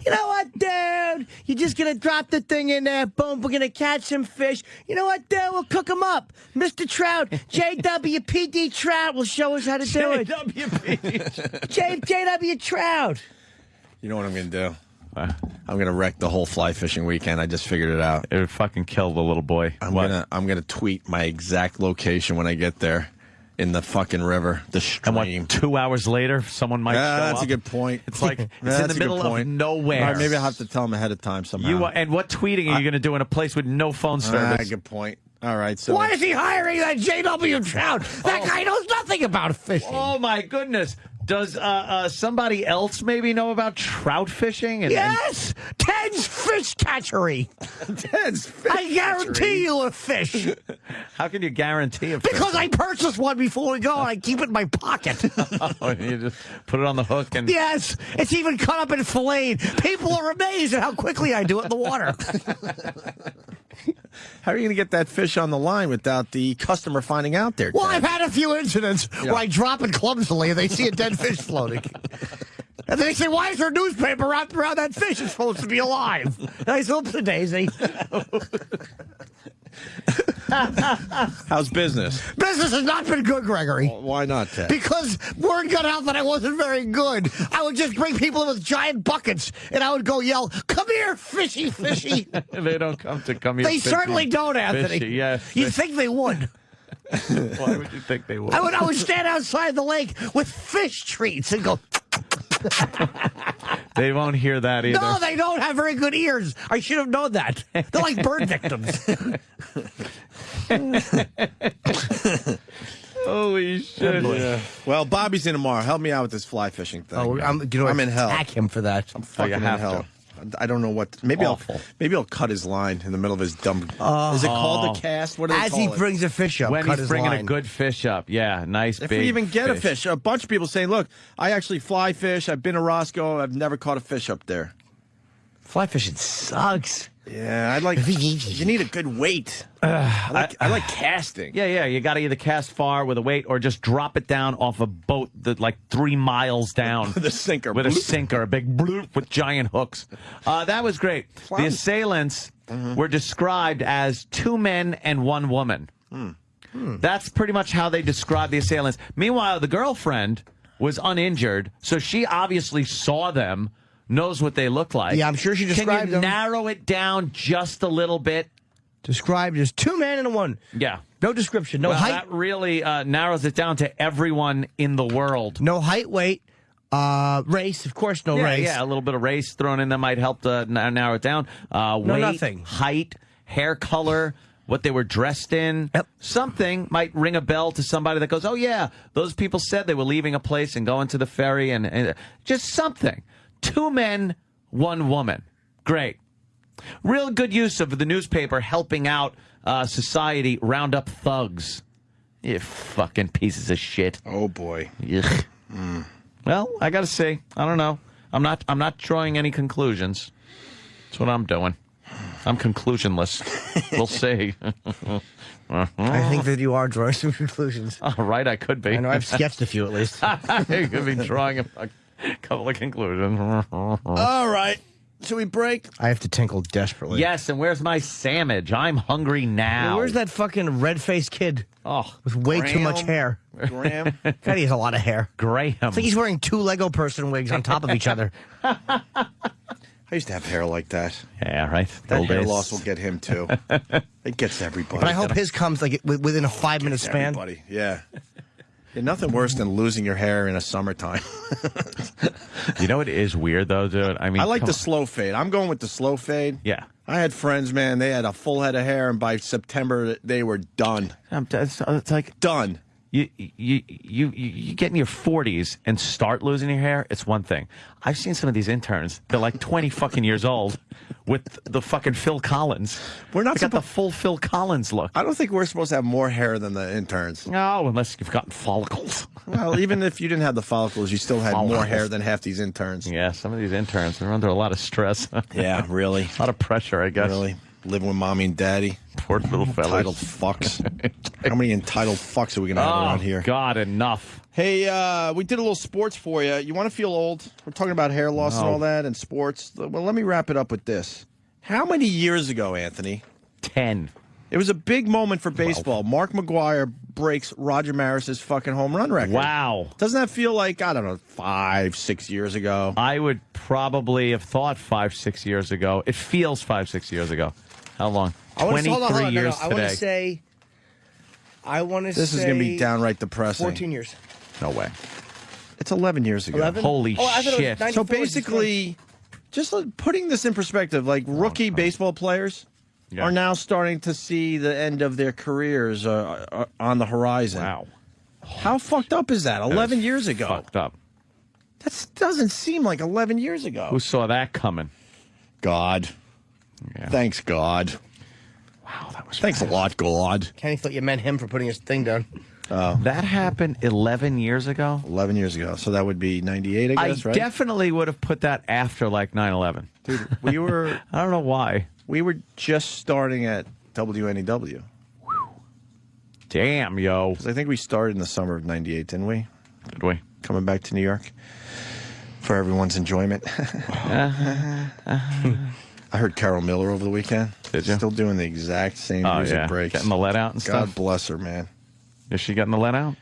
You know what, dude? You're just going to drop the thing in there. Boom, we're going to catch some fish. You know what, dude? We'll cook them up. Mr. Trout, JWPD Trout will show us how to do it. JW Trout. You know what I'm going to do? I'm going to wreck the whole fly fishing weekend. I just figured it out. It would fucking kill the little boy. I'm gonna tweet my exact location when I get there in the fucking river, the stream. And 2 hours later, someone might show That's up. a good point. It's like it's That's in a the good middle of point. nowhere. All right, maybe I'll have to tell them ahead of time somehow. And what tweeting are you going to do in a place with no phone service? Good point. All right, so Why is he hiring that JW Trout? That guy knows nothing about fishing. Oh my goodness! Does somebody else maybe know about trout fishing? Yes, Ted's Fish Catchery. Ted's Fish I guarantee you a fish. How can you guarantee a fish? Because I purchased one before we go, and I keep it in my pocket. You just put it on the hook and Yes, it's even cut up and filleted. People are amazed at how quickly I do it in the water. how are you going to get that fish on the line without the customer finding out there? Well, Ted? I've had a few incidents where I drop it clumsily and they see a dead fish floating. And then they say, why is there a newspaper wrapped around that fish? It's supposed to be alive. And I say, oops, a daisy. How's business? Business has not been good, Gregory. Well, why not, Ted? Because word got out that I wasn't very good. I would just bring people in with giant buckets, and I would go yell, "Come here, fishy, fishy." They don't come here. They fishy, certainly don't, Anthony. Fishy, yes. You'd think they would. Why would you think they would? I would stand outside the lake with fish treats and go. They won't hear that either. No, they don't have very good ears. I should have known that. They're like bird victims. Holy shit. Yeah. Well, Bobby's in tomorrow. Help me out with this fly fishing thing. Oh, I'm in hell. Attack him for that. I'm fucking in hell. I don't know what. Maybe I'll cut his line in the middle of his dumb. Is it called a cast? What do they As call he it? brings a fish up, When cut he's his bringing line. a good fish up. Yeah, nice If big we even get a fish, a bunch of people saying, "Look, I actually fly fish. I've been to Roscoe. I've never caught a fish up there." Fly fishing sucks. Yeah, I'd like. You need a good weight. I like casting. Yeah. You got to either cast far with a weight or just drop it down off a boat that like 3 miles down. With a sinker. With a sinker, a big bloop with giant hooks. That was great. The assailants were described as 2 men and 1 woman. That's pretty much how they described the assailants. Meanwhile, the girlfriend was uninjured, so she obviously saw them. Knows what they look like. Yeah, I'm sure she described Can you them. narrow it down just a little bit? Described as 2 men and a 1. Yeah. No description. No Well, height. that really narrows it down to everyone in the world. No height, weight, race. Of course, no race. Yeah, a little bit of race thrown in that might help to narrow it down. Weight, nothing. height, hair color, what they were dressed in. Yep. Something might ring a bell to somebody that goes, oh, yeah, those people said they were leaving a place and going to the ferry and just something. 2 men, 1 woman. Great. Real good use of the newspaper helping out society round up thugs. You fucking pieces of shit. Oh boy. Ugh. Well, I gotta say, I don't know. I'm not drawing any conclusions. That's what I'm doing. I'm conclusionless. We'll see. I think that you are drawing some conclusions. All right, I could be. I know I've sketched a few at least. You could be drawing a couple of conclusions. All right. Should we break? I have to tinkle desperately. Yes, and where's my sandwich? I'm hungry now. Where's that fucking red-faced kid? Oh, with way too much hair. Graham. God, he has a lot of hair. Graham. I think he's wearing 2 Lego person wigs on top of each other. I used to have hair like that. Yeah, right. That hair loss will get him too. It gets everybody. But I hope his comes like within a 5-minute span. Everybody, yeah. Nothing worse than losing your hair in a summertime. You know, it is weird though, dude. I mean, I like the slow fade. I'm going with the slow fade. Yeah. I had friends, man. They had a full head of hair, and by September they were done. It's like done. You get in your 40s and start losing your hair, it's one thing. I've seen some of these interns. They're like 20 fucking years old with the fucking Phil Collins. We're not got the full Phil Collins look. I don't think we're supposed to have more hair than the interns. No, unless you've gotten follicles. Well, even if you didn't have the follicles, you still had more hair than half these interns. Yeah, some of these interns, they're under a lot of stress. Yeah, really. A lot of pressure, I guess. Really. Living with mommy and daddy. Poor little fellas. Entitled fucks. How many entitled fucks are we going to have around here? God, enough. Hey, we did a little sports for you. You want to feel old? We're talking about hair loss and all that and sports. Well, let me wrap it up with this. How many years ago, Anthony? 10. It was a big moment for baseball. Mark McGwire breaks Roger Maris's fucking home run record. Wow. Doesn't that feel like, I don't know, 5-6 years ago? I would probably have thought 5-6 years ago. It feels 5-6 years ago. How long? 23 years today. I want to say... This is going to be downright depressing. 14 years. No way. It's 11 years ago. 11? Holy shit. So basically, just putting this in perspective, like rookie baseball players are now starting to see the end of their careers on the horizon. Wow. How fucked up is that? 11 years ago. Fucked up. That doesn't seem like 11 years ago. Who saw that coming? God. Yeah. Thanks, God. Wow, that was Thanks a lot, God. Kenny thought you meant him for putting his thing down. That happened 11 years ago? 11 years ago. So that would be 98, I guess, right? I definitely would have put that after like 9/11. Dude, we were... I don't know why. We were just starting at WNEW. Damn, yo. 'Cause I think we started in the summer of 98, didn't we? Did we? Coming back to New York for everyone's enjoyment. I heard Carol Miller over the weekend. Did you? Still doing the exact same Oh, music yeah. breaks. Getting the let out and God stuff? bless her, man. Is she getting the let out?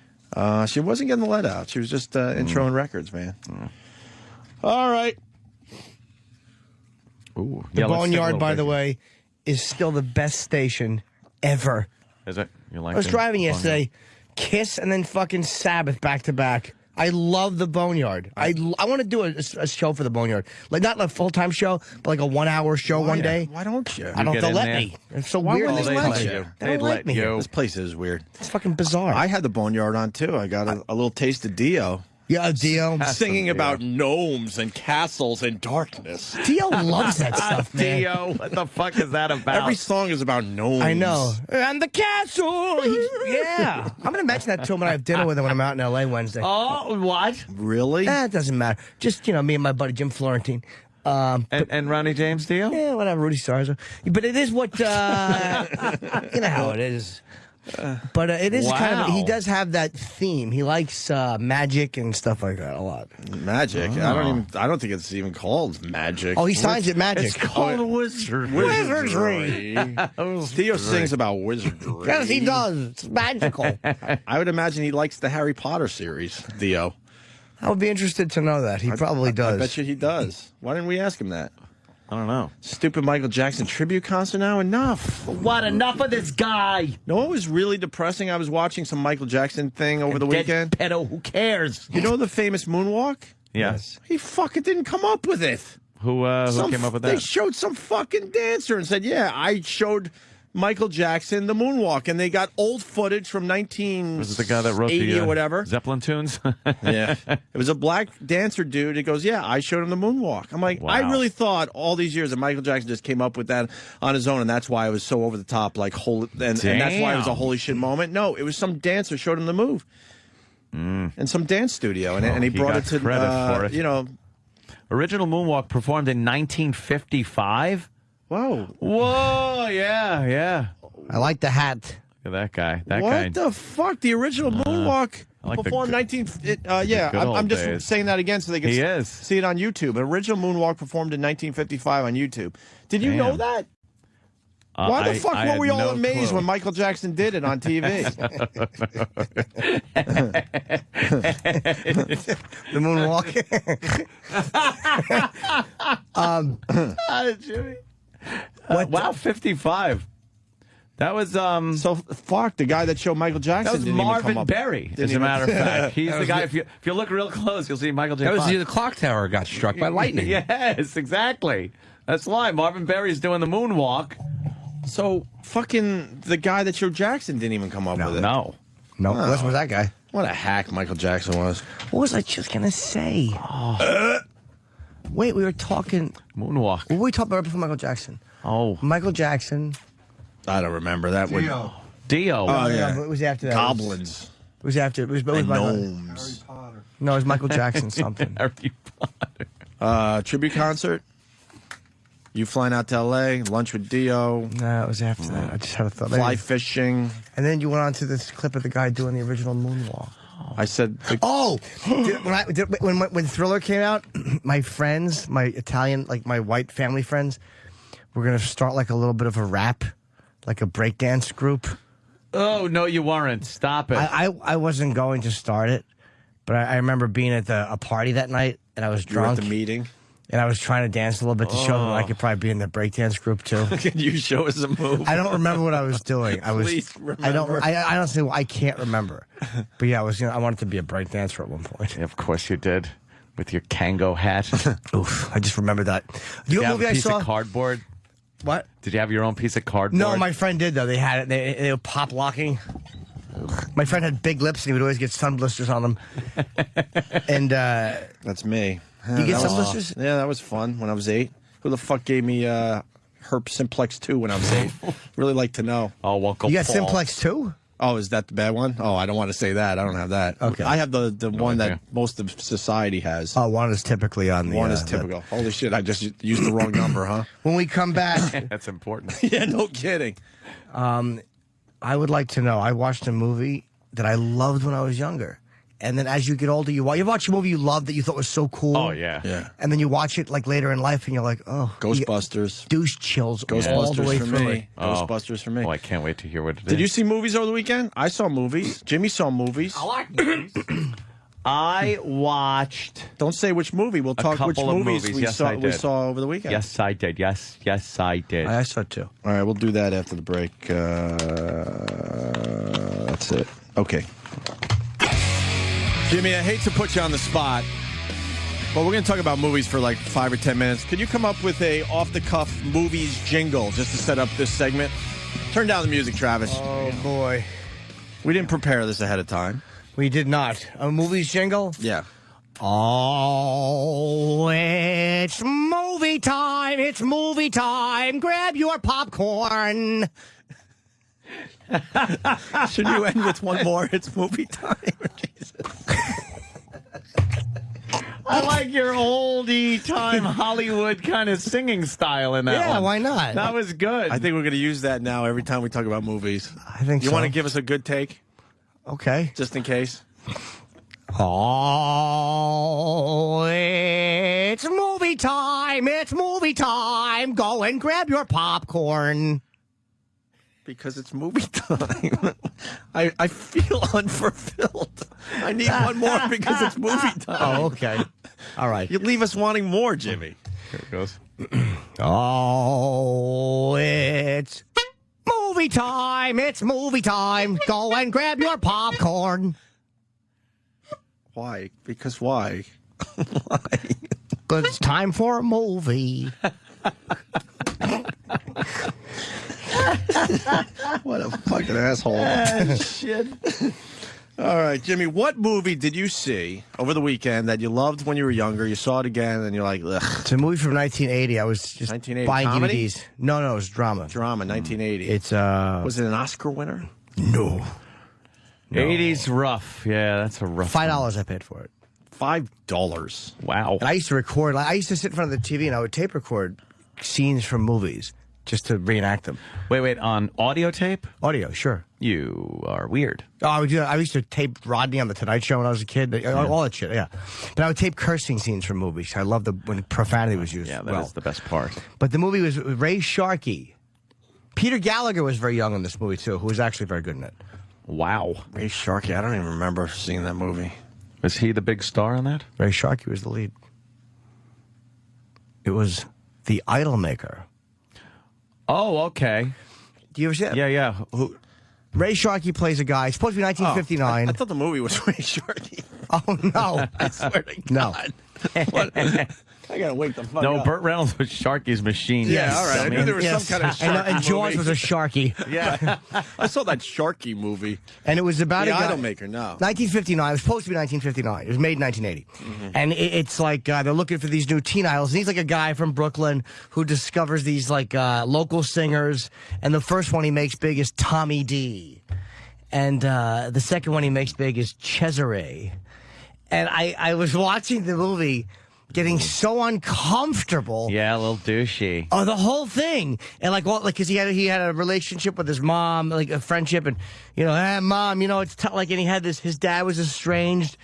She wasn't getting the let out. She was just introing records, man. All right. Ooh. The Boneyard, by the way, is still the best station ever. Is it? You like I was the driving Boneyard? yesterday, Kiss and then fucking Sabbath back to back. I love the Boneyard. I want to do a show for the Boneyard, like not a full-time show, but like a 1 hour show one day. Why don't you? I don't. get They'll in let there? me. It's so Why weird. wouldn't They they don't let like you? me. They They'd don't like let me you. here. This place is weird. It's fucking bizarre. I had the Boneyard on too. I got a little taste of Dio. Yeah, Dio. Singing about gnomes and castles and darkness. Dio loves that stuff, man. Dio, what the fuck is that about? Every song is about gnomes. I know. And the castle. Yeah. I'm going to mention that to him when I have dinner with him when I'm out in L.A. Wednesday. Oh, what? Really? It doesn't matter. Just, me and my buddy Jim Florentine. And Ronnie James Dio? Yeah, whatever, Rudy Sarzo. But it is what, you know how it is. But it is kind of, he does have that theme. He likes magic and stuff like that a lot. Magic? I don't think it's even called magic. Oh, he signs it magic. It's called wizardry. Theo sings about wizardry. Yes, he does. It's magical. I would imagine he likes the Harry Potter series, Theo. I would be interested to know that. He probably does. I bet you he does. Why didn't we ask him that? I don't know. Stupid Michael Jackson tribute concert now? Enough. What? Enough of this guy. No, what was really depressing? I was watching some Michael Jackson thing over the weekend. Pedo, who cares? You know the famous moonwalk? Yes. He fucking didn't come up with it. Who came up with that? They showed some fucking dancer and said, yeah, I showed Michael Jackson the moonwalk, and they got old footage from 1980 Was it the guy that wrote the or whatever. Zeppelin tunes? Yeah. It was a black dancer dude. He goes, yeah, I showed him the moonwalk. I'm like, Wow. I really thought all these years that Michael Jackson just came up with that on his own, and that's why it was so over the top, like, holy, and that's why it was a holy shit moment. No, it was some dancer showed him the move. In some dance studio, and he brought got it to, credit for it. Original Moonwalk performed in 1955. Whoa. Whoa, yeah. I like the hat. Look at that guy. That what guy. the fuck? The original moonwalk I like the performed good- yeah, good old I'm just days. saying that again so they can He is. see it on YouTube. An original moonwalk performed in 1955 on YouTube. Did you know Damn. that? Why the fuck I were had we all no amazed clue. when Michael Jackson did it on TV? The moonwalk. Jimmy. Wow, 55. That was so fuck the guy that showed Michael Jackson. That was didn't even come Marvin up. Berry, Didn't as a even- matter of fact. He's That the was guy. the- If you look real close, you'll see Michael J. That was Fox. the clock tower got struck by lightning. Yes, exactly. That's why Marvin Berry's doing the moonwalk. So fucking the guy that showed Jackson didn't even come up with it. No. No, what was that guy? What a hack Michael Jackson was. What was I just going to say? Wait, we were talking. Moonwalk. What were we talking about before Michael Jackson? Oh. Michael Jackson. I don't remember that. Dio. Oh, yeah. No, it was after that. Goblins. It was after. It was And Michael. gnomes. No, it was Michael Jackson something. Harry Potter. Tribute concert. You flying out to L.A., lunch with Dio. No, it was after that. I just had a thought. Fly fishing. And then you went on to this clip of the guy doing the original moonwalk. I said... When Thriller came out, my friends, my Italian, like my white family friends, were going to start like a little bit of a rap, like a breakdance group. Oh, no, you weren't. Stop it. I wasn't going to start it, but I remember being at a party that night, and I was You were at drunk. the meeting. And I was trying to dance a little bit to show them I could probably be in the breakdance group too. Can you show us a move? I don't remember what I was doing. I was. Please remember. I don't. I honestly, I can't remember. But yeah, I was. I wanted to be a breakdancer at one point. Of course you did. With your Kango hat. Oof! I just remember that. Did you know have movie a I piece saw? of cardboard? What? Did you have your own piece of cardboard? No, my friend did though. They had it. They were pop locking. My friend had big lips and he would always get sun blisters on them. And that's me. You get That sun was- blisters? Yeah, that was fun when I was 8. Who the fuck gave me Herp Simplex 2 when I was 8? Really like to know. Oh, Uncle You got Paul. Simplex too? Oh, is that the bad one? Oh, I don't want to say that. I don't have that. Okay. I have the one idea. that most of society has. Oh, one is typically on the. One is typical. Holy shit, I just used the wrong number, huh? When we come back, That's important. Yeah, no kidding. I would like to know. I watched a movie that I loved when I was younger, and then as you get older, you watch a movie you love that you thought was so cool. Oh, yeah. Yeah. And then you watch it like later in life, and you're like, oh, Ghostbusters. Douche chills all the Ghostbusters way for through me. it. Ghostbusters for me. Oh, I can't wait to hear what it is. Did you see movies over the weekend? I saw movies. Jimmy saw movies. I like movies. I watched. Don't say which movie. We'll talk which couple of movies we Yes, saw. I did. We saw over the weekend. Yes, I did. Yes, I did. I saw two. All right, we'll do that after the break. That's it. Okay. Jimmy, I hate to put you on the spot, but we're going to talk about movies for like 5 or 10 minutes. Can you come up with a off-the-cuff movies jingle just to set up this segment? Turn down the music, Travis. Oh, boy. We didn't prepare this ahead of time. We did not. A movies jingle? Yeah. Oh, it's movie time. It's movie time. Grab your popcorn. Should you end with one more? It's movie time. Jesus. I like your oldie time Hollywood kind of singing style in that one. Yeah, why not? That was good. I think we're going to use that now every time we talk about movies. I think You so. want to give us a good take? Okay. Just in case? Oh, it's movie time. It's movie time. Go and grab your popcorn. Because it's movie time. I feel unfulfilled. I need one more because it's movie time. Oh, okay. All right. You leave us wanting more, Jimmy. Here it goes. Oh, it's movie time. It's movie time. Go and grab your popcorn. Why? Because why? Why? Because it's time for a movie. What a fucking asshole. Shit. All right, Jimmy, what movie did you see over the weekend that you loved when you were younger? You saw it again and you're like, ugh. It's a movie from 1980. I was just 1980 buying comedy? DVDs. No, it was drama. Drama, 1980. It's Was it an Oscar winner? No. 80s rough. Yeah, that's a rough $5 I paid for it. $5. Wow. And I used to record. I used to sit in front of the TV and I would tape record scenes from movies just to reenact them. Wait, on audio tape? Audio, sure. You are weird. Oh, I would do that. I used to tape Rodney on The Tonight Show when I was a kid. All that shit, yeah. But I would tape cursing scenes from movies. I loved when profanity was used. Yeah, that is the best part. But the movie was Ray Sharkey. Peter Gallagher was very young in this movie, too, who was actually very good in it. Wow. Ray Sharkey, I don't even remember seeing that movie. Was he the big star in that? Ray Sharkey was the lead. It was The Idolmaker. Oh, okay. Do you ever see that? Yeah. Who? Ray Sharkey plays a guy. It's supposed to be 1959. I thought the movie was Ray Sharkey. Oh, no. I swear to No. God. I gotta wake the fuck No, up. Burt Reynolds was Sharky's machine. Yeah, all right. I knew there was some kind of Sharky and Jaws movie. was a Sharky. Yeah. I saw that Sharky movie. And it was about The a guy. Idolmaker, no. 1959. It was supposed to be 1959. It was made in 1980. And it's like they're looking for these new teen idols. And he's like a guy from Brooklyn who discovers these like local singers. And the first one he makes big is Tommy D. And the second one he makes big is Cesare. And I was watching the movie getting so uncomfortable. Yeah, a little douchey. Oh, the whole thing, and because he had a relationship with his mom, like a friendship, and mom, it's and he had his dad was estranged,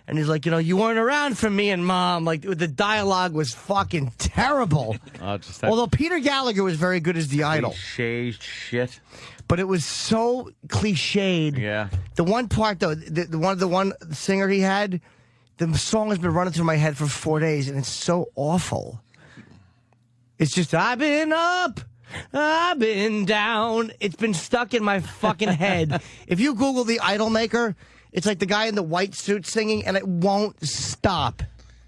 and he's like, you weren't around for me and mom. Like the dialogue was fucking terrible. Just that Although Peter Gallagher was very good as the idol, cliched shit. but it was so cliched. Yeah. The one part though, the one singer he had. The song has been running through my head for 4 days, and it's so awful. It's just, I've been up, I've been down. It's been stuck in my fucking head. If you Google The Idolmaker, it's like the guy in the white suit singing, and it won't stop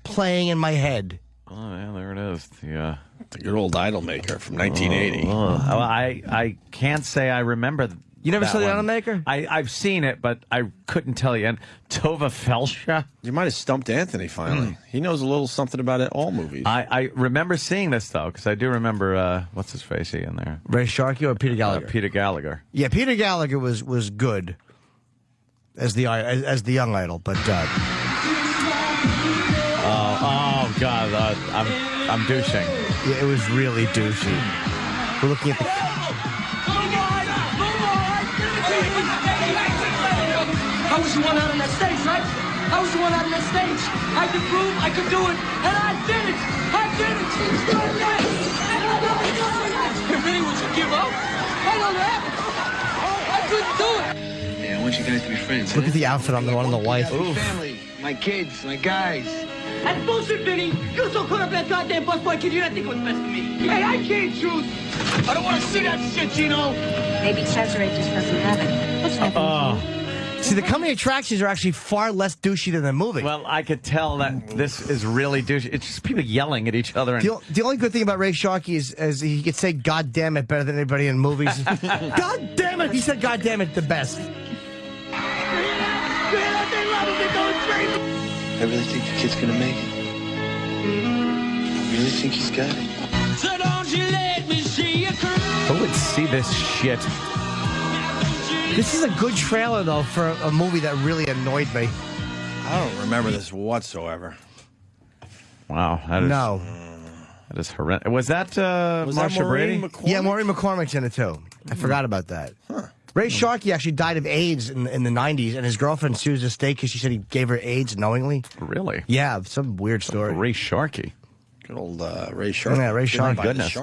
playing in my head. Oh, yeah, there it is. The good old Idolmaker from 1980. I can't say I remember. You never saw The one. Idolmaker? I've seen it, but I couldn't tell you. And Tova Felsha. You might have stumped Anthony finally. He knows a little something about all movies. I remember seeing this, though, because I do remember, what's his face in there? Ray Sharkey or Peter Gallagher? Peter Gallagher. Yeah, Peter Gallagher was good as the young idol, but... Oh, God, I'm douching. Yeah, it was really douchey. We're looking at the... I was the one out on that stage, right? I was the one out on the stage. I could prove I could do it, and I did it. I did it. If anyone should give up, I don't have it. I couldn't do it. Yeah, I want you guys to be friends. Look at the outfit on the one on the wife. My family, my kids, my guys. That's bullshit, Vinny. You're so caught up in that goddamn busboy kid, you don't think what's best for me. Hey, I can't choose. I don't want to see that shit, Gino. Maybe Cesare just doesn't have it. What's happening? See, the comedy attractions are actually far less douchey than the movie. Well, I could tell that this is really douchey. It's just people yelling at each other. And The only good thing about Ray Sharkey is he could say "God damn it" better than anybody in movies. God damn it! He said "God damn it" the best. I really think the kid's gonna make it. I really think he's got it. So don't you let me see you cry. who would see this shit? This is a good trailer, though, for a movie that really annoyed me. I don't remember this whatsoever. Wow. That is horrendous. Was that Marsha Brady? Yeah, Maureen McCormick's in it, too. I forgot about that. Ray Sharkey actually died of AIDS in the 90s, and his girlfriend sued his estate because she said he gave her AIDS knowingly. Really? Yeah, some weird story. Ray Sharkey. Good old Ray Sharkey. Yeah, Ray Sharkey. My goodness.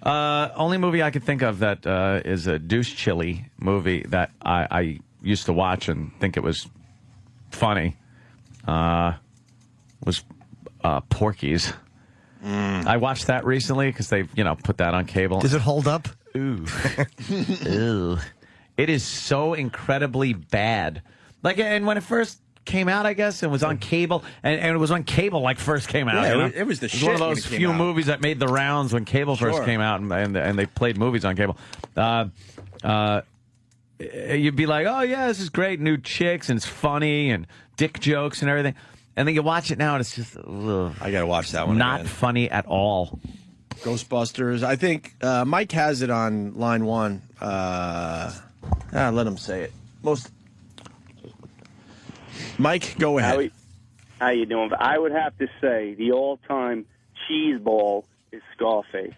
Only movie I can think of that is a douche chili movie that I used to watch and think it was funny was Porky's. I watched that recently because they, put that on cable. Does it hold up? Ooh. Ew. It is so incredibly bad. And when it first came out, I guess, it was on cable, and it was when cable first came out. Yeah, it was the shit. One of those few movies that made the rounds when cable first came out, and they played movies on cable. You'd be like, oh yeah, this is great, new chicks, and it's funny, and dick jokes and everything. And then you watch it now, and it's just I gotta watch that one. Not funny at all. Ghostbusters. I think Mike has it on line one. Let him say it. Mike, go ahead. How you doing? I would have to say the all-time cheese ball is Scarface.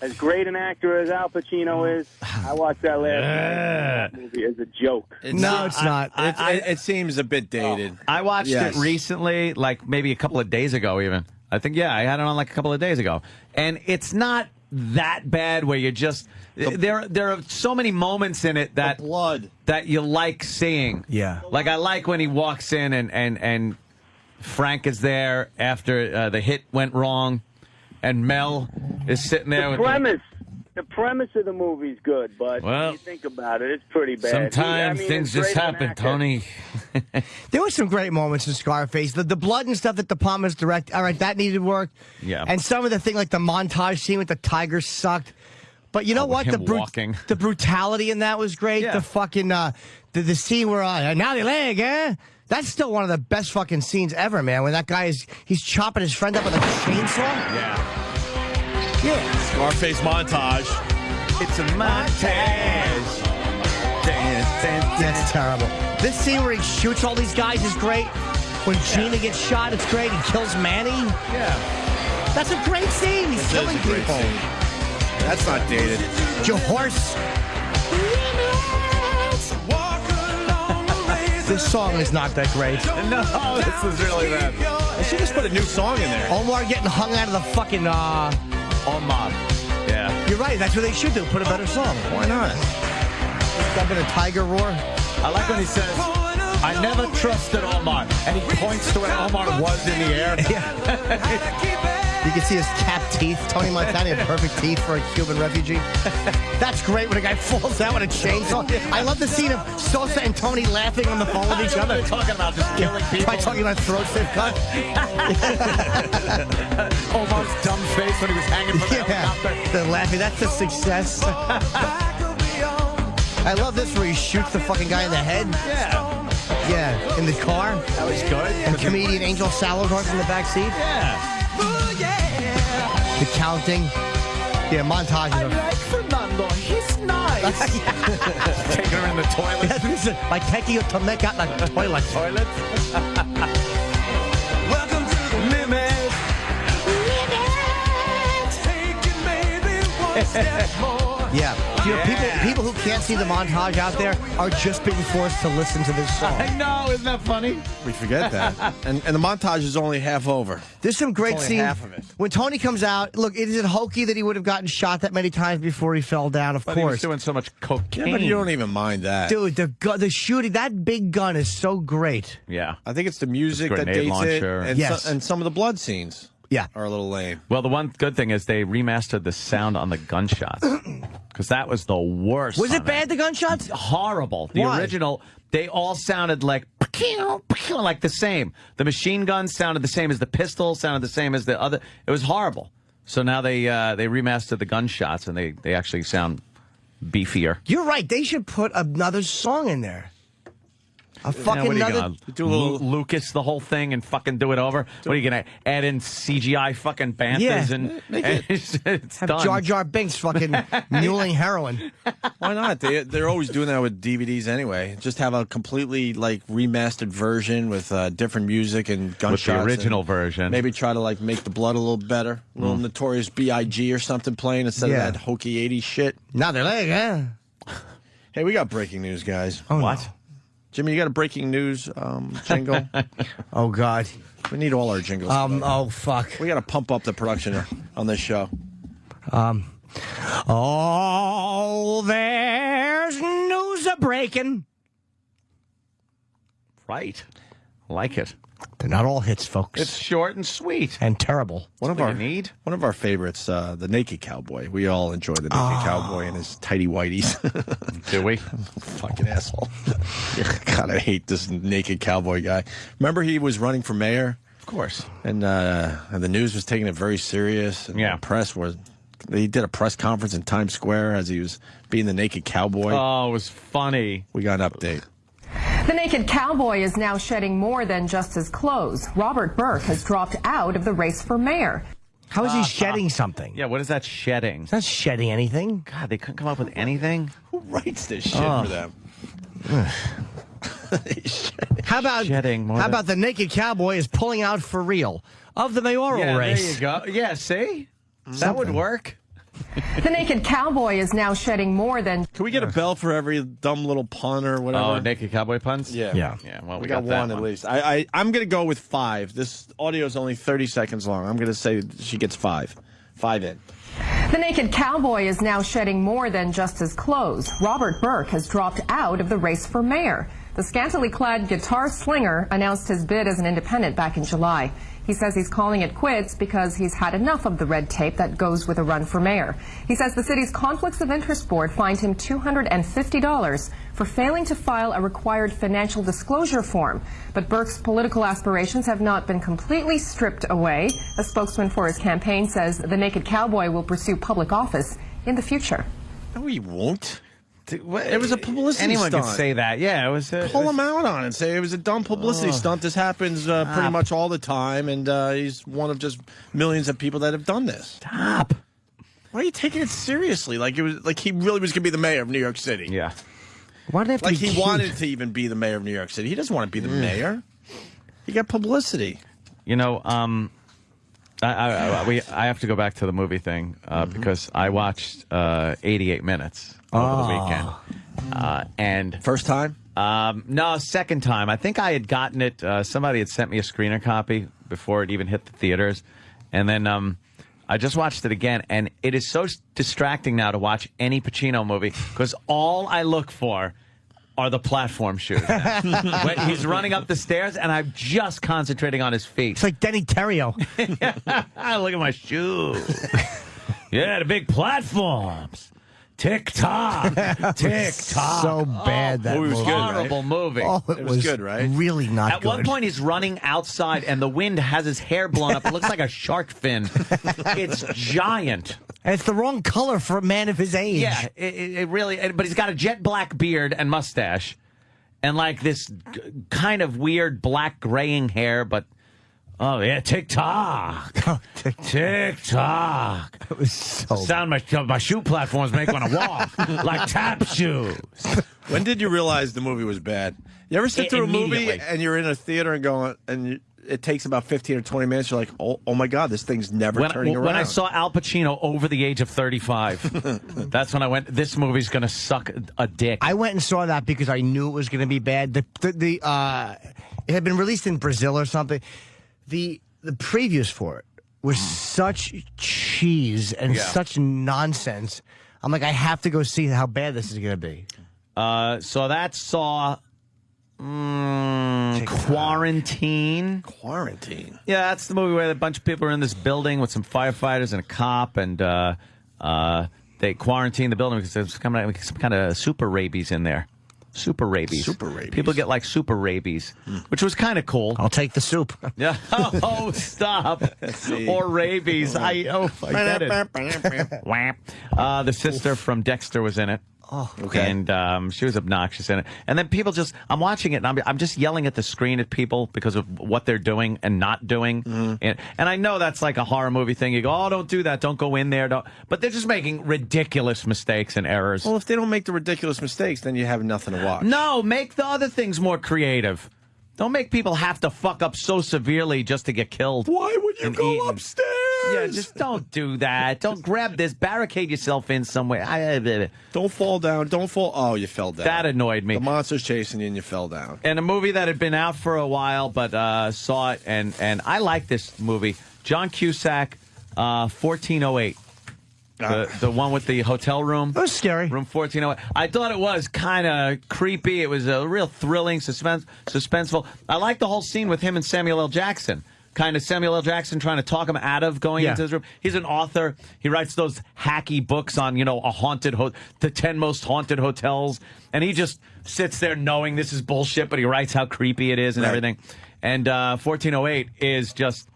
As great an actor as Al Pacino is, I watched that last movie as a joke. It's not. It seems a bit dated. I watched it recently, maybe a couple of days ago even. I think, I had it on a couple of days ago. And it's not that bad where you just... There are so many moments in it that you like seeing. Yeah. I like when he walks in and Frank is there after the hit went wrong, and Mel is sitting there The premise of the movie's good, but when you think about it, it's pretty bad. Sometimes things just happen, Tony. There were some great moments in Scarface. The blood and stuff that De Palma's direct. All right, that needed work. Yeah. And some of the thing, like the montage scene with the tiger sucked. But you know what? The brutality in that was great. Yeah. The fucking the scene where now the leg, eh? That's still one of the best fucking scenes ever, man. When that guy he's chopping his friend up with a chainsaw. Yeah. Scarface montage. It's a montage. That's terrible. This scene where he shoots all these guys is great. When Gina gets shot, it's great. He kills Manny. Yeah. That's a great scene. He's killing people. That's not dated. Your horse. This song is not that great. No, this is really bad. I should just put a new song in there. Omar getting hung out of the fucking Omar. Yeah. You're right. That's what they should do. Put a better song. Why not? Got a bit of tiger roar. I like when he says, I never trusted Omar. And he points to where Omar was in the air. You can see his capped teeth. Tony Montana had perfect teeth for a Cuban refugee. That's great when a guy falls out with a chainsaw. I love the scene of Sosa and Tony laughing on the phone with each other. They're talking about just killing people. By talking about throats they've cut. Omar's dumb face when he was hanging from the helicopter. They're laughing. That's a success. I love this where he shoots the fucking guy in the head. Yeah, in the car. That was good. And comedian Angel Salazar's in the back seat. Yeah. The counting. Yeah, montages of... like Fernando. He's nice. Taking her in the toilet. By taking her to make out the toilet. Welcome to the limit. Take it maybe one step more. Yeah. People who can't see the montage out there are just being forced to listen to this song. I know, isn't that funny? We forget that. and the montage is only half over. There's some great Only scenes. half of it. When Tony comes out, look, is it hokey that he would have gotten shot that many times before he fell down? Of But he was course. doing so much cocaine. Yeah, but you don't even mind that. Dude, the shooting, that big gun is so great. Yeah. I think it's the music that Grenade dates launcher. it, and, Yes. and some of the blood scenes. Yeah. Are a little lame. Well, the one good thing is they remastered the sound on the gunshots because that was the worst. Was on it bad, the gunshots? Horrible. The Why? original, they all sounded like the same. The machine gun sounded the same as the pistol, sounded the same as the other. It was horrible. So now they remastered the gunshots and they actually sound beefier. You're right. They should put another song in there. A fucking what are you another. gonna Lucas the whole thing and fucking do it over? What are you gonna add in CGI fucking banthas Yeah. and it's Have done. Jar Jar Binks fucking muling heroin. Why not? They're always doing that with DVDs anyway. Just have a completely remastered version with different music and gunshots. With the original and version. Maybe try to make the blood a little better. A little Notorious B.I.G. or something playing instead of that hokey 80s shit. Now they're like, yeah. Hey, we got breaking news, guys. Oh, what? no. Jimmy, you got a breaking news jingle? Oh, God. We need all our jingles. Oh, fuck. We got to pump up the production on this show. Oh, there's news a-breaking. Right. Like it. They're not all hits, folks. It's short and sweet. And terrible. One of what our you need. One of our favorites, the Naked Cowboy. We all enjoy the Naked Cowboy and his tighty whities. Do we? Fucking asshole. God, I hate this Naked Cowboy guy. Remember he was running for mayor? Of course. And the news was taking it very serious. And the press was. He did a press conference in Times Square as he was being the Naked Cowboy. Oh, it was funny. We got an update. The Naked Cowboy is now shedding more than just his clothes. Robert Burke has dropped out of the race for mayor. How is he shedding something? Yeah, what is that shedding? It's not shedding anything. God, they couldn't come up with anything. Who writes this shit for them? How about the Naked Cowboy is pulling out for real of the mayoral race? There you go. Yeah, see? That would work. The Naked Cowboy is now shedding more than... Can we get a bell for every dumb little pun or whatever? Oh, Naked Cowboy puns? Yeah. Yeah, well, we got one at least. I'm going to go with 5. This audio is only 30 seconds long. I'm going to say she gets 5. 5 in. The Naked Cowboy is now shedding more than just his clothes. Robert Burke has dropped out of the race for mayor. The scantily clad guitar slinger announced his bid as an independent back in July. He says he's calling it quits because he's had enough of the red tape that goes with a run for mayor. He says the city's Conflicts of Interest Board fined him $250 for failing to file a required financial disclosure form. But Burke's political aspirations have not been completely stripped away. A spokesman for his campaign says the Naked Cowboy will pursue public office in the future. No, he won't. It was a publicity Anyone stunt. can say that. Yeah, it was. Call him out on it. Say it was a dumb publicity stunt. This happens pretty much all the time, and he's one of just millions of people that have done this. Stop. Why are you taking it seriously? Like it was like he really was going to be the mayor of New York City. Yeah. Why did they have to Like be he cute? wanted to even be the mayor of New York City. He doesn't want to be the mayor. He got publicity. You know, I have to go back to the movie thing because I watched 88 Minutes over the weekend. And first time? No, second time. I think I had gotten it. Somebody had sent me a screener copy before it even hit the theaters, and then I just watched it again. And it is so distracting now to watch any Pacino movie because all I look for are the platform shoes. When he's running up the stairs, and I'm just concentrating on his feet. It's like Denny Terrio. Look at my shoes. Yeah, the big platforms. Tick-tock. Tick-tock. So bad that movie was good, right? Horrible movie. Oh, it was good, right? Really not At good. one point, he's running outside, and the wind has his hair blown up. It looks like a shark fin. It's giant. And it's the wrong color for a man of his age. Yeah, it really. But he's got a jet black beard and mustache, and like this kind of weird black graying hair. But oh yeah, tick-tock, tick-tock. It was so sound my shoe platforms make when I walk like tap shoes. When did you realize the movie was bad? You ever sit through a movie Immediately. and you're in a theater and going, and it takes about 15 or 20 minutes. You're like, oh my God, this thing's never turning around. When I saw Al Pacino over the age of 35, that's when I went, this movie's going to suck a dick. I went and saw that because I knew it was going to be bad. It had been released in Brazil or something. The previews for it was such cheese and such nonsense. I'm like, I have to go see how bad this is going to be. So that saw Quarantine. Quarantine. Yeah, that's the movie where a bunch of people are in this building with some firefighters and a cop, and they quarantine the building because there's some kind of super rabies in there. Super rabies. Super rabies. People get like super rabies, which was kind of cool. I'll take the soup. Yeah. Oh, stop. Or rabies. I get it. The sister from Dexter was in it. Oh, okay. And she was obnoxious in it. And then people just, I'm watching it, and I'm just yelling at the screen at people because of what they're doing and not doing. And I know that's like a horror movie thing. You go, oh, don't do that. Don't go in there. But they're just making ridiculous mistakes and errors. Well, if they don't make the ridiculous mistakes, then you have nothing to watch. No, make the other things more creative. Don't make people have to fuck up so severely just to get killed. Why would you go upstairs? Yeah, just don't do that. Don't grab this. Barricade yourself in somewhere. Don't fall down. Don't fall. Oh, you fell down. That annoyed me. The monster's chasing you and you fell down. And a movie that had been out for a while, but saw it, and I like this movie. John Cusack, 1408. The one with the hotel room. That was scary. Room 1408. I thought it was kind of creepy. It was a real thrilling, suspenseful. I like the whole scene with him and Samuel L. Jackson. Kind of Samuel L. Jackson trying to talk him out of going into his room. He's an author. He writes those hacky books on, the 10 most haunted hotels. And he just sits there knowing this is bullshit, but he writes how creepy it is and everything. And 1408 is just...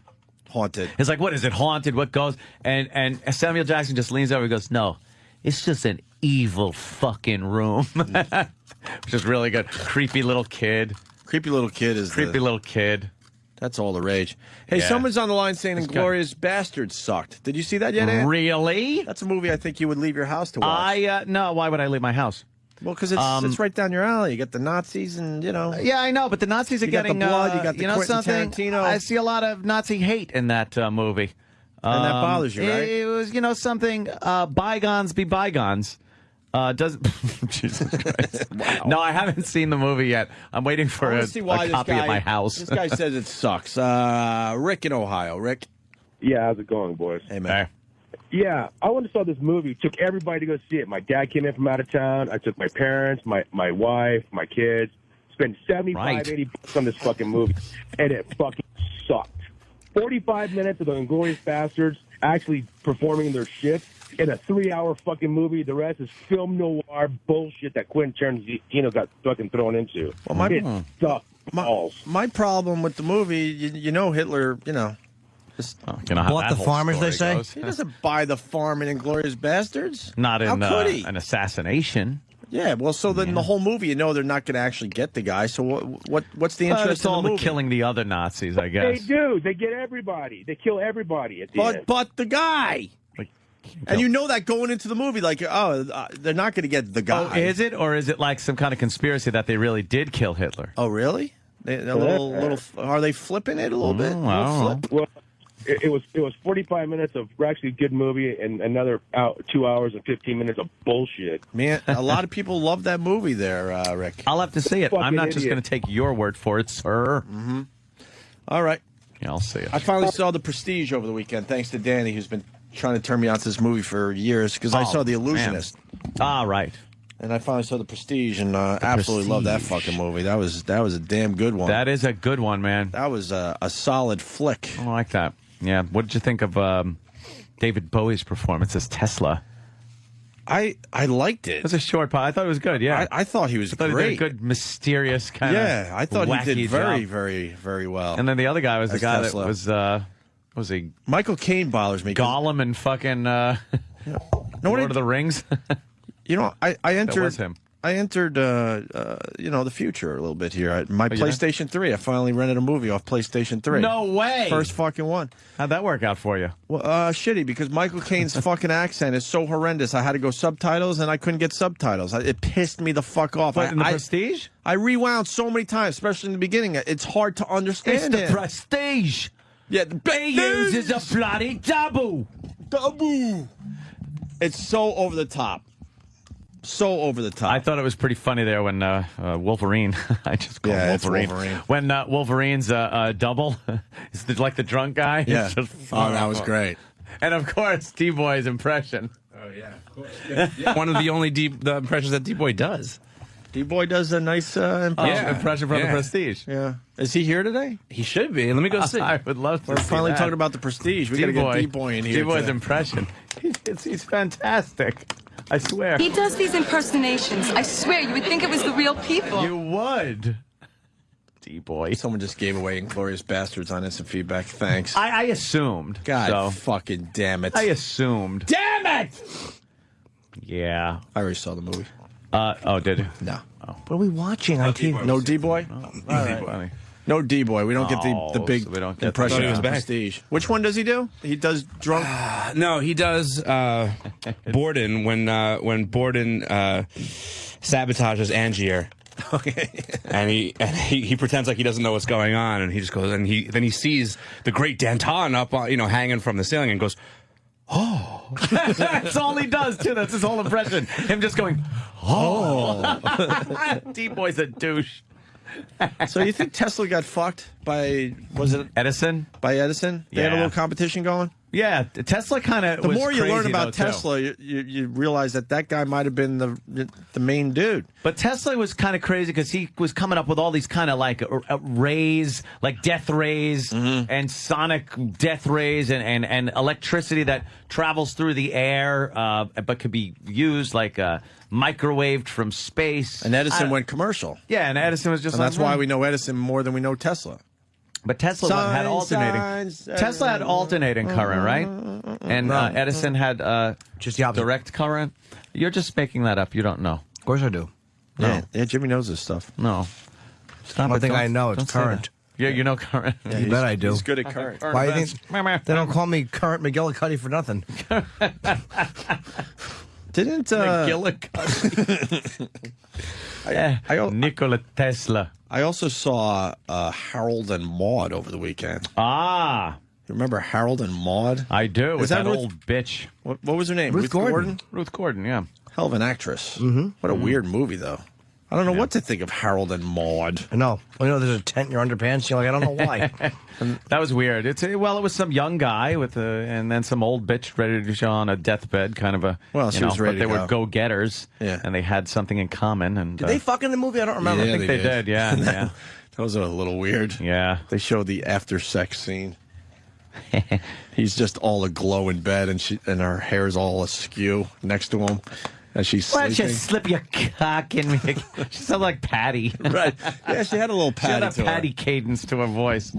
haunted. It's like, what is it? Haunted? What goes? And Samuel Jackson just leans over and goes, no, it's just an evil fucking room. Which is really good. Creepy little kid. Creepy little kid is little kid. That's all the rage. Hey, someone's on the line saying Inglourious Basterds sucked. Did you see that yet, Ant? Really? That's a movie I think you would leave your house to watch. No, why would I leave my house? Well, because it's right down your alley. You got the Nazis and, Yeah, I know, but the Nazis are getting... the blood, you got the Quentin something? Tarantino. I see a lot of Nazi hate in that movie. And that bothers you, right? It was, something, bygones be bygones. Jesus Christ. Wow. No, I haven't seen the movie yet. I'm waiting for a copy at my house. This guy says it sucks. Rick in Ohio. Rick? Yeah, how's it going, boys? Hey, man. Yeah, I went and saw this movie. Took everybody to go see it. My dad came in from out of town. I took my parents, my wife, my kids. Spent $75-$80 on this fucking movie, and it fucking sucked. 45 minutes of the Inglourious Basterds actually performing their shit in a 3-hour fucking movie. The rest is film noir bullshit that Quentin Tarantino got fucking thrown into. Well, it sucked balls. My problem with the movie, Hitler, bought the farmers, they say? Goes. He doesn't buy the farm in Inglourious Basterds. Not in How could he? An assassination. Yeah, well, so then the whole movie, they're not going to actually get the guy. So what's the interest it's all in the movie? the killing the other Nazis, I guess. They do. They get everybody. They kill everybody at the end. But the guy. And that going into the movie, they're not going to get the guy. Oh, is it? Or is it like some kind of conspiracy that they really did kill Hitler? Oh, really? Are they flipping it a little bit? Well, it was 45 minutes of actually good movie and another 2 hours and 15 minutes of bullshit. Man, a lot of people love that movie there, Rick. I'll have to see it. I'm not just going to take your word for it, sir. Mm-hmm. All right. Yeah, I'll see it. I finally saw The Prestige over the weekend, thanks to Danny, who's been trying to turn me on to this movie for years, because I saw The Illusionist. Right. And I finally saw The Prestige, and absolutely loved that fucking movie. That was a damn good one. That is a good one, man. That was a solid flick. I like that. Yeah. What did you think of David Bowie's performance as Tesla? I liked it. It was a short part. I thought it was good, yeah. I thought he was great. He did a good, mysterious kind of Yeah, I thought he did very, job. very, very well. And then the other guy was the guy Tesla. that was he? Michael Caine bothers me. Gollum and fucking Lord of the Rings. I entered. That was him. the future a little bit here. My PlayStation 3. I finally rented a movie off PlayStation 3. No way. First fucking one. How'd that work out for you? Well, shitty, because Michael Caine's fucking accent is so horrendous. I had to go subtitles, and I couldn't get subtitles. It pissed me the fuck off. What, in the Prestige? I rewound so many times, especially in the beginning. It's hard to understand. It's the Prestige. Yeah, the They uses a bloody taboo. It's so over the top. So over the top. I thought it was pretty funny there when Wolverine. I just call him Wolverine. Wolverine. When Wolverine's double, is like the drunk guy. Yeah. It's just, that was great. And of course, D-Boy's impression. Oh yeah, of course. One of the only the impressions that D-Boy does. D-Boy does a nice impression. Impression from the Prestige. Yeah. Is he here today? He should be. Let me go see. I would love to. We're see finally that. talking about the Prestige. We got to get D-Boy in here. D-Boy's today. impression. He's fantastic. I swear. He does these impersonations. I swear, you would think it was the real people. You would. D-Boy. Someone just gave away Inglourious Bastards on instant feedback. Thanks. I assumed. God fucking damn it. I assumed. Damn it! Yeah. I already saw the movie. Did you? No. Oh. What are we watching on TV? No D-Boy? All right. No D-Boy. We don't get the big so we don't get impression the- of Prestige. Which one does he do? He does drunk. No, he does Borden when Borden sabotages Angier. Okay. And he pretends like he doesn't know what's going on, and he just goes, and then he sees the great Danton up, hanging from the ceiling, and goes, "Oh!" That's all he does too. That's his whole impression. Him just going, "Oh." D-Boy's a douche. So you think Tesla got fucked by, was it Edison? By Edison? They had a Yeah. little competition going? Yeah, Tesla kind of. The more you learn about Tesla, you realize that guy might have been the main dude. But Tesla was kind of crazy because he was coming up with all these kind of like rays, like death rays and sonic death rays and electricity that travels through the air but could be used like microwaved from space. And Edison went commercial. Yeah, and Edison was just and like, that's why we know Edison more than we know Tesla. But Tesla had alternating. Tesla had alternating current, right? And Edison had just the opposite. Direct current. You're just making that up. You don't know. Of course I do. No. Yeah, Jimmy knows this stuff. No. Stop One it. thing Don't- I know, don't it's say that. current. Yeah, you know current. Yeah, you bet I do. He's good at current. Why do you think they don't call me Current McGillicuddy for nothing? Didn't McGillicuddy. Nikola Tesla. I also saw Harold and Maude over the weekend. Ah. You remember Harold and Maude? I do. Is With that that Ruth- old bitch. What was her name? Ruth Gordon. Ruth Gordon, yeah. Hell of an actress. Mm-hmm. What a weird movie, though. I don't know what to think of Harold and Maude. I know. Well, you know, there's a tent in your underpants. You're like, I don't know why. That was weird. It was some young guy and then some old bitch ready to show on a deathbed, kind of a. Well, she was ready but they to were go. go-getters. Yeah. And they had something in common. And Did they fuck in the movie? I don't remember. Yeah, I think they did. Yeah. Yeah. Those are a little weird. Yeah. They showed the after sex scene. He's just all aglow in bed, and her hair's all askew next to him as she's Why don't sleeping. you slip your cock in me? She sounded like Patty. Right. Yeah, she had a little She had Patty a to Patty her. cadence to her voice.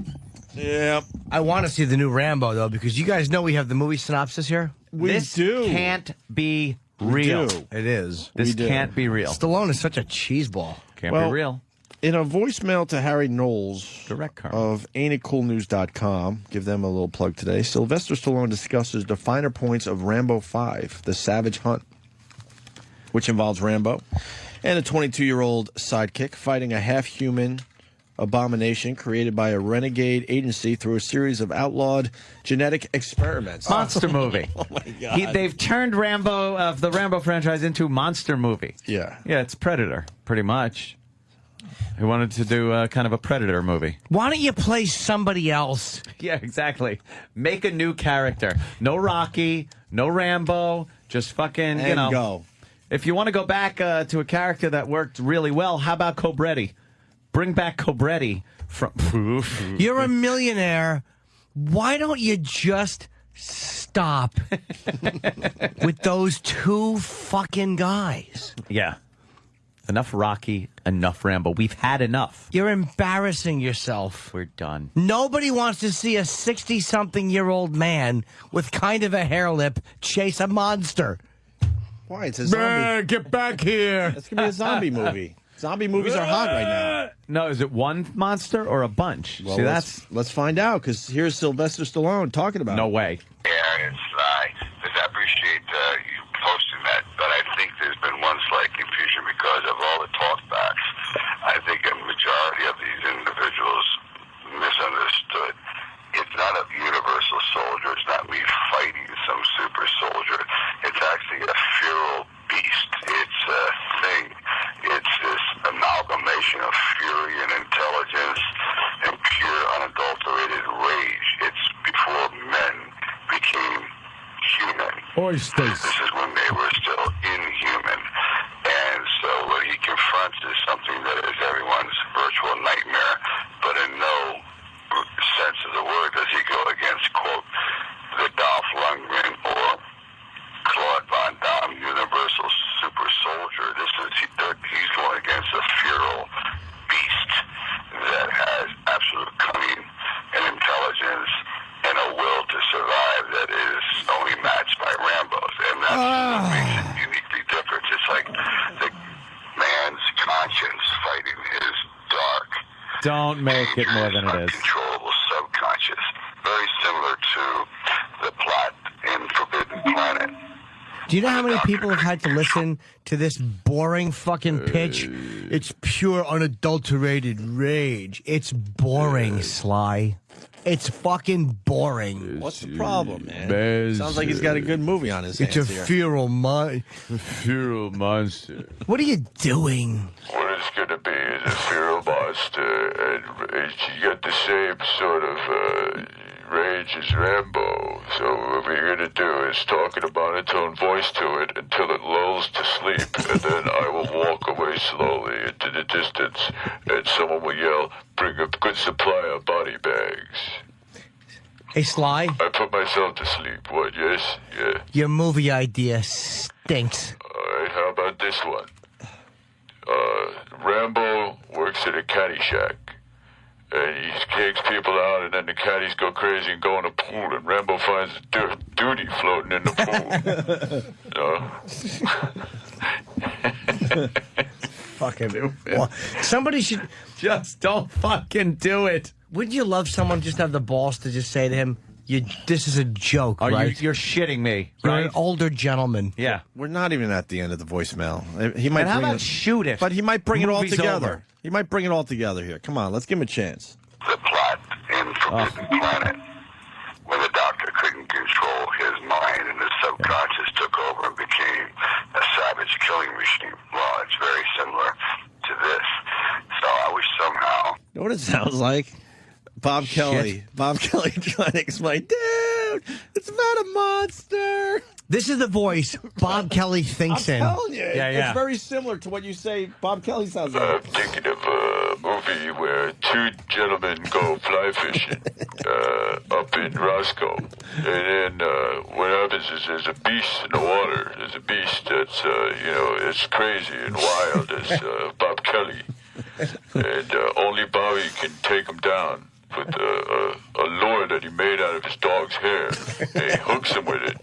Yep. I want to see the new Rambo, though, because you guys know we have the movie synopsis here. This can't be real. It is. This can't be real. Stallone is such a cheeseball. Can't be real. In a voicemail to Harry Knowles Direct car. of AintItCoolNews.com, give them a little plug today, Sylvester Stallone discusses the finer points of Rambo 5, The Savage Hunt, which involves Rambo and a 22-year-old sidekick fighting a half-human abomination created by a renegade agency through a series of outlawed genetic experiments. Monster movie. Oh, my God. They've turned the Rambo franchise into monster movie. Yeah. Yeah, it's Predator, pretty much. He wanted to do kind of a Predator movie. Why don't you play somebody else? Yeah, exactly. Make a new character. No Rocky, no Rambo, just fucking, And go. If you want to go back to a character that worked really well, how about Cobretti? Bring back Cobretti from... You're a millionaire. Why don't you just stop with those two fucking guys? Yeah. Enough Rocky, enough Rambo. We've had enough. You're embarrassing yourself. We're done. Nobody wants to see a 60-something-year-old man with kind of a hair lip chase a monster. Why? It's a zombie. Get back here. It's gonna be a zombie movie. Zombie movies are hot right now. No, is it one monster or a bunch? Well, See, let's find out, because here's Sylvester Stallone talking about no it. way. Yeah, it's I appreciate you posting that, but I think there's been one slight confusion because of all the talkbacks. I think a majority of these individuals misunderstood. It's not a universal soldier. It's not me fighting some super soldier. It's actually a feral beast. It's a thing. It's this amalgamation of fury and intelligence and pure unadulterated rage. It's before men became human. Oysters. This is when they were still inhuman. And so what he confronts is something that is everyone's virtual nightmare, but in no sense of the word does he go against, quote, the Dolph Lundgren or Claude Van Damme universal super soldier. He's going against a feral beast that has absolute cunning and intelligence and a will to survive that is only matched by Rambo's. And that's what makes it uniquely different. It's like the man's conscience fighting his dark, Don't make it more than it is. uncontrollable subconscious. Very similar to the plot in Forbidden Planet. Do you know how many people have had to listen to this boring fucking pitch? It's pure unadulterated rage. It's boring, Sly. It's fucking boring. What's the problem, man? Sounds like he's got a good movie on his hands It's a here. feral feral monster. What are you doing? What it's going to be is a feral monster, and you got the same sort of rage as Rambo. So what we're going to do is talk in a monotone voice to it until it lulls to sleep, and then I will walk away slowly into the distance, and someone will yell, "Bring a good supply of body bags." Hey, Sly. I put myself to sleep. What, yes? Yeah. Your movie idea stinks. All right, how about this one? Rambo works at a caddy shack, and he kicks people out, and then the caddies go crazy and go in the pool, and Rambo finds a duty floating in the pool. Fucking. Somebody should. Just don't fucking do it. Wouldn't you love someone just to have the balls to just say to him, "This is a joke, right? You're shitting me, You're right? an older gentleman." Yeah. We're not even at the end of the voicemail. He might And how bring about shoot it? But he might bring it all Movie's together. over. He might bring it all together here. Come on, let's give him a chance. The plot in Forbidden Planet, when the doctor couldn't control his mind and his subconscious took over and became a savage killing machine. Well, it's very similar to this. So I wish somehow... You know what it sounds like? Bob Kelly. Bob Kelly trying to explain, dude, it's about a monster. This is the voice Bob Kelly thinks I'm in. telling you, it's very similar to what you say Bob Kelly sounds like. I'm thinking of a movie where two gentlemen go fly fishing up in Roscoe. And then what happens is there's a beast in the water. There's a beast that's, it's crazy and wild as Bob Kelly. And only Bobby can take him down with a lure that he made out of his dog's hair. And he hooks him with it.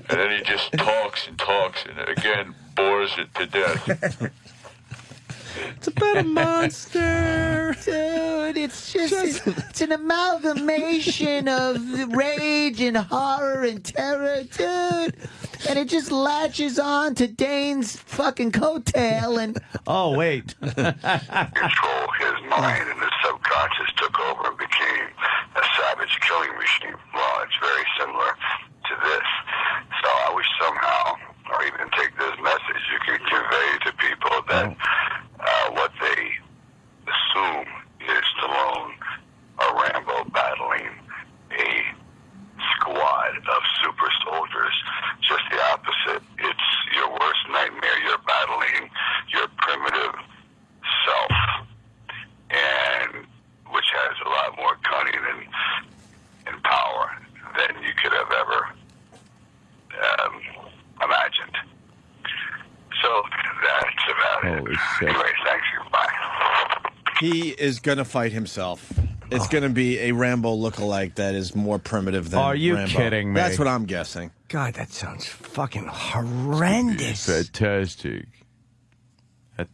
And then he just talks and talks and again bores it to death. It's about a monster. Dude, it's just it's an amalgamation of rage and horror and terror, dude. And it just latches on to Dane's fucking coattail and... Oh, wait. control his mind and his subconscious took over and became a savage killing machine. Well, it's very similar to this. So I wish somehow, or even take this message, you could convey to people that what they assume is Stallone or Rambo battling a squad of super soldiers. Just the opposite. It's your worst nightmare. You're battling your primitive self, and which has a lot more cunning and power than you could have ever imagined. So that's about it. Anyway, thanks. Goodbye. He is going to fight himself. It's going to be a Rambo lookalike that is more primitive than Are you Rambo. kidding me? That's what I'm guessing. God, that sounds fucking horrendous. Fantastic.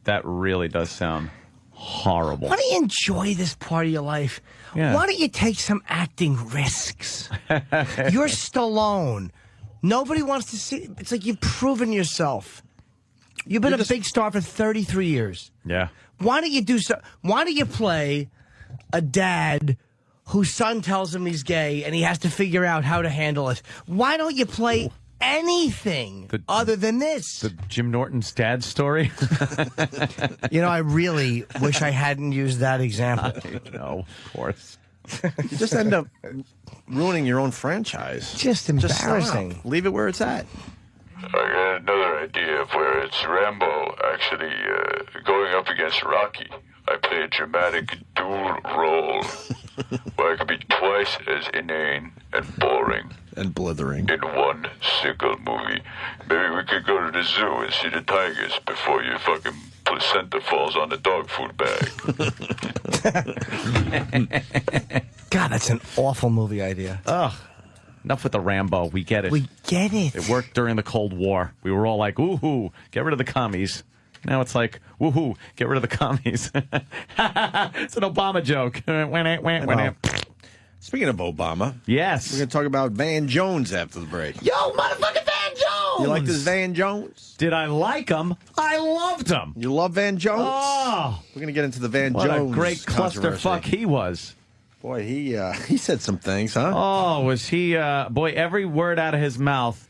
That really does sound horrible. Why don't you enjoy this part of your life? Yeah. Why don't you take some acting risks? You're Stallone. Nobody wants to see. It's like you've proven yourself. You've been a big star for 33 years. Yeah. Why don't you do so? Why don't you play a dad whose son tells him he's gay and he has to figure out how to handle it? Why don't you play anything other than this? The Jim Norton's dad story? You know, I really wish I hadn't used that example. No, of course. You just end up ruining your own franchise. Just embarrassing. Stop. Leave it where it's at. I got another idea of where it's Rambo actually going up against Rocky. I play a dramatic dual role where I could be twice as inane and boring and blithering in one single movie. Maybe we could go to the zoo and see the tigers before your fucking placenta falls on the dog food bag. God, that's an awful movie idea. Ugh. Enough with the Rambo. We get it. We get it. It worked during the Cold War. We were all like, woohoo, get rid of the commies. Now it's like, woohoo, get rid of the commies. It's an Obama joke. Speaking of Obama, yes, we're going to talk about Van Jones after the break. Yo, motherfucking Van Jones! You like this Van Jones? Did I like him? I loved him. You love Van Jones? Oh, we're going to get into the Van what Jones a great clusterfuck he was. Boy, he said some things, huh? Oh, was he? Boy, every word out of his mouth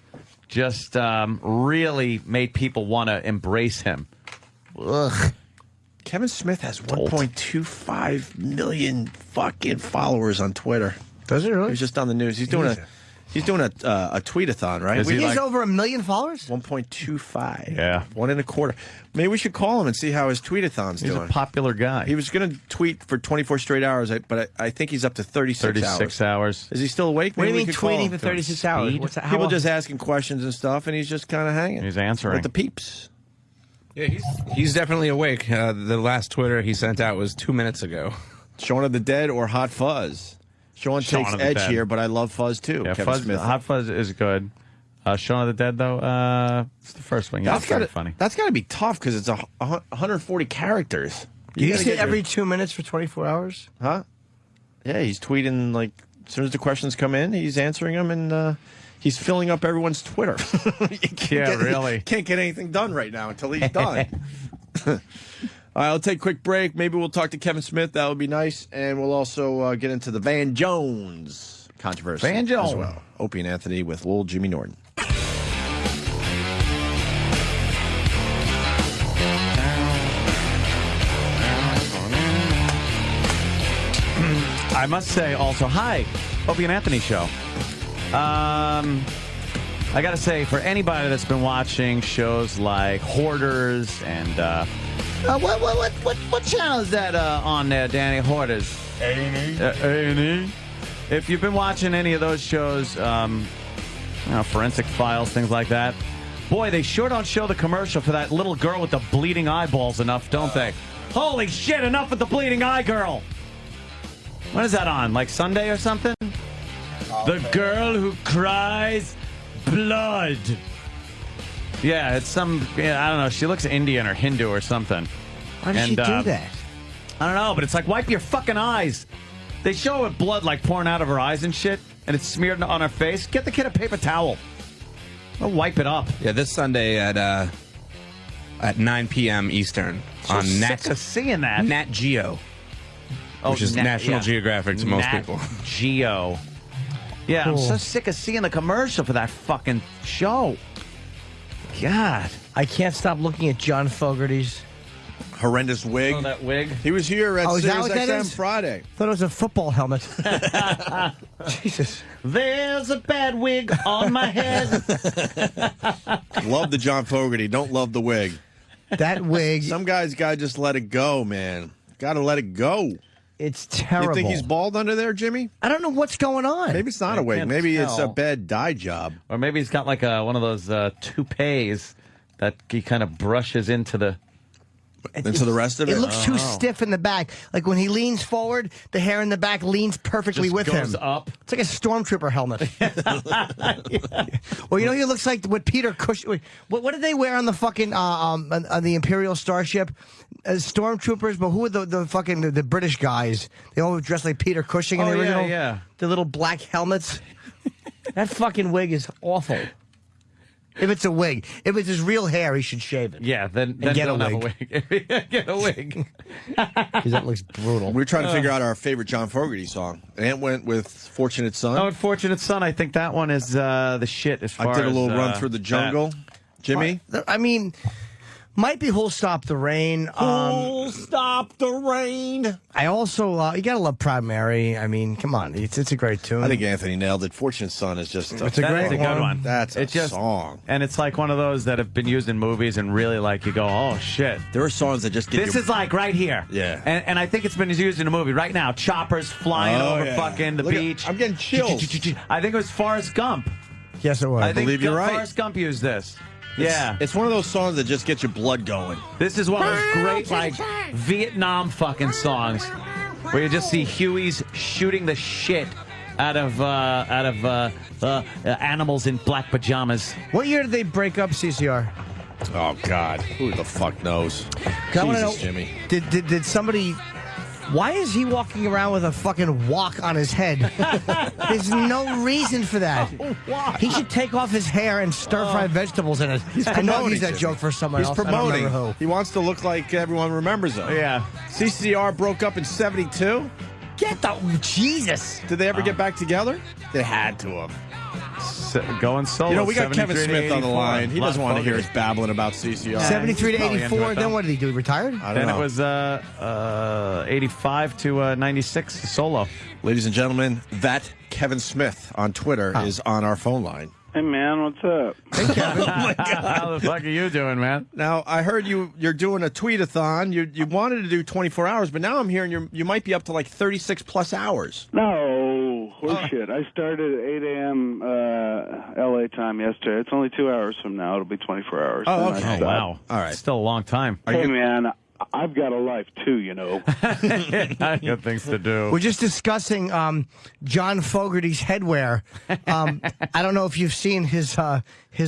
just really made people want to embrace him. Ugh. Kevin Smith has 1.25 million fucking followers on Twitter. Does he really? He's just on the news. He's doing a tweet-a-thon, right? Is he He's over 1 million followers? 1.25. Yeah. 1.25. Maybe we should call him and see how his tweet-a-thon's He's doing. a popular guy. He was going to tweet for 24 straight hours, but I think he's up to 36 hours. Is he still awake? What do you Maybe mean we could call tweeting him. for 36 hours? Speed? What's that, People just asking questions and stuff, and he's just kind of hanging. He's answering. With the peeps. Yeah, he's definitely awake. The last Twitter he sent out was 2 minutes ago. Shaun of the Dead or Hot Fuzz? Shaun takes of the edge Dead. here, but I love Fuzz too. Yeah, Kevin Smith. Hot Fuzz is good. Shaun of the Dead, though, it's the first one. Yeah, That's it's kind gotta, of funny. That's got to be tough because it's 140 characters. You gotta see get every your- 2 minutes for 24 hours? Huh? Yeah, he's tweeting like as soon as the questions come in, he's answering them, and he's filling up everyone's Twitter. Really. Can't get anything done right now until he's done. All right, I'll take a quick break. Maybe we'll talk to Kevin Smith. That would be nice. And we'll also get into the Van Jones controversy Van Jones. as well. Opie and Anthony with Lil Jimmy Norton. I must say also, hi, Opie and Anthony show. I got to say, for anybody that's been watching shows like Hoarders and what channel is that on there, Danny? Hoarders. A&E. If you've been watching any of those shows, Forensic Files, things like that, boy, they sure don't show the commercial for that little girl with the bleeding eyeballs enough, don't they? Holy shit, enough with the bleeding eye girl. When is that on? Like Sunday or something? The girl who cries blood. Yeah, it's I don't know. She looks Indian or Hindu or something. Why does she do that? I don't know, but it's like, wipe your fucking eyes. They show her blood like pouring out of her eyes and shit, and it's smeared on her face. Get the kid a paper towel. I'll wipe it up. Yeah, this Sunday at 9 p.m. Eastern So on sick of seeing that. Nat Geo. Which is National Geographic to most Nat people. Geo. Yeah, I'm Cool. so sick of seeing the commercial for that fucking show. God. I can't stop looking at John Fogerty's Horrendous wig. Oh, that wig. He was here at Oh, is that what that SiriusXM is? Friday. Thought it was a football helmet. Jesus. There's a bad wig on my head. Love the John Fogerty. Don't love the wig. That wig. Some guys gotta just let it go, man. Gotta let it go. It's terrible. You think he's bald under there, Jimmy? I don't know what's going on. Maybe it's not I a wig. can't Maybe it's a tell. bad dye job. Or maybe he's got like one of those toupees that he kind of brushes into the And so the rest of it? It looks too stiff in the back. Like when he leans forward, the hair in the back leans perfectly Just with goes him. up. It's like a stormtrooper helmet. Well, you know, he looks like what Peter Cushing. What did they wear on the fucking on the Imperial Starship? Stormtroopers, but who were the fucking the British guys? They all dressed like Peter Cushing in the original. Yeah. The little black helmets. That fucking wig is awful. If it's a wig, if it's his real hair, he should shave it. Yeah, then get don't a have a wig. wig. Get a wig. Because that looks brutal. We were trying to figure out our favorite John Fogerty song. Ant went with Fortunate Son. Oh, Unfortunate Son. I think that one is the shit as far I did a little as, run through the jungle. Jimmy? I mean, might be Who'll Stop the Rain. Who'll Stop the Rain? I also, you gotta love Proud Mary. I mean, come on, it's a great tune. I think Anthony nailed it. Fortunate Son is just It's a great good one. That's a It's just- song. And it's like one of those that have been used in movies and really like you go, oh shit. There are songs that just get This you... is like right here. Yeah. And I think it's been used in a movie right now. Choppers flying Oh, over yeah. fucking the Look at- beach. I'm getting chills. I think it was Forrest Gump. Yes, it was. I think believe you're right. Forrest Gump used this. Yeah. It's one of those songs that just gets your blood going. This is one of those great, like, Vietnam fucking songs where you just see Huey's shooting the shit out of animals in black pajamas. What year did they break up, CCR? Oh, God. Who the fuck knows? I wanna Jesus, know, Jimmy. Did somebody... Why is he walking around with a fucking wok on his head? There's no reason for that. He should take off his hair and stir-fry vegetables in it. I know he's that joke for someone He's else. I don't promoting. remember who. He wants to look like everyone remembers him. Yeah. CCR broke up in 72? Get the... Jesus! Did they ever get back together? They had to have. Going solo. You know, we got Kevin 73 to Smith on the 84. line. He doesn't want to hear us babbling about CCR. 73 to probably into 84, it, then though. what did he do? He retired? I don't Then know. it was 85 to 96 solo. Ladies and gentlemen, that Kevin Smith on Twitter is on our phone line. Hey, man, what's up? Hey, Kevin. Oh, my God. How the fuck are you doing, man? Now, I heard you're doing a tweet-a-thon. You wanted to do 24 hours, but now I'm hearing you might be up to like 36-plus hours. No, horseshit. I started at 8 a.m. L.A. time yesterday. It's only 2 hours from now. It'll be 24 hours. Oh, Then I okay. stop. Wow. All right. Still a long time. Hey, man, I've got a life, too, you know. I got things to do. We're just discussing John Fogerty's headwear. I don't know if you've seen his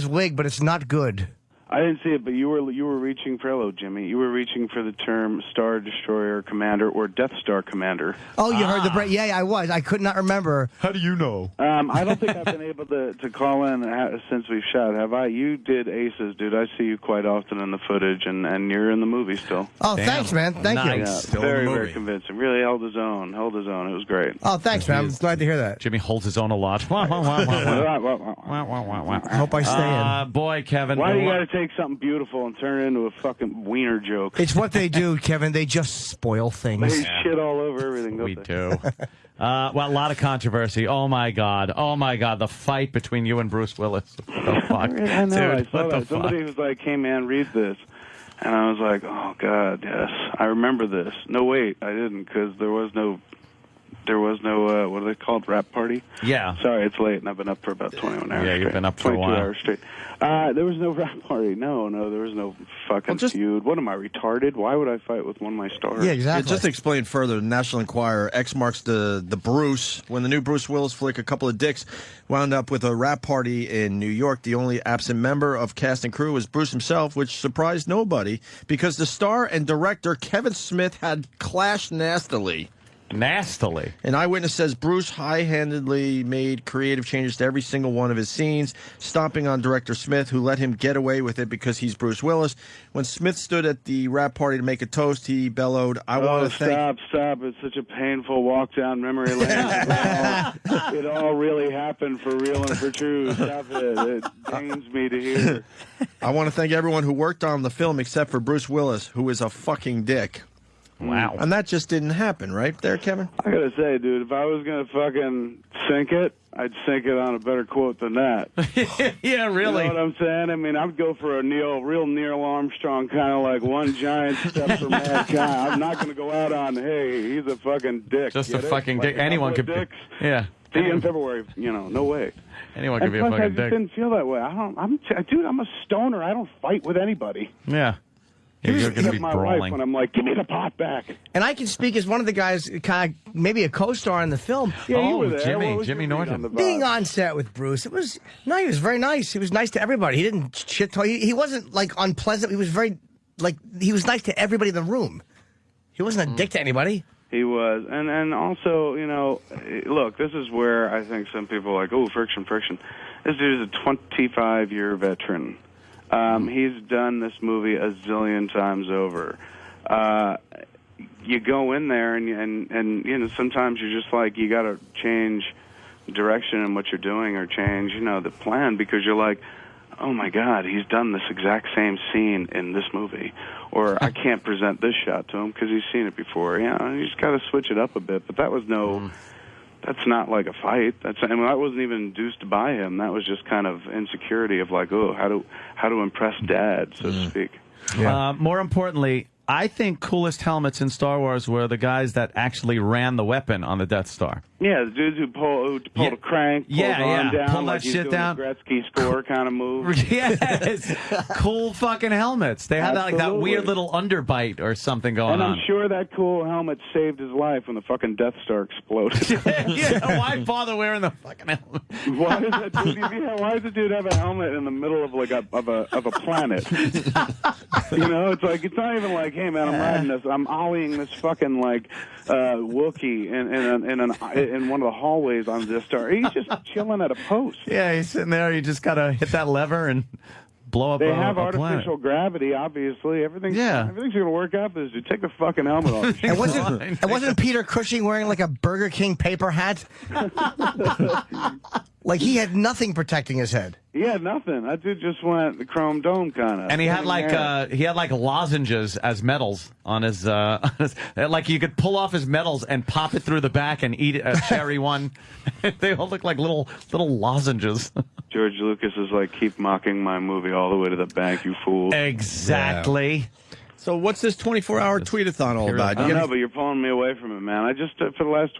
wig, but it's not good. I didn't see it, but you were reaching for, hello, Jimmy. You were reaching for the term Star Destroyer Commander or Death Star Commander. Oh, you heard the break? Yeah, I was. I could not remember. How do you know? I don't think I've been able to call in since we've shot, have I? You did Aces, dude. I see you quite often in the footage, and you're in the movie still. Oh, thanks, man. Thank you. Yeah, Still in very, the very movie. convincing. Really held his own. It was great. Oh, thanks, man. I'm glad to hear that. Jimmy holds his own a lot. I hope I stay in. Boy, Kevin. Why do you got to take something beautiful and turn it into a fucking wiener joke? It's what they do, Kevin. They just spoil things. They shit all over everything. We don't they? do. Well, a lot of controversy. Oh my God. The fight between you and Bruce Willis. What the fuck? I know. Dude, I saw what the that. Somebody was like, "Hey, man, read this," and I was like, "Oh God, yes, I remember this." No, wait, I didn't, because there was no what are they called? Rap party? Yeah. Sorry, it's late, and I've been up for about 21 hours. Yeah, you've straight. been up for a 22 while. hours straight. There was no rap party. No, there was no fucking feud. What am I, retarded? Why would I fight with one of my stars? Just to explain further, the National Enquirer, X marks the Bruce. When the new Bruce Willis flick, A Couple of Dicks, wound up with a rap party in New York, the only absent member of cast and crew was Bruce himself, which surprised nobody because the star and director Kevin Smith had clashed nastily. Nastily. An eyewitness says Bruce high-handedly made creative changes to every single one of his scenes, stomping on director Smith, who let him get away with it because he's Bruce Willis. When Smith stood at the rap party to make a toast, he bellowed, "I want to thank..." Stop. It's such a painful walk down memory lane. It all really happened for real and for true. Stop it. It pains me to hear. "I want to thank everyone who worked on the film except for Bruce Willis, who is a fucking dick." Wow. And that just didn't happen, right there, Kevin? I gotta say, dude, if I was gonna fucking sink it, I'd sink it on a better quote than that. Yeah, really. You know what I'm saying? I mean, I'd go for a real Neil Armstrong kind of like one giant step for mankind. I'm not gonna go out on, hey, he's a fucking dick. Just Get a it? fucking Like dick. a Anyone couple could of be. dicks. Yeah. See you in February. No way. Anyone could be a plus, I fucking just dick. didn't feel that way. Dude, I'm a stoner. I don't fight with anybody. Yeah. You're going to be my wife brawling. when I'm like, give me the pot back. And I can speak as one of the guys, kind of maybe a co-star in the film. Yeah, you were there. Jimmy, What was Jimmy your read Norton. on the vibe? Being on set with Bruce, he was very nice. He was nice to everybody. He didn't shit talk. He wasn't like unpleasant. He was he was nice to everybody in the room. He wasn't a dick to anybody. He was, and also, you know, look, this is where I think some people are like, oh, friction. This dude is a 25-year veteran. He's done this movie a zillion times over. You go in there, and you know, sometimes you're just like, you got to change direction in what you're doing, or change, you know, the plan, because you're like, oh my God, he's done this exact same scene in this movie, or I can't present this shot to him because he's seen it before. You know, you just got to switch it up a bit. But that was that's not like a fight. I mean, that wasn't even induced by him. That was just kind of insecurity of like, oh, how to impress Dad, so to speak. Yeah. More importantly, I think coolest helmets in Star Wars were the guys that actually ran the weapon on the Death Star. Yeah, the dudes who pulled a crank, pulled on down, pull like that he's shit doing down. a Gretzky score kind of move. Yes, cool fucking helmets. They had like that Absolutely. weird little underbite or something going And I'm on. sure that cool helmet saved his life when the fucking Death Star exploded. Yeah, why bother wearing the fucking helmet? Why does the dude have a helmet in the middle of like of a planet? You know, it's like, it's not even like, hey man, I'm riding this, I'm ollieing this fucking like Wookiee in one of the hallways on the Death Star. He's just chilling at a post. Yeah, he's sitting there. You just gotta hit that lever and blow up. They a have a artificial planet. gravity, obviously. Everything's going to work out for this dude. Take the fucking helmet off. And wasn't Peter Cushing wearing like a Burger King paper hat? Like he had nothing protecting his head. He had nothing. That dude just went the Chrome Dome kind of. And he had like lozenges as medals on his like you could pull off his medals and pop it through the back and eat a cherry one. They all look like little lozenges. George Lucas is like, keep mocking my movie all the way to the bank, you fool. Exactly. So what's this 24-hour tweet-a-thon all about? I don't know, but you're pulling me away from it, man. I just, for the last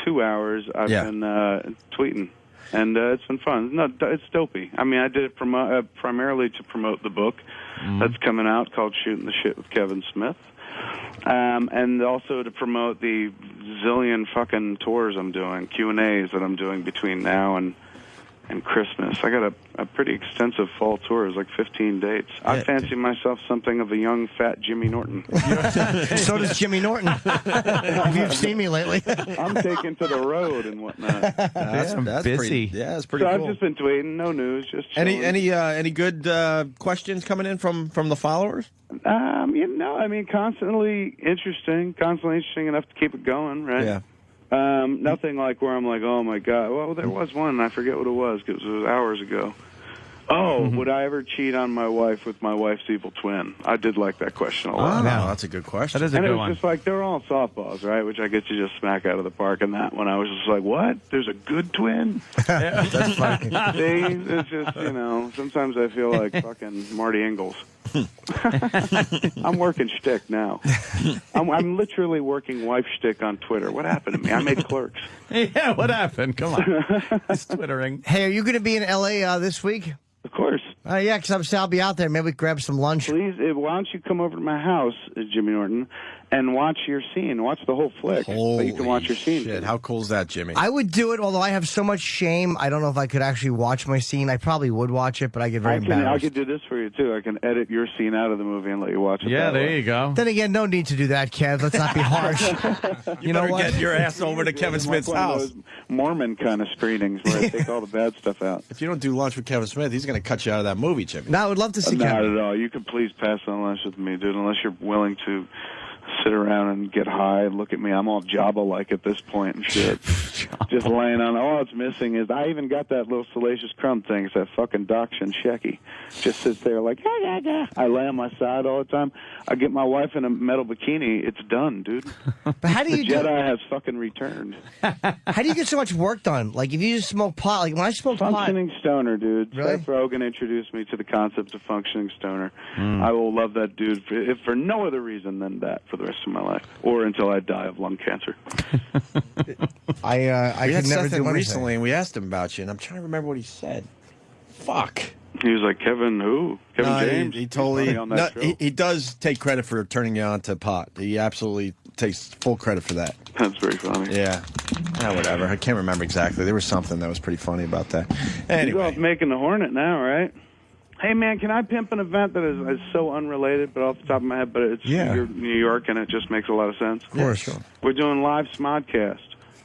2 hours, I've been tweeting. And it's been fun. No, it's dopey. I mean, I did it primarily to promote the book that's coming out called Shooting the Shit with Kevin Smith. And also to promote the zillion fucking tours I'm doing, Q&As that I'm doing between now and Christmas. I got a pretty extensive fall tour. It's like 15 dates. I fancy myself something of a young, fat Jimmy Norton. So does Jimmy Norton. You've seen me lately. I'm taking to the road and whatnot. That's busy. That's pretty So cool. I've just been tweeting, no news, just chilling. Any good questions coming in from the followers? You know, I mean, constantly interesting enough to keep it going, right? Yeah. Nothing like where I'm like, oh my God. Well, there was one, and I forget what it was because it was hours ago. Oh, would I ever cheat on my wife with my wife's evil twin? I did like that question a lot. Oh, that's a good question. That is a And it good was one. just like, they're all softballs, right? Which I get to just smack out of the park. And that one, I was just like, what? There's a good twin? That's funny. See, it's just, you know, sometimes I feel like fucking Marty Ingalls. I'm working shtick now. I'm literally working wife shtick on Twitter. What happened to me? I made Clerks. Yeah, what happened? Come on. He's twittering. Hey, are you going to be in L.A. This week? Of course. Yeah, because I'll be out there. Maybe we grab some lunch. Please, why don't you come over to my house, Jimmy Norton, and watch your scene. Watch the whole flick. But you can watch your scene. Shit, how cool is that, Jimmy? I would do it, although I have so much shame. I don't know if I could actually watch my scene. I probably would watch it, but I get very I embarrassed. could do this for you, too. I can edit your scene out of the movie and let you watch it. Yeah, that there way. you go. Then again, no need to do that, Kev. Let's not be harsh. you know what? Get your ass over to Kevin Smith's One of house. those Mormon kind of screenings where I take all the bad stuff out. If you don't do lunch with Kevin Smith, he's going to cut you out of that movie, Jimmy. No, I would love to see Not Kevin. at all. You can please pass on lunch with me, dude, unless you're willing to sit around and get high and look at me. I'm all Jabba-like at this point and shit. Just laying on. All it's missing is I even got that little Salacious Crumb thing. It's that fucking Doc Shinseki. Just sits there like, I lay on my side all the time. I get my wife in a metal bikini. It's done, dude. But how do you The Jedi has fucking returned. How do you get so much work done? Like, if you just smoke pot, like when I smoked pot. Functioning stoner, dude. Really? Seth Rogen introduced me to the concept of functioning stoner. Hmm. I will love that dude for no other reason than that for the rest of my life, or until I die of lung cancer. I we had could never Seth do in anything. recently, and we asked him about you, and I'm trying to remember what he said. Fuck. He was like, Kevin who? Kevin James? He totally. On that show? He does take credit for turning you on to pot. He absolutely takes full credit for that. That's very funny. Yeah. Whatever. I can't remember exactly. There was something that was pretty funny about that. Anyway. He's off making the Hornet now, right? Hey, man, can I pimp an event that is so unrelated, but off the top of my head, but it's New York, and it just makes a lot of sense? Of course. Sure. We're doing live Smodcast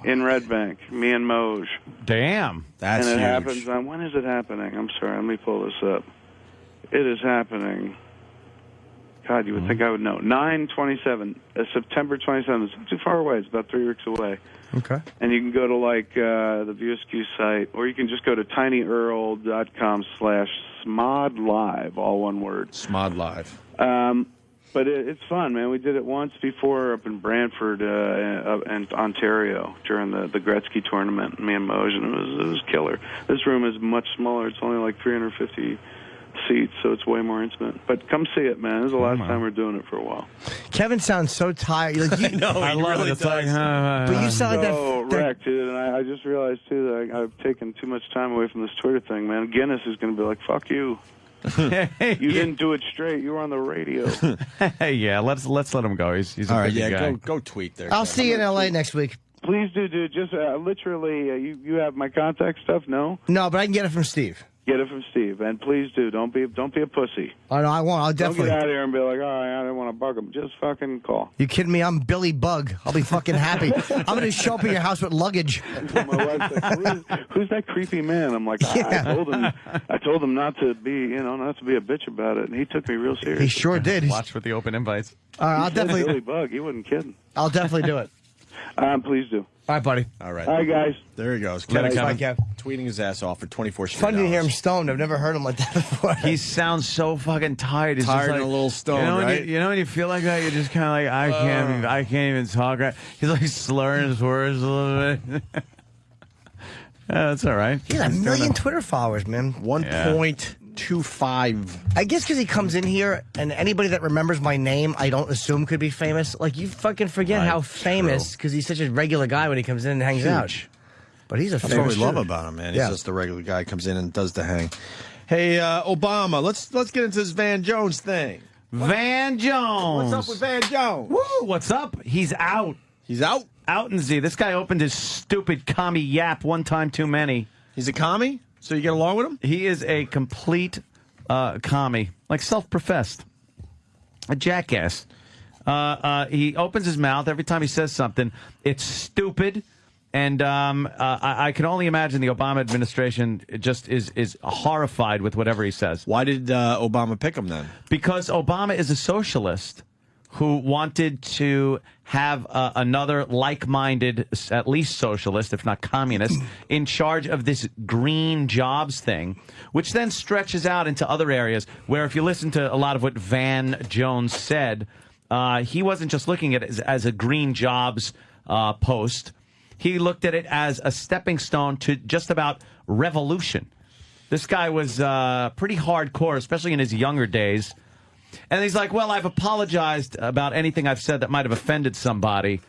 in Red Bank, me and Moj. Damn. That's and it huge. happens on, when is it happening? I'm sorry, let me pull this up. It is happening. God, you would think I would know. 9/27, September 27th. It's not too far away. It's about 3 weeks away. Okay. And you can go to, like, the View Askew site, or you can just go to tinyearl.com/SmodLive, all one word. Smod Live. But it's fun, man. We did it once before up in Brantford and Ontario during the Gretzky tournament, me and Moj, and it was killer. This room is much smaller. It's only like 350 seats, so it's way more intimate. But come see it, man. This is the last time we're doing it for a while. Kevin sounds so tired. Like, I know, I love it. It's like, but you sound like so that. wrecked, dude. And I just realized, too, that I've taken too much time away from this Twitter thing, man. Guinness is going to be like, fuck you. You didn't do it straight. You were on the radio. Yeah, let's let him go. He's a All right, busy guy. go tweet there. I'll see you in L.A. next week. Please do, dude. Just literally, you have my contact stuff? No? No, but I can get it from Steve. Get it from Steve, and please do. Don't be a pussy. Oh, no, I won't. I'll definitely. Don't get out of here and be like, oh, I didn't want to bug him. Just fucking call. You kidding me? I'm Billy Bug. I'll be fucking happy. I'm going to show up at your house with luggage. My wife's like, who's that creepy man? I'm like, I told him not to be a bitch about it, and he took me real serious. He sure did. Watch for the open invites. All right, I'll definitely. Billy Bug. He wasn't kidding. I'll definitely do it. Please do. All right, buddy. All right. Hi, guys. There he goes. Let it come. Tweeting his ass off for 24 straight Funny to hear hours. him stoned. I've never heard him like that before. He sounds so fucking tired. He's Tired just like, and a little stoned, right? You know when you feel like that, you're just kind of like, I can't even talk right. He's like slurring his words a little bit. Yeah, that's all right. He has 1 million Twitter followers, man. 1.25. I guess because he comes in here, and anybody that remembers my name, I don't assume could be famous. Like, you fucking forget how famous, because he's such a regular guy when he comes in and hangs out. But he's a That's famous what we love dude. about him, man. He's just the regular guy, comes in and does the hang. Hey, Obama, let's get into this Van Jones thing. Van Jones. What's up with Van Jones? Woo, what's up? He's out. He's out? Out in Z. This guy opened his stupid commie yap one time too many. He's a commie? So you get along with him? He is a complete commie, like self-professed. A jackass. He opens his mouth every time he says something. It's stupid. And I can only imagine the Obama administration just is horrified with whatever he says. Why did Obama pick him then? Because Obama is a socialist who wanted to have another like-minded, at least socialist, if not communist, in charge of this green jobs thing, which then stretches out into other areas where if you listen to a lot of what Van Jones said, he wasn't just looking at it as a green jobs post. He looked at it as a stepping stone to just about revolution. This guy was pretty hardcore, especially in his younger days. And he's like, well, I've apologized about anything I've said that might have offended somebody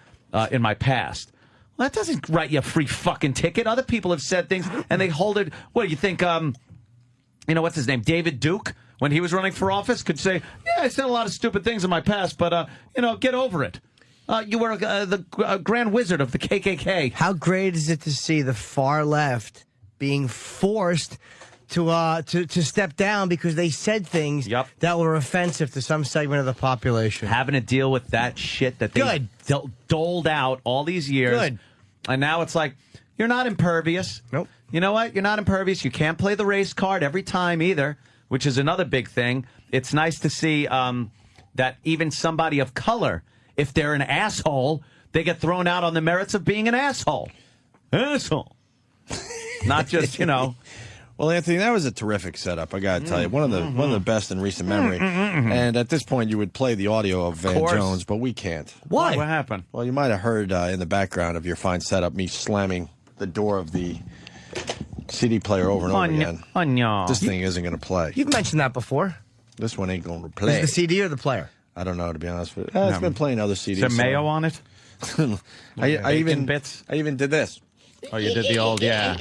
in my past. Well, that doesn't write you a free fucking ticket. Other people have said things, and they hold it. What do you think, what's his name? David Duke, when he was running for office, could say, yeah, I said a lot of stupid things in my past, but, get over it. You were the Grand Wizard of the KKK. How great is it to see the far left being forced to step down because they said things that were offensive to some segment of the population? Having to deal with that shit that they doled out all these years. Good. And now it's like, you're not impervious. Nope. You know what? You're not impervious. You can't play the race card every time either, which is another big thing. It's nice to see that even somebody of color, if they're an asshole, they get thrown out on the merits of being an asshole. Asshole. Not just, Well, Anthony, that was a terrific setup. I got to tell you, one of the best in recent memory. And at this point, you would play the audio of Van Jones, but we can't. Why? What happened? Well, you might have heard in the background of your fine setup me slamming the door of the CD player over and over again. This thing isn't going to play. You've mentioned that before. This one ain't going to play. Is it the CD or the player? I don't know, to be honest with you. It's been playing other CDs. Is there mayo on it? I even did this. Oh, you did the old, yeah.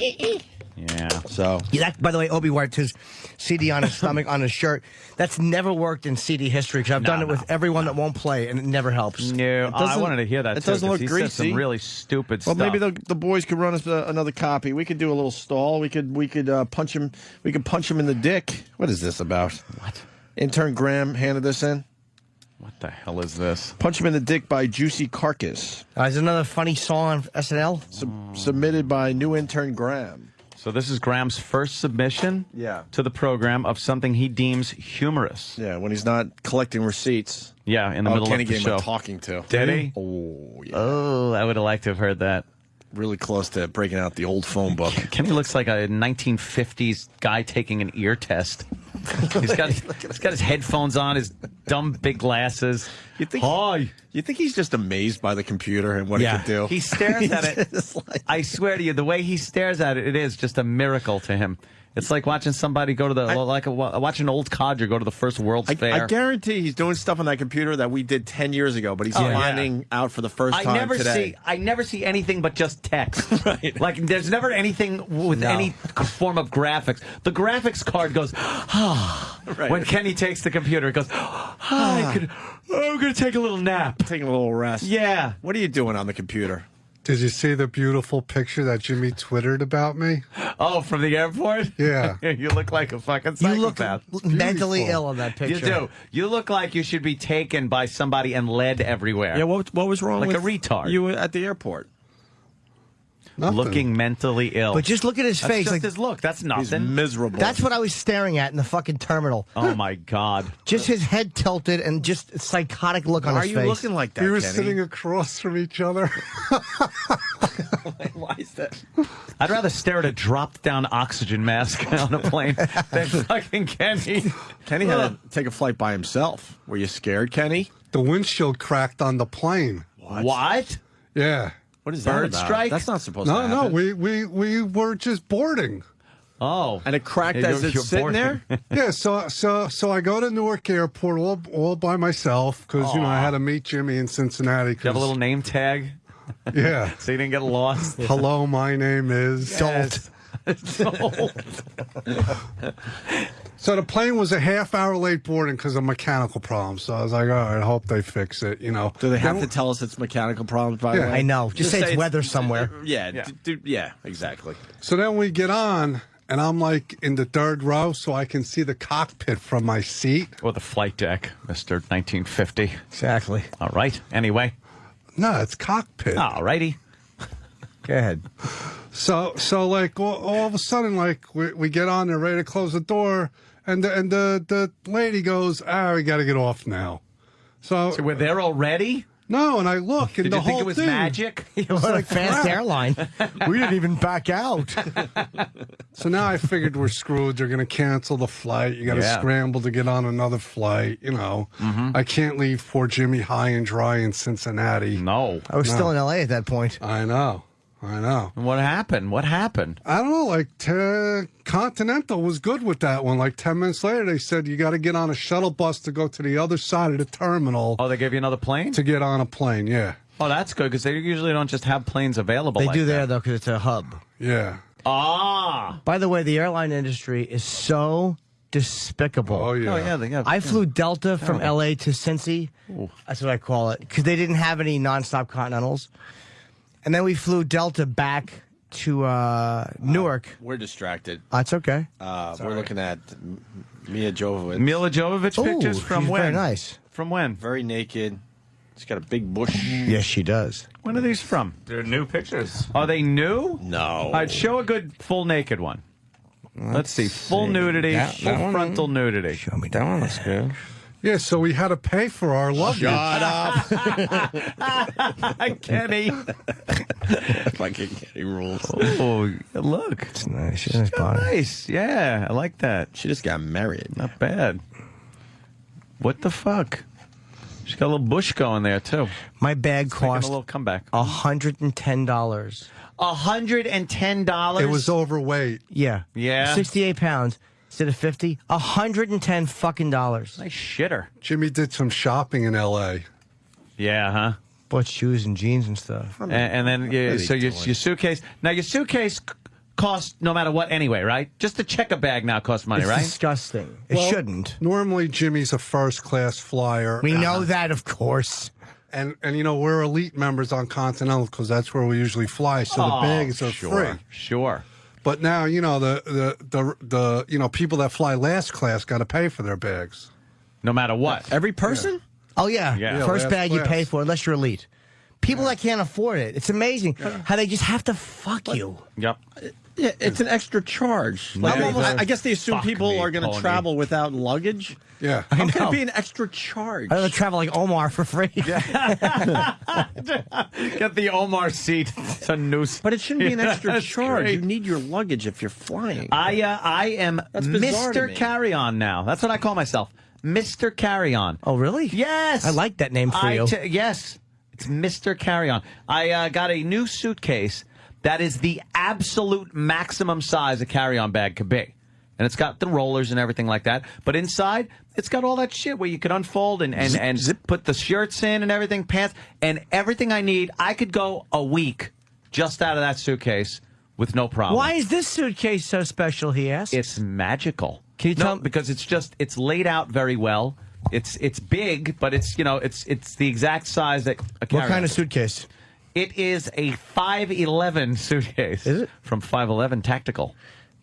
Yeah. So, yeah, that, by the way, Obi wiped his CD on his stomach on his shirt. That's never worked in CD history because I've done it with everyone that won't play, and it never helps. No, I wanted to hear that. It too, doesn't 'cause look he said greasy. some really stupid Well, stuff. maybe the boys could run us another copy. We could do a little stall. We could punch him. We could punch him in the dick. What is this about? What? Intern Graham handed this in. What the hell is this? Punch him in the dick by Juicy Carcass. Is another funny song on SNL? Submitted by new intern Graham. So this is Graham's first submission to the program of something he deems humorous. Yeah, when he's not collecting receipts. Yeah, in the middle Kenny of the gave show. him a talking to. Did he? Oh, yeah. Oh, I would have liked to have heard that. Really close to breaking out the old phone book. Kenny looks like a 1950s guy taking an ear test. He's got his headphones on, his dumb big glasses. You think he's just amazed by the computer and what it can do? He stares at it. I swear to you, the way he stares at it, it is just a miracle to him. It's like watching somebody go to watching an old codger go to the first World's Fair. I guarantee he's doing stuff on that computer that we did 10 years ago, but he's finding out for the first time today. I never see anything but just text. Right. Like, there's never anything with any form of graphics. The graphics card goes, Right. When Kenny takes the computer, it goes, I'm going to take a little nap. Taking a little rest. Yeah. What are you doing on the computer? Did you see the beautiful picture that Jimmy twittered about me? Oh, from the airport? Yeah. You look like a fucking psychopath. You look mentally ill on that picture. You do. You look like you should be taken by somebody and led everywhere. Yeah, what was wrong like with a retard. you at the airport? Nothing. Looking mentally ill. But just look at his That's face. just Like, his look. That's nothing. He's miserable. that's what I was staring at in the fucking terminal. Oh, my God. Just his head tilted and just a psychotic look on Why his are face. you looking like that, We were Kenny? sitting across from each other. Why is that? I'd rather stare at a dropped-down oxygen mask on a plane than fucking Kenny. Kenny had to take a flight by himself. Were you scared, Kenny? The windshield cracked on the plane. What? Yeah. What is Bird that about? strike? That's not supposed to No, happen. we were just boarding. Oh. And it cracked as it's sitting there? Yeah, so I go to Newark Airport all by myself because I had to meet Jimmy in Cincinnati. Do you have a little name tag? Yeah. So you didn't get lost? Hello, my name is Dolt. So the plane was a half hour late boarding because of mechanical problems. So I was like, all right, I hope they fix it. You know, Do they have to tell us it's mechanical problems, by the way? I know. Just say it's weather somewhere. Yeah, exactly. So then we get on, and I'm like in the third row, so I can see the cockpit from my seat. Or the flight deck, Mr. 1950. Exactly. All right. Anyway. No, it's cockpit. All righty. Go ahead. So like all of a sudden, like we get on there, ready to close the door, and the lady goes, we got to get off now. So we're there already? No, and I look, and Did the you think whole it was thing, magic? What a fast airline. We didn't even back out. So now I figured we're screwed. They're going to cancel the flight. You got to scramble to get on another flight. You know, I can't leave poor Jimmy high and dry in Cincinnati. No. I was still in L.A. at that point. I know. And what happened? What happened? I don't know. Like Continental was good with that one. Like 10 minutes later, they said you got to get on a shuttle bus to go to the other side of the terminal. Oh, they gave you another plane? To get on a plane, yeah. Oh, that's good because they usually don't just have planes available. They like do there, that. though, because it's a hub. Yeah. Ah. By the way, the airline industry is so despicable. Oh, yeah. Oh, yeah. They have, I flew Delta from L.A. to Cincy. Ooh. That's what I call it. Because they didn't have any nonstop Continentals. And then we flew Delta back to Newark. We're distracted. That's okay. We're looking at Mia Jovovich. Mila Jovovich pictures from she's when? very nice. From when? Very naked. She's got a big bush. Yes, she does. When are these from? They're new pictures. Are they new? No. I'd show a good full naked one. Let's see. Full nudity, full frontal nudity. Show me That one looks good. Yeah, so we had to pay for our luggage. Shut up. Kenny. Fucking Kenny rules. Oh, look. It's nice. She's a nice body. Nice. Yeah, I like that. She just got married. Not bad. What the fuck? She's got a little bush going there, too. My bag It's making a cost little comeback. $110. $110? It was overweight. Yeah. Yeah. 68 pounds instead of 50. $110 fucking dollars. Nice shitter. Jimmy did some shopping in L.A. Yeah, huh? Sports shoes and jeans and stuff. And then your suitcase. Now your suitcase costs no matter what anyway, right? Just the checker bag now costs money, It's right? disgusting. It shouldn't. Normally, Jimmy's a first-class flyer. We know that, of course. And you know, we're elite members on Continental because that's where we usually fly, so the bags are free. Sure. But now, you know, the you know, people that fly last class got to pay for their bags. No matter what. Every person? Oh, yeah. First last bag you class. pay for, unless you're elite. People that can't afford it. It's amazing how they just have to fuck you. Yep. Yeah, it's an extra charge. I guess they assume people are going to travel without luggage. Yeah. How can it be an extra charge? I'd rather travel like Omar for free. Get the Omar seat. It's a noose. But it shouldn't be an extra That's charge. great. You need your luggage if you're flying. I am That's bizarre to Mr. me. Carry-On now. That's what I call myself. Mr. Carry-On. Oh, really? Yes. I like that name for you. Yes. It's Mr. Carry-On. I got a new suitcase that is the absolute maximum size a carry-on bag could be. And it's got the rollers and everything like that. But inside, it's got all that shit where you could unfold and put the shirts in and everything, pants, and everything I need. I could go a week just out of that suitcase with no problem. Why is this suitcase so special, he asked? It's magical. Can you tell me? Because it's laid out very well. It's big, but it's the exact size that a carry-on. What kind of suitcase? It is a 511 suitcase. Is it? From 511 Tactical.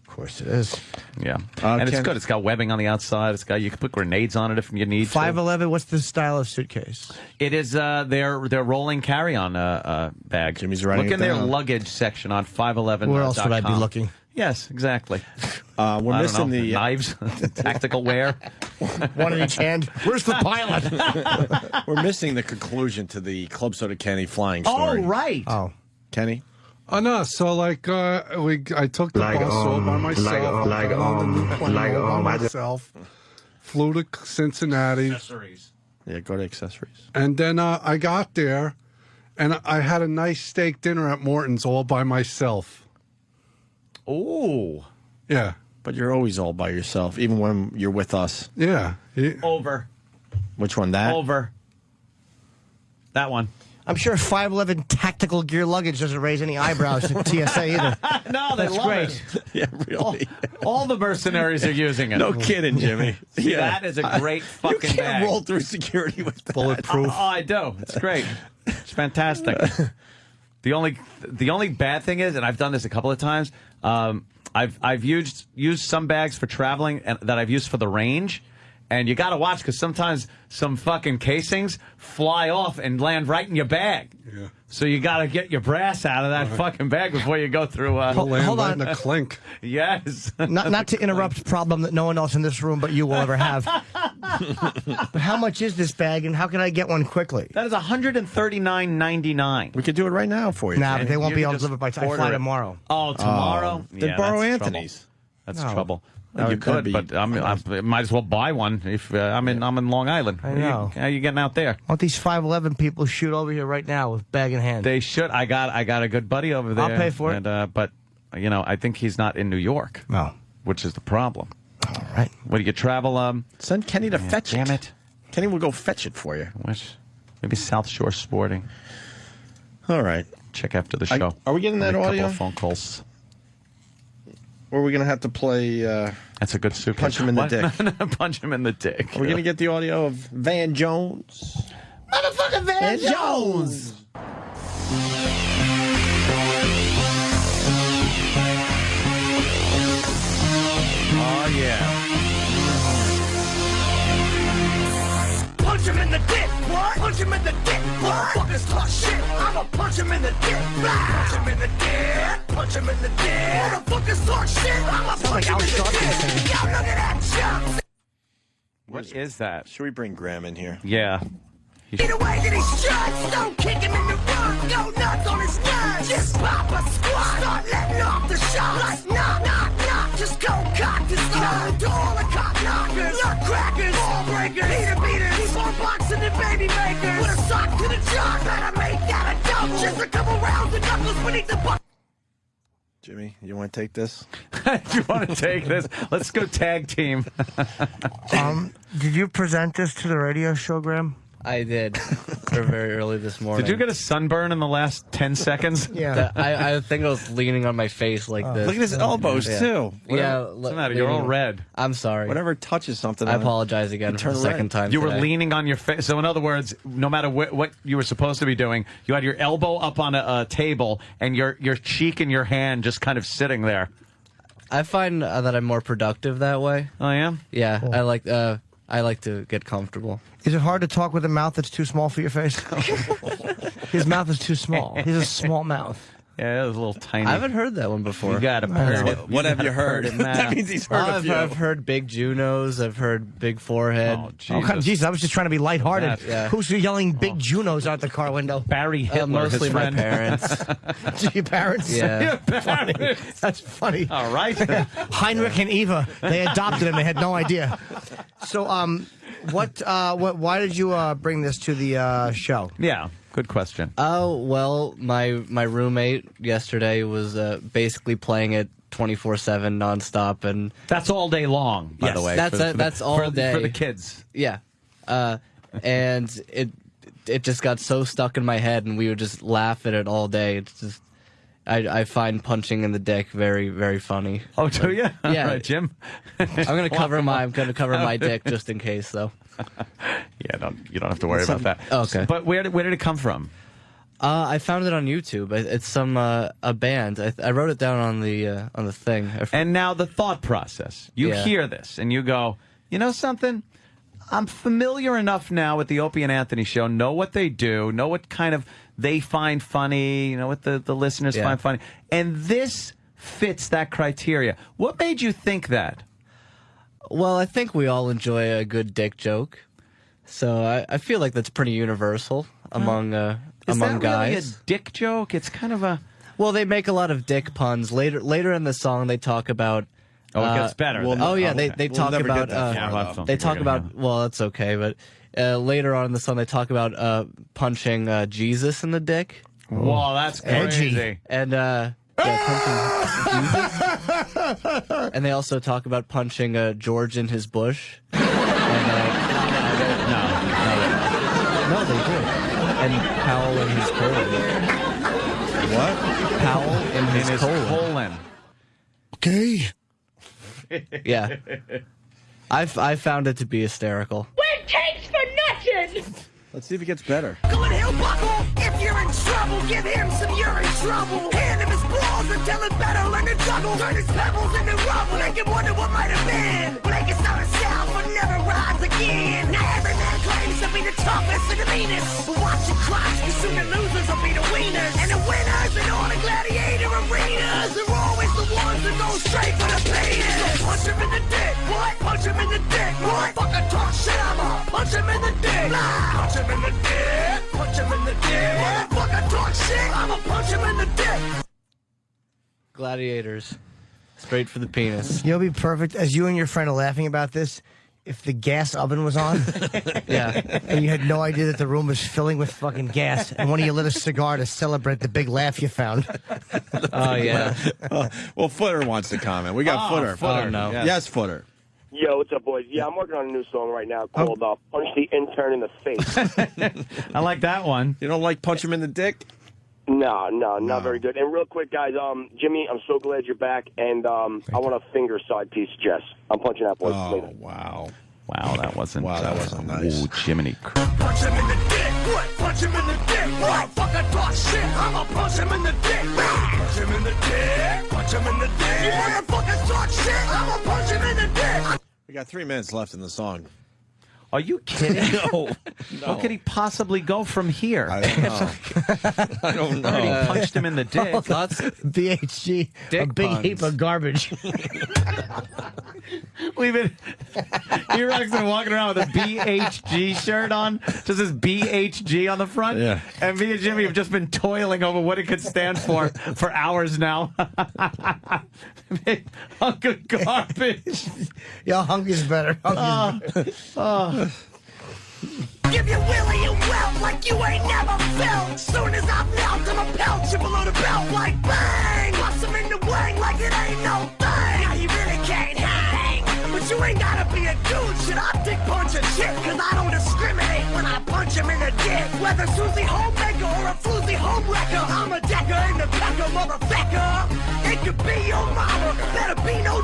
Of course it is. Yeah. And it's good. It's got webbing on the outside. You can put grenades on it if you need 511, what's the style of suitcase? It is their rolling carry-on bag. Jimmy's writing Look it in their down. luggage section on 511. Where else would I be looking? Yes, exactly. We're missing the knives, tactical wear. One in each hand. Where's the pilot? We're missing the conclusion to the Club Soda Kenny flying Oh, story. right. Oh. Kenny? Oh no! So like, I took the bus all by myself. I got on the new plane all by myself. Flew to Cincinnati. Accessories. Yeah, go to accessories. And then I got there, and I had a nice steak dinner at Morton's all by myself. Ooh. Yeah. But you're always all by yourself, even when you're with us. Yeah. Over. Which one, that? Over. That one. I'm sure 511 tactical gear luggage doesn't raise any eyebrows to TSA either. No, they That's love great. it. Yeah, really. All the mercenaries are using it. No kidding, Jimmy. See, that is a great fucking You can't bag. roll through security with that. Bulletproof. Oh, I do. It's great. It's fantastic. The only bad thing is, and I've done this a couple of times, I've used some bags for traveling and that I've used for the range. And you got to watch because sometimes some fucking casings fly off and land right in your bag. Yeah. So you got to get your brass out of that fucking bag before you go through. Hold on. In a clink. Yes. Not to interrupt a problem that no one else in this room but you will ever have. But how much is this bag and how can I get one quickly? That is $139.99. We could do it right now for you. Nah, but they won't You be can able to just deliver by time. I order fly it. tomorrow. Oh, tomorrow? Then borrow that's Anthony's. trouble. That's No. trouble. No, You could, but I might as well buy one if I'm in Long Island. I know. How you getting out there? I want these 511 people shoot over here right now with bag in hand. They should. I got a good buddy over there. I'll pay for it. And, but I think he's not in New York. No. Which is the problem. All right. When you travel, send Kenny to fetch it. Damn it. Kenny will go fetch it for you. Maybe South Shore Sporting. All right. Check after the show. Are we getting that Make a audio? couple of phone calls. Or are we going to have to play... That's a good suitcase. Punch him in the What? dick. Punch him in the dick. Are we going to get the audio of Van Jones? Motherfucker Van Jones! Oh, yeah. Punch him in the dick, what? Punch him in the dick, what? Motherfuckers talk shit, I'ma punch him in the dick. Punch him in the dick, punch him in the dick. Motherfuckers talk shit, I'ma punch him in the dick. Yo, look at that jump. What is that? Should we bring Graham in here? Yeah. Get away to these shots, don't kick him in the run. Go nuts on his nuts, just pop a squat. Start letting off the shots, like knock, knock, knock. Just go cock this gun to all the cop knockers, nutcrackers, ball breakers, heater beaters, these more boxing than baby makers. With a sock to the jaw, better make that a double. Just a couple rounds of knuckles beneath the butt. Jimmy, you want to take this? You want to take this? Let's go tag team. Did you present this to the radio show, Graham? I did. Very early this morning. Did you get a sunburn in the last 10 seconds? I think I was leaning on my face like this. Look at his elbows, too. What's the matter? You're all red. I'm sorry. Whatever touches something. I apologize again for the second time You were today. leaning on your face. So in other words, no matter what you were supposed to be doing, you had your elbow up on a table and your cheek and your hand just kind of sitting there. I find that I'm more productive that way. Oh, yeah? Yeah, I like to get comfortable. Is it hard to talk with a mouth that's too small for your face? His mouth is too small. He has a small mouth. Yeah, it was a little tiny. I haven't heard that one before. You got to heard it. What have you heard? That means he's heard a few. I've heard big Junos. I've heard big forehead. Oh, Jesus. Oh, Jesus, I was just trying to be lighthearted. Yeah. Who's yelling big Junos out the car window? Barry Hitler, mostly his my friend. parents. Your parents? Yeah. Your parents. That's funny. All right. Heinrich and Eva, they adopted him. They had no idea. So, why did you bring this to the show? Yeah, good question. Oh, well, my roommate yesterday was basically playing it 24/7 nonstop, and that's all day long. By the way, that's all day for the kids. Yeah, and it just got so stuck in my head, and we would just laugh at it all day. It's just I find punching in the dick very, very funny. Oh, do you? Yeah, All right, Jim. I'm gonna cover my dick just in case, though. Yeah, you don't have to worry about that. Okay. But where did it come from? I found it on YouTube. It's some a band. I wrote it down on the thing. And now the thought process. You hear this and you go, you know something? I'm familiar enough now with the Opie and Anthony show, know what they do, know what kind of they find funny, you know what the listeners find funny. And this fits that criteria. What made you think that? Well, I think we all enjoy a good dick joke. So I feel like that's pretty universal among guys. Is that really a dick joke? It's kind of a... Well, they make a lot of dick puns. Later in the song, they talk about... Oh, it gets better. They talk about... they talk about... Well, that's okay, but later on in the song, they talk about punching Jesus in the dick. Whoa, that's crazy. Edgy. And... and they also talk about punching George in his bush. And, no, they do. And Powell in his colon. What? Powell in his colon. Okay. Yeah. I found it to be hysterical. When takes for nothing! Let's see if it gets better. Going he'll buckle. If you're in trouble, give him some you're in trouble. Hand him his balls until it's better. Learn to juggle. Turn his pebbles into rubble. Make him wonder what might have been. Blake is not a south, but never rise again. Now every man claims to be the toughest and the meanest. But watch your crops, cause soon the losers will be the winners. And the winners in all the gladiator arenas are always the ones that go straight for the penis. So punch him in the dick. What? Punch him in the dick. What? Fucking talk shit, I'ma punch him in the dick. Punch him in the dick. Punch him in the dick. Motherfucker talk shit, I'ma punch him in the dick. Gladiators. Straight for the penis. You'll be perfect, as you and your friend are laughing about this, if the gas oven was on. Yeah. And you had no idea that the room was filling with fucking gas, and one of you lit a cigar to celebrate the big laugh you found. Oh, yeah. Well, Footer wants to comment. We got Footer. Footer. Oh, no. Yes, Footer. Yo, what's up, boys? Yeah, I'm working on a new song right now called Punch the Intern in the Face. I like that one. You don't like punch him in the dick? No, not very good. And real quick, guys, Jimmy, I'm so glad you're back, and I want a finger side piece, Jess. I'm punching that boy. Oh, wow. Wow, that wasn't nice. Ooh, Jiminy. Punch him in the dick. What? Punch him in the dick. What? Fucking talk shit. I'ma punch him in the dick. Punch him in the dick. Punch him in the dick. You motherfuckers talk shit. I'ma punch him in the dick. We got 3 minutes left in the song. Are you kidding? No. What could he possibly go from here? I don't know. I don't know. He punched him in the dick. BHG, dick a big puns. heap of garbage. We've been. E-Rock's been walking around with a BHG shirt on, just as BHG on the front. Yeah. And me and Jimmy have just been toiling over what it could stand for hours now. Hunk of garbage. Yo, hunk is better. Give you willy and welt like you ain't never felt. Soon as I melt, I'ma pelt you below the belt like bang. Bust him in the wang like it ain't no thing. Now you really can't hang. But you ain't gotta be a dude. Should I dick punch a chick? Cause I don't discriminate when I punch punch him in the dick. Whether Susie Homemaker or a floozy homewrecker, I'm a decker in the pecker, motherfucker. It could be your mama, better be no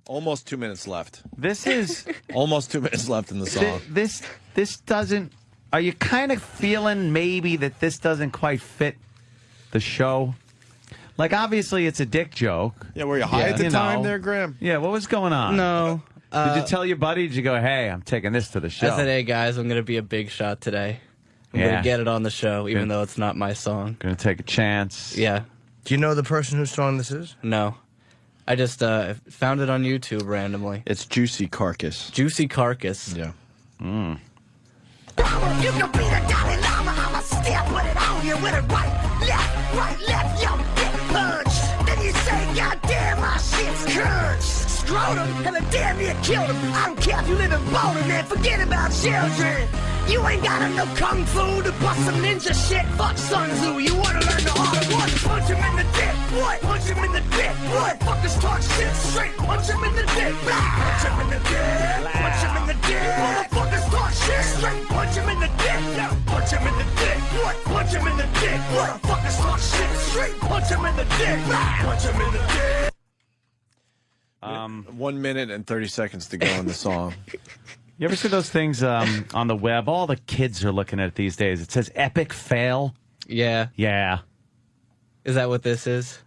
Almost 2 minutes left. This is almost 2 minutes left in the song. This doesn't. Are you kind of feeling maybe that this doesn't quite fit the show? Like, obviously, it's a dick joke. Yeah, were you high at the time there, Graham? Yeah, what was going on? No. Did you tell your buddy? Did you go, hey, I'm taking this to the show? I said, hey, guys, I'm going to be a big shot today. I'm going to get it on the show, even though it's not my song. Going to take a chance. Yeah. Do you know the person whose song this is? No. I just found it on YouTube randomly. It's Juicy Carcass. Juicy Carcass. Yeah. Mm. You can be the Dalai Lama, I'ma still put it on you with a right, left, yo, dick punch. Then you say, God damn, my shit's crunch. Scrotum, and I damn near killed him. I don't care if you live in Bowling, man, forget about children. You ain't got enough kung fu to bust some ninja shit. Fuck Sun Tzu, you wanna learn the art of what? Punch him in the dick, what? Punch him in the dick, what? Fuckers talk shit straight, punch him in the dick, punch him in the dick, punch him in the dick. Motherfuckers talk shit straight, punch him in the dick, punch him in the dick, what? Punch him in the dick, what? Fuckers talk shit straight, punch him in the dick, punch him in the dick. 1 minute and 30 seconds to go in the song. You ever see those things on the web? All the kids are looking at it these days. It says epic fail. Yeah. Yeah. Is that what this is?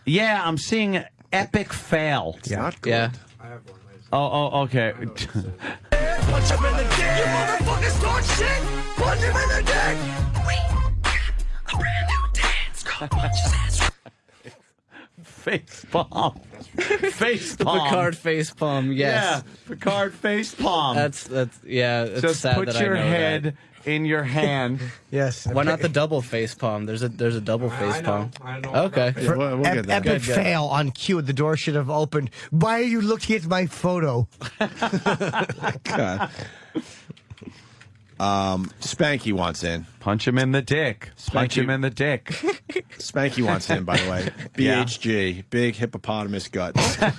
Yeah, I'm seeing epic fail. It's not good. Yeah. Oh, okay. Punch him in the dick, you motherfuckers talk shit, punch him in the dick. We got a brand new dance called Punch His Ass. Face palm. Face The palm. Picard face palm, yes. Yeah, Picard face palm. That's It's Just sad put that your I know head that. in your hand. Yes. Why not the double face palm? There's a double face palm. I know. Okay. We'll get that. Epic fail on cue. The door should have opened. Why are you looking at my photo? God. Spanky wants in. Punch him in the dick. Punch him in the dick. Spanky wants in, by the way. Yeah. BHG, big hippopotamus gut. We got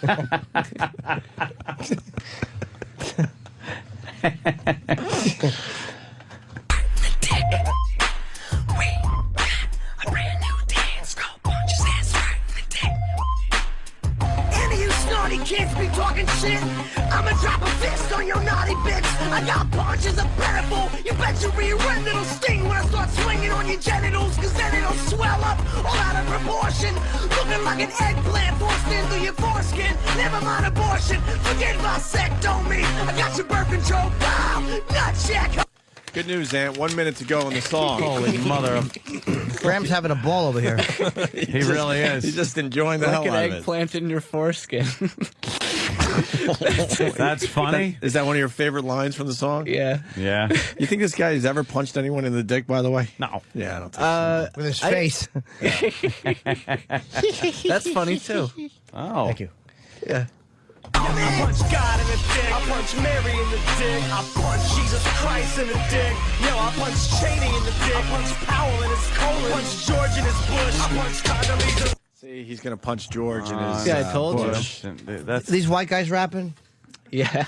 a brand new dance called Punch His Ass Right in the Dick. Any of you snotty kids be talking shit, I'ma drop a fist on your naughty bitch. I got punches of plentiful. You bet your rear end it'll sting when I start swinging on your genitals, cause then it'll swell up all out of proportion, looking like an eggplant forced into your foreskin. Never mind abortion, forget vasectomy. I got your birth control, pow, nut check. Good news, Ant. 1 minute to go in the song. Holy mother of... Graham's having a ball over here. He really is. He's just enjoying the Like hell an out of it. eggplant in your foreskin. That's funny. Is that one of your favorite lines from the song? Yeah. Yeah. You think this guy has ever punched anyone in the dick, by the way? No. Yeah, I don't think With his face. That's funny too. Oh. Thank you. Yeah. I punch God in the dick. I punch Mary in the dick. I punch Jesus Christ in the dick. Yo, I punch Cheney in the dick. I punch Powell in his colon. I punch George in his bush. I punch Condoleezza. See, he's going to punch George in his Yeah, I told you. bush. That's These white guys rapping? Yeah.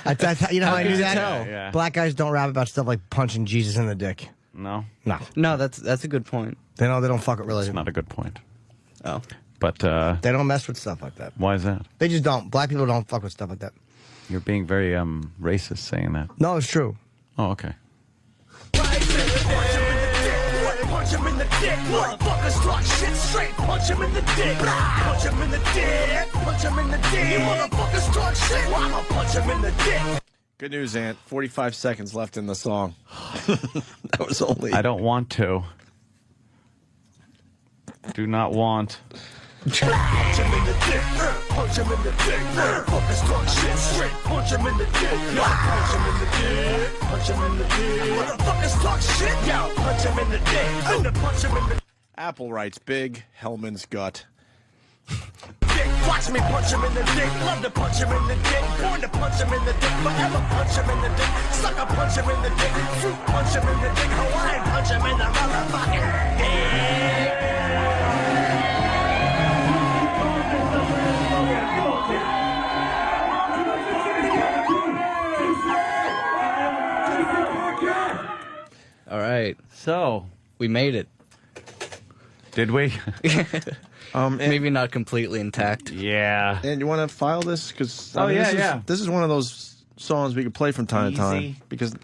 You know how I How knew could you that? tell? Yeah. Black guys don't rap about stuff like punching Jesus in the dick. no. No. No, that's a good point. They don't fuck with That's religion. not a good point. Oh. But They don't mess with stuff like that. why is that? They just don't. Black people don't fuck with stuff like that. You're being very racist saying that. No, it's true. Oh, okay. Punch him in the dick. Motherfuckers talk shit straight. Punch him in the dick. Punch him in the dick. Punch him in the dick. You motherfuckers talk shit. Well, I'ma punch him in the dick. Good news, Ant. 45 seconds left in the song. That was only... I don't want to. Do not want. Punch him in the dick. Punch him in the dick. Motherfuckers talk shit straight. Punch him in the dick. Punch him in the dick. Punch him in the dick. Motherfuckers talk shit. Yo, punch him in the dick. And the punch him in the Apple writes, big Hellman's gut. dick. Watch me punch him in the dick. Love to punch him in the dick. Born to punch him in the dick. Forever punch him in the dick. Sucker punch him in the dick. Fruit punch him in the dick. Hawaiian punch him in the motherfucking dick. All right. So we made it. Did we? Maybe not completely intact. Yeah. And you want to file this? Because this is one of those songs we could play from time to time. Easy. Because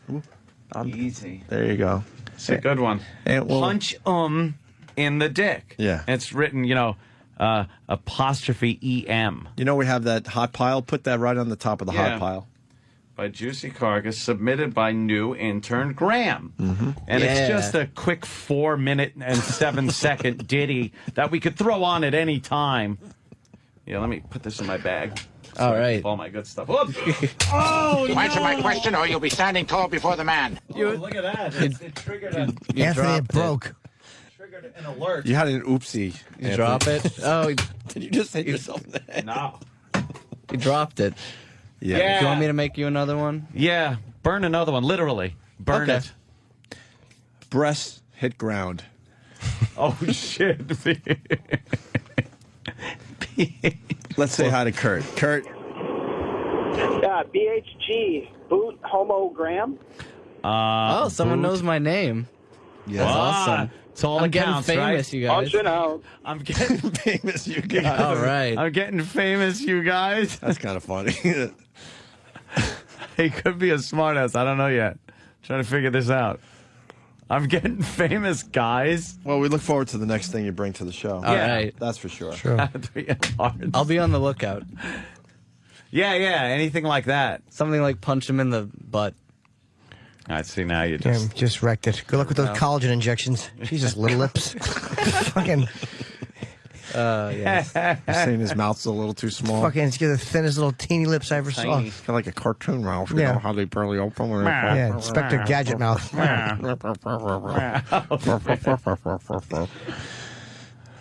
Easy. there you go. It's a good one. And Punch in the dick. Yeah. It's written, apostrophe EM. You know we have that hot pile. Put that right on the top of the hot pile. By Juicy Carcass, submitted by new intern Graham. And it's just a quick 4-minute and 7-second ditty that we could throw on at any time. Yeah, let me put this in my bag. All right. All my good stuff. Whoops. Answer my question, or you'll be standing tall before the man. Look at that. It triggered a... Anthony, it broke. Triggered an alert. You had an oopsie. You drop it? Oh, did you just hit yourself in the head? No. You dropped it. Yeah. Do you want me to make you another one? Yeah. Burn another one. Literally. Burn it. Breasts hit ground. Oh, shit. Let's say hi to Kurt. Kurt. BHG, Boot Homogram. Someone knows my name. Yeah. That's awesome. It's all I'm that getting counts, famous, right? you guys. I'm getting famous, you guys. All right. I'm getting famous, you guys. That's kind of funny. He could be a smartass. I don't know yet. Trying to figure this out. I'm getting famous, guys. Well, we look forward to the next thing you bring to the show. All right. That's for sure. I'll be on the lookout. Yeah, anything like that. Something like punch him in the butt. I see now you Damn, just wrecked it. Good luck with those collagen injections. Jesus, little lips. Fucking. Yes. You're saying his mouth's a little too small. Fucking, it's got the thinnest little teeny lips I ever saw. It's kind of like a cartoon mouth. You Yeah. know how they barely open. Yeah, Inspector Gadget mouth. All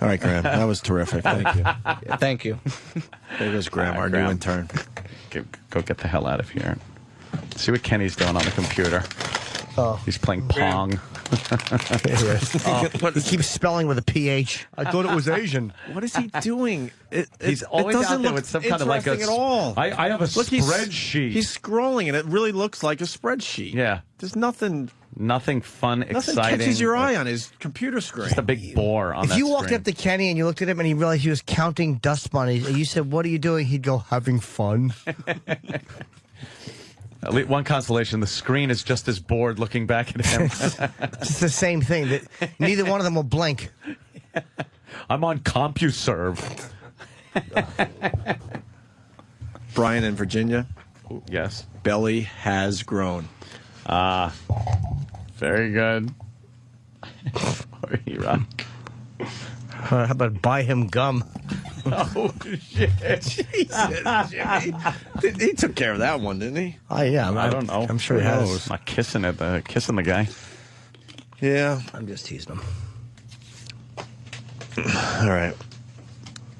right, Graham. That was terrific. Thank you. Thank you. There goes Graham, our Graham. new intern. Go get the hell out of here. See what Kenny's doing on the computer. Oh. He's playing Pong. He keeps spelling with a PH. I thought it was Asian. What is he doing? He's always doesn't out there look with some kind of like a interesting at all. I have a Look, spreadsheet. He's scrolling, and it really looks like a spreadsheet. Yeah. There's nothing fun, Nothing exciting. catches your eye on his computer screen. Just a big bore on If that you walked screen. up to Kenny and you looked at him and he realized he was counting dust bunnies, and you said, "What are you doing?" He'd go, "Having fun." At least one consolation, the screen is just as bored looking back at him. It's the same thing. That neither one of them will blink. I'm on CompuServe. Brian in Virginia. Yes. Belly has grown. Very good. How about buy him gum? Oh, shit. Jesus, Jimmy. He took care of that one, didn't he? Oh, yeah. I don't know. I'm sure he has. I'm not kissing it. Kissing the guy. Yeah. I'm just teasing him. All right.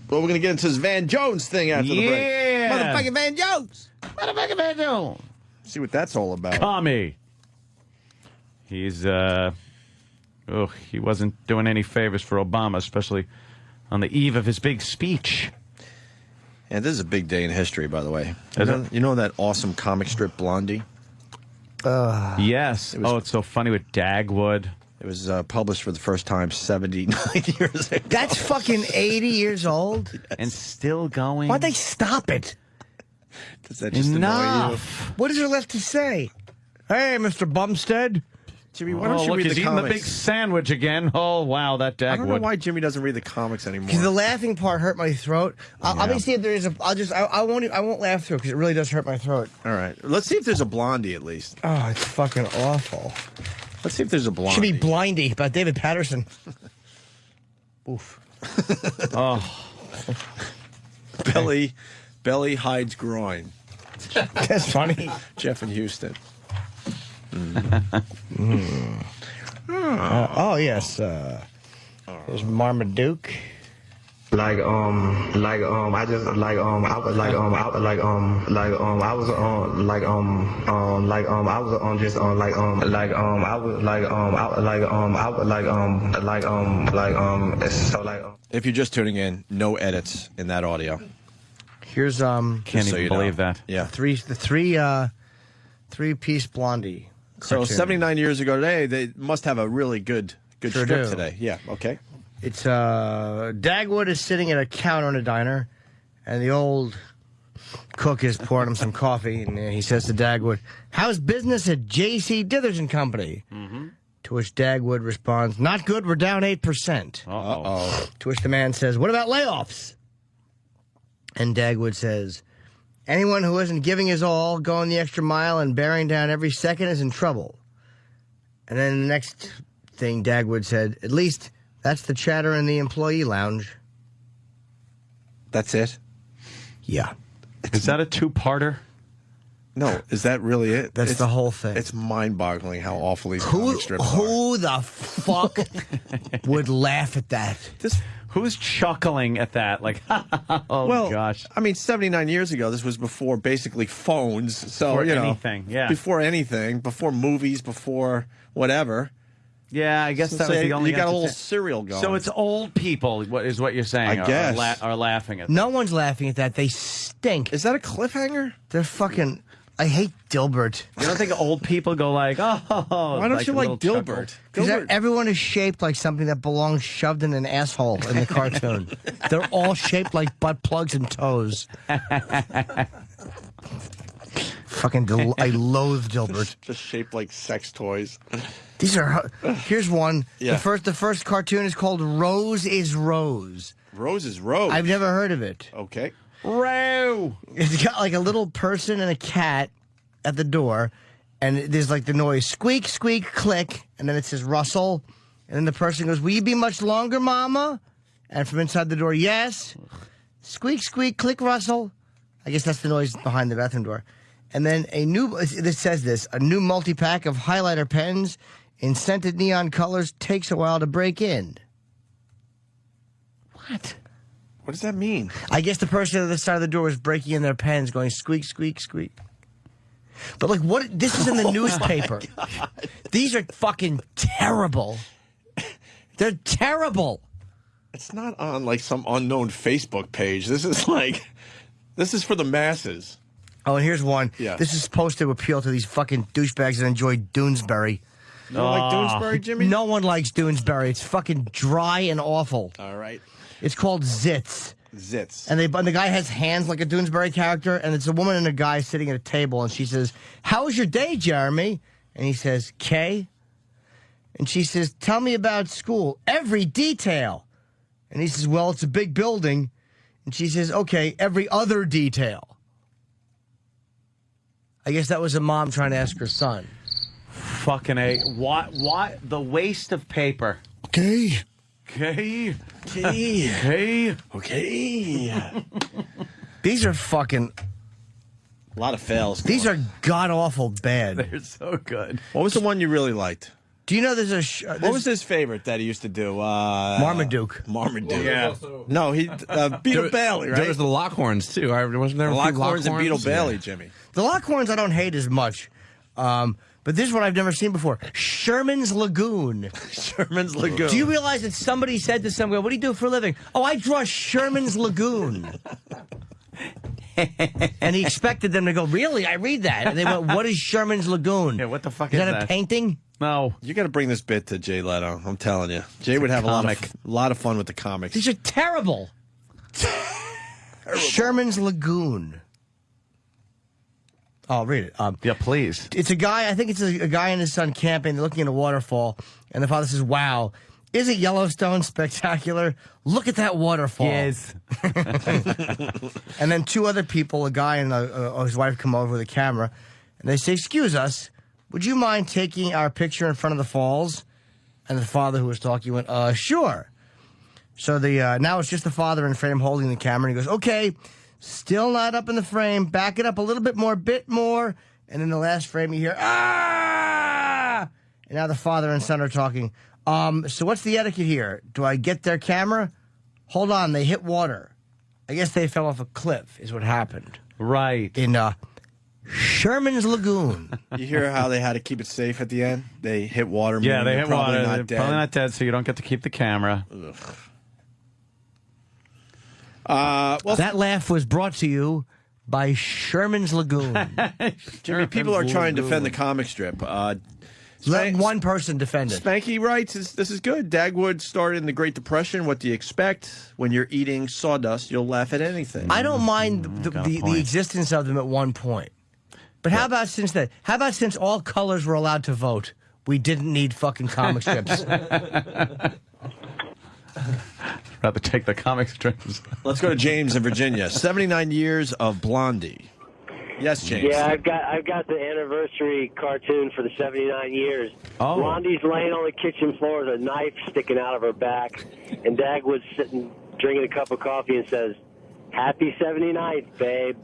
Well, we're going to get into this Van Jones thing after the break. Motherfucking Van Jones. Motherfucking Van Jones. See what that's all about. Tommy. He's, he wasn't doing any favors for Obama, especially on the eve of his big speech. And this is a big day in history, by the way. Is You know that awesome comic strip Blondie? Yes. It's so funny with Dagwood. It was published for the first time 79 years ago. That's fucking 80 years old? Yes. And still going. Why'd they stop it? Does that just annoy you? Enough. What is there left to say? Hey, Mr. Bumstead. Jimmy, why don't you look, read he's the eating comics? the big sandwich again. Oh, wow, that Dagwood. I don't know why Jimmy doesn't read the comics anymore. Because the laughing part hurt my throat. Let me see if there is a. I won't laugh through because it really does hurt my throat. All right, let's see if there's a Blondie at least. Oh, it's fucking awful. Let's see if there's a Blondie. Should be Blindy about David Patterson. Oof. Oh. Belly hides groin. That's funny. Jeff in Houston. Oh yes. There's Marmaduke. I just If you're just tuning in, no edits in that audio. Here's Can't even believe that. Yeah. the three-piece Blondie. So cartoon. 79 years ago today, they must have a really good Sure strip do. today. Yeah, okay. It's Dagwood is sitting at a counter in a diner, and the old cook is pouring him some coffee, and he says to Dagwood, "How's business at J.C. Dithers and Company?" Mm-hmm. To which Dagwood responds, "Not good, we're down 8%. Uh-oh. To which the man says, "What about layoffs?" And Dagwood says, "Anyone who isn't giving his all, going the extra mile, and bearing down every second is in trouble." And then the next thing Dagwood said, "At least that's the chatter in the employee lounge." That's it? Yeah. Is that a two-parter? No, is that really it? That's the whole thing. It's mind-boggling how awful these Who, comic strips are. who the fuck would laugh at that? Who's chuckling at that? Like, oh, well, gosh. I mean, 79 years ago, this was before basically phones. So, Before you know, anything, yeah. Before anything, before movies, before whatever. Yeah, I guess So that was say the only... you got a little entertain- cereal going. So it's old people, what is what you're saying, I guess. are laughing at that. No one's laughing at that. They stink. Is that a cliffhanger? They're fucking... I hate Dilbert. You don't think old people go like, oh... Why don't you a like little Dilbert? chuckle? Because everyone is shaped like something that belongs shoved in an asshole in the cartoon. They're all shaped like butt plugs and toes. Fucking, I loathe Dilbert. Just shaped like sex toys. These are. Here's one. Yeah. The first cartoon is called Rose is Rose. Rose is Rose. I've never heard of it. Okay. Row. It's got like a little person and a cat at the door, and there's like the noise squeak, squeak, click, and then it says Russell, and then the person goes, "Will you be much longer, Mama?" And from inside the door, "Yes." Squeak, squeak, click, Russell. I guess that's the noise behind the bathroom door. And then this says this, a new multi-pack of highlighter pens in scented neon colors takes a while to break in. What? What does that mean? I guess the person at the side of the door was breaking in their pens, going squeak, squeak, squeak. But like, what? This is in the newspaper. These are fucking terrible. They're terrible. It's not on like some unknown Facebook page. This is for the masses. Oh, and here's one. Yeah. This is supposed to appeal to these fucking douchebags that enjoy Doonesbury. You don't like Doonesbury, Jimmy? No one likes Doonesbury. It's fucking dry and awful. All right. It's called Zits. Zits. And the guy has hands like a Doonesbury character, and it's a woman and a guy sitting at a table, and she says, "How was your day, Jeremy?" And he says, "Kay." And she says, "Tell me about school. Every detail." And he says, "Well, it's a big building." And she says, "Okay, every other detail." I guess that was a mom trying to ask her son. Fucking A. What? The waste of paper. Okay. Okay. Okay. Okay. Okay. These are fucking... A lot of fails. These are god-awful bad. They're so good. What was the one you really liked? Do you know there's a... What was his favorite that he used to do? Marmaduke. Marmaduke. Yeah. No, Beetle Bailey, right? There was the Lockhorns, too. Wasn't there The a few Lockhorns and Beetle Lockhorns? Bailey, Yeah. Jimmy. The Lockhorns I don't hate as much. But this one I've never seen before. Sherman's Lagoon. Sherman's Lagoon. Do you realize that somebody said to someone, "What do you do for a living?" "Oh, I draw Sherman's Lagoon." And he expected them to go, "Really? I read that." And they went, "What is Sherman's Lagoon?" Yeah, what the fuck Is is that a that? painting? No. You got to bring this bit to Jay Leno. I'm telling you, Jay would have a lot of fun with the comics. These are terrible. Sherman's Lagoon. I'll read it. Yeah, please. It's a guy, I think it's a guy and his son camping, they're looking at a waterfall, and the father says, "Wow, isn't Yellowstone spectacular? Look at that waterfall." Yes. And then two other people, a guy and his wife, come over with a camera, and they say, "Excuse us, would you mind taking our picture in front of the falls?" And the father who was talking went, "Sure." So now it's just the father in frame holding the camera, and he goes, "Okay, still not up in the frame. Back it up a little bit more. And in the last frame, you hear, "Ah!" And now the father and son are talking. So what's the etiquette here? Do I get their camera? Hold on, they hit water. I guess they fell off a cliff, is what happened. Right. In Sherman's Lagoon. You hear how they had to keep it safe at the end? They hit water. Yeah, they hit probably water. Not They're dead. probably not dead, so you don't get to keep the camera. Well, that laugh was brought to you by Sherman's Lagoon. Jimmy, people are trying to defend the comic strip. Let one person defend it. Spanky writes, this is good. Dagwood started in the Great Depression. What do you expect? When you're eating sawdust, you'll laugh at anything. I don't mind the existence of them at one point. But how about since then? How about since all colors were allowed to vote, we didn't need fucking comic strips? Rather take the comic strips. Let's go to James in Virginia. 79 years of Blondie. Yes, James. Yeah, I've got the anniversary cartoon for the 79 years. Oh. Blondie's laying on the kitchen floor with a knife sticking out of her back, and Dagwood's sitting drinking a cup of coffee and says, "Happy 79th, babe."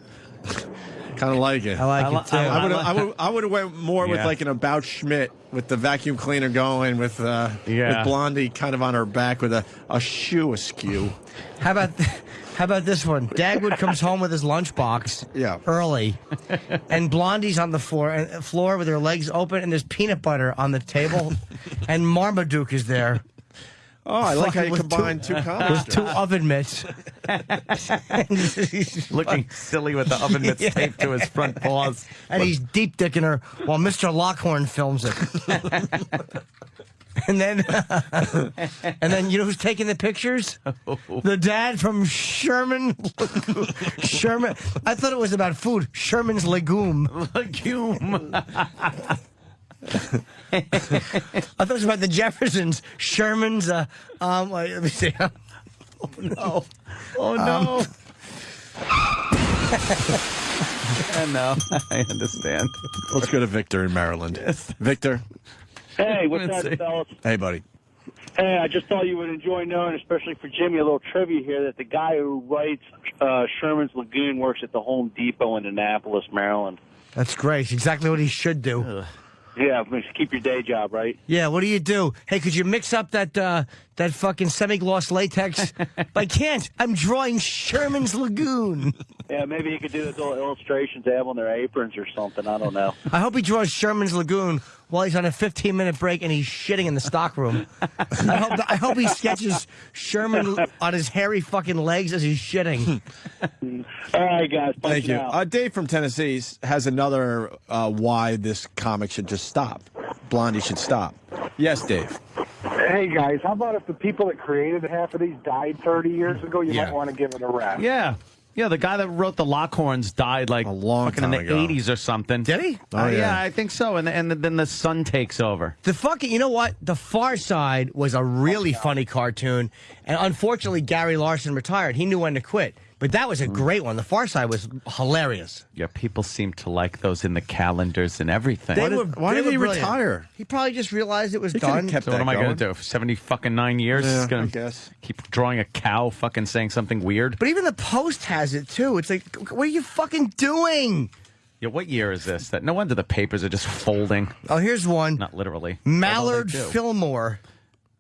Kind of like it. I like it too. I would have went more with Yeah. like an About Schmidt with the vacuum cleaner going with Blondie kind of on her back with a shoe askew. How about this one? Dagwood comes home with his lunchbox early, and Blondie's on the floor with her legs open, and there's peanut butter on the table, and Marmaduke is there. Oh, I like how you With combined two comics. With two oven mitts. Looking silly with the oven mitts taped to his front paws. And he's deep dicking her while Mr. Lockhorn films it. And then you know who's taking the pictures? The dad from Sherman. Sherman. I thought it was about food. Sherman's Legume. Legume. I thought it was about the Jeffersons. Sherman's. Let me see. Oh no! Oh no! I know. I understand. Let's go to Victor in Maryland. Victor. Hey, what's up, fellas? Hey, buddy. Hey, I just thought you would enjoy knowing, especially for Jimmy, a little trivia here, that the guy who writes Sherman's Lagoon works at the Home Depot in Annapolis, Maryland. That's great. Exactly what he should do. Yeah, keep your day job, right? Yeah, what do you do? Hey, could you mix up that fucking semi-gloss latex? I can't. I'm drawing Sherman's Lagoon. Yeah, maybe he could do those little illustrations they have on their aprons or something. I don't know. I hope he draws Sherman's Lagoon while he's on a 15-minute break and he's shitting in the stockroom. I hope he sketches Sherman on his hairy fucking legs as he's shitting. All right, guys. Thank you. Dave from Tennessee has another why this comic should just stop. Blondie should stop. Yes, Dave. Hey, guys, how about if the people that created half of these died 30 years ago? You might want to give it a rest. Yeah. Yeah, the guy that wrote the Lockhorns died like a long time in the ago. 80s or something. Did he? Yeah, I think so. And then the son takes over. The fucking, you know what? The Far Side was a really funny cartoon, and unfortunately, Gary Larson retired. He knew when to quit. But that was a great one. The Far Side was hilarious. Yeah, people seem to like those in the calendars and everything. Why did he brilliant. retire? He probably just realized it was He could've done. kept So what am I going to do? 79 years? Yeah, He's gonna I guess. keep drawing a cow fucking saying something weird? But even the Post has it, too. It's like, what are you fucking doing? Yeah, what year is this? No wonder the papers are just folding. Oh, here's one. Not literally. Mallard Although they do. Fillmore.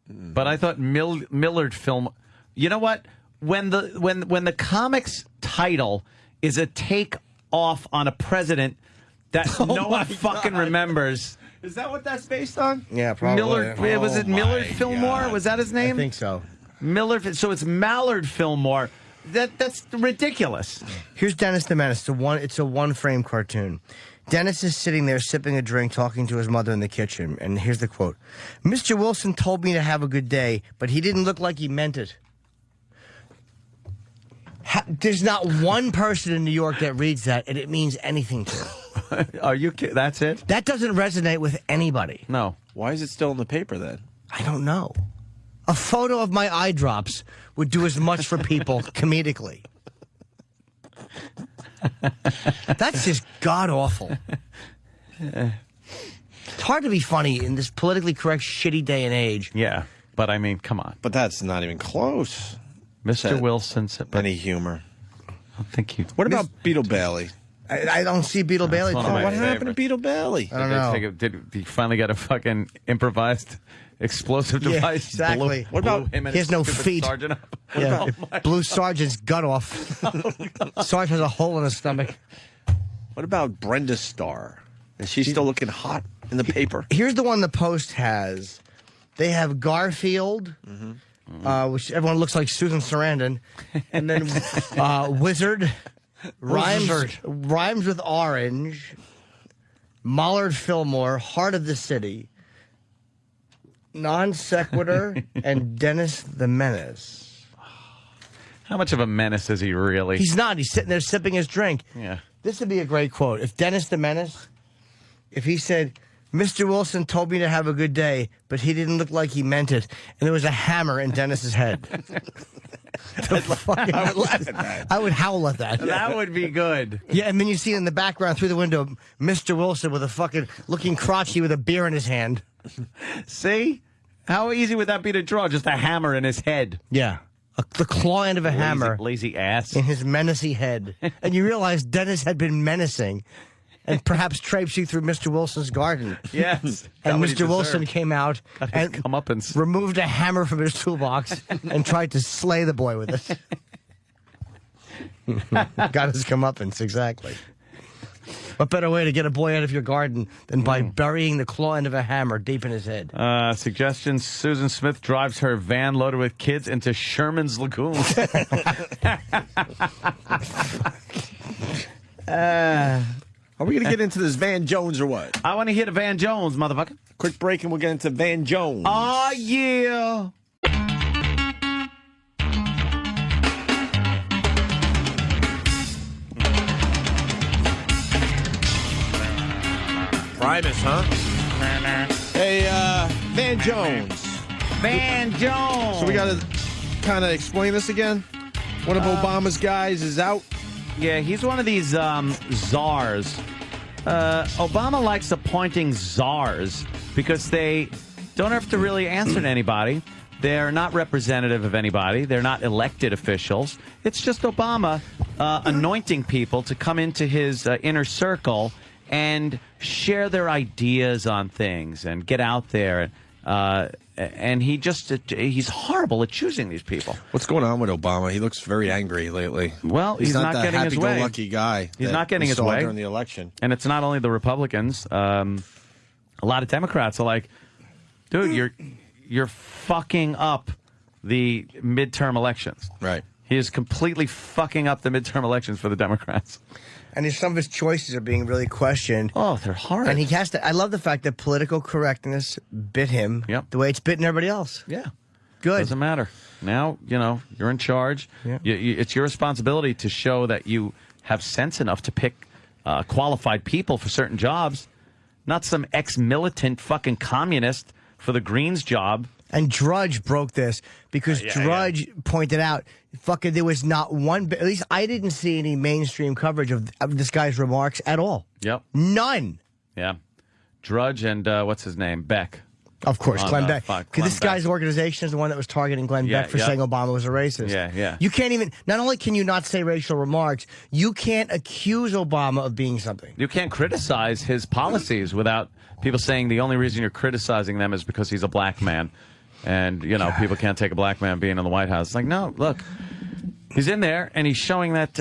But I thought Millard Film. You know what? When the comics title is a take off on a president that no one fucking remembers. Is that what that's based on? Yeah, probably. Millard, was it Millard Fillmore? Was that his name? I think so. Millard. So it's Mallard Fillmore. That's ridiculous. Here's Dennis the Menace. It's a one-frame cartoon. Dennis is sitting there sipping a drink, talking to his mother in the kitchen. And here's the quote. Mr. Wilson told me to have a good day, but he didn't look like he meant it. There's not one person in New York that reads that, and it means anything to them. Are you kidding? That's it? That doesn't resonate with anybody. No. Why is it still in the paper then? I don't know. A photo of my eye drops would do as much for people comedically. That's just god-awful. It's hard to be funny in this politically correct, shitty day and age. Yeah, but I mean, come on. But that's not even close. Mr. Wilson said, Any humor. I don't think you... What about Beetle Bailey? I don't see Beetle Bailey. one of my What happened to favorites. Beetle Bailey? I don't know. Did he finally get a fucking imposed explosive Yeah, device? exactly. What about him and He has his no stupid feet. sergeant up? Yeah, it blew Sergeant's gut off. Sarge has a hole in his stomach. What about Brenda Starr? Is she still looking hot in the paper? Here's the one the Post has. They have Garfield, which everyone looks like Susan Sarandon, and then Wizard, Rhymes with orange. Mollard Fillmore, Heart of the City. Non Sequitur, and Dennis the Menace. How much of a menace is he really? He's not. He's sitting there sipping his drink. Yeah. This would be a great quote. If Dennis the Menace, if he said, Mr. Wilson told me to have a good day, but he didn't look like he meant it, and there was a hammer in Dennis's head. I would laugh at that. I would howl at that. That would be good. Yeah, and then you see in the background through the window, Mr. Wilson with a fucking looking crotchety with a beer in his hand. See? How easy would that be to draw? Just a hammer in his head. Yeah. The claw end of a hammer. Lazy ass. In his menacing head. And you realize Dennis had been menacing and perhaps traipsing through Mr. Wilson's garden. Yes. And Mr. Wilson came out and removed a hammer from his toolbox and tried to slay the boy with it. Got his comeuppance, exactly. What better way to get a boy out of your garden than by burying the claw end of a hammer deep in his head? Suggestions: Susan Smith drives her van loaded with kids into Sherman's Lagoon. Are we going to get into this Van Jones or what? I want to hit a Van Jones, motherfucker. Quick break and we'll get into Van Jones. Oh, yeah. Primus, huh? Hey, Van Jones. Van Jones. So we got to kind of explain this again? One of Obama's guys is out? Yeah, he's one of these czars. Obama likes appointing czars because they don't have to really answer to anybody. They're not representative of anybody. They're not elected officials. It's just Obama anointing people to come into his inner circle and share their ideas on things and get out there. And he's horrible at choosing these people. What's going on with Obama? He looks very angry lately. Well, he's not getting his way. happy-go-lucky guy. He's not getting his way during the election. And it's not only the Republicans. A lot of Democrats are like, dude, you're fucking up the midterm elections. Right. He is completely fucking up the midterm elections for the Democrats. And some of his choices are being really questioned. Oh, they're hard. And he has to. I love the fact that political correctness bit him the way it's bitten everybody else. Yeah. Good. Doesn't matter. Now, you're in charge. Yeah. It's your responsibility to show that you have sense enough to pick qualified people for certain jobs, not some ex-militant fucking communist for the Greens job. And Drudge broke this because Drudge pointed out, fucking, there was not one, at least I didn't see any mainstream coverage of this guy's remarks at all. Yep. None. Yeah. Drudge and what's his name? Beck. Of course, Glenn Beck. Glenn Because this guy's organization is the one that was targeting Glenn Beck for saying Obama was a racist. Yeah, yeah. You can't even, not only can you not say racial remarks, you can't accuse Obama of being something. You can't criticize his policies without people saying the only reason you're criticizing them is because he's a black man. And, people can't take a black man being in the White House. It's like, no, look, he's in there and he's showing that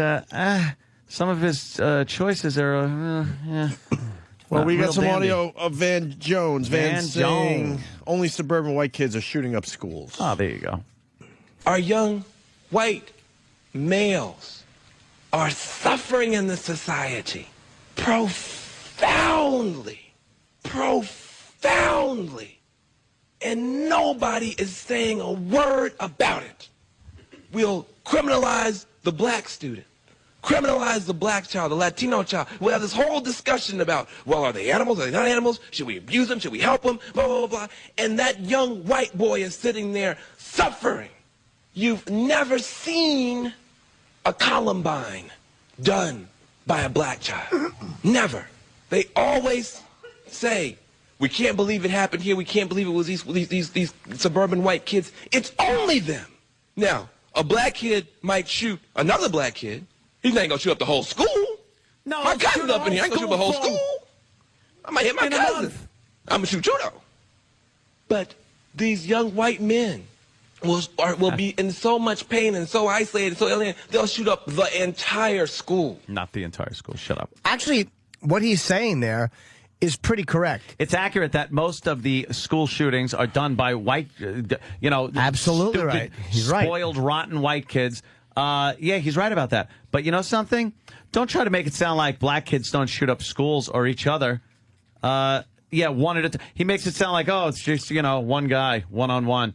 some of his choices are, Well, we got some audio of Van Jones. Van saying only suburban white kids are shooting up schools. Oh, there you go. Our young white males are suffering in the society profoundly. And nobody is saying a word about it. We'll criminalize the black student, criminalize the black child, the Latino child. We'll have this whole discussion about, well, are they animals? Are they not animals? Should we abuse them? Should we help them? Blah, blah, blah, blah. And that young white boy is sitting there suffering. You've never seen a Columbine done by a black child. Never. They always say, we can't believe it happened here. We can't believe it was these suburban white kids. It's only them. Now, a black kid might shoot another black kid. He's not going to shoot up the whole school. No, my cousin's up in here. I ain't going to shoot up the whole school. I might hit my cousin. I'm going to shoot you, though. But these young white men will be in so much pain and so isolated, so alien, they'll shoot up the entire school. Not the entire school. Shut up. Actually, what he's saying there is pretty correct. It's accurate that most of the school shootings are done by white, absolutely stupid, right. He's right. Spoiled, rotten white kids. Yeah, he's right about that. But you know something? Don't try to make it sound like black kids don't shoot up schools or each other. Yeah, one at a time. He makes it sound like, oh, it's just, one guy, one-on-one.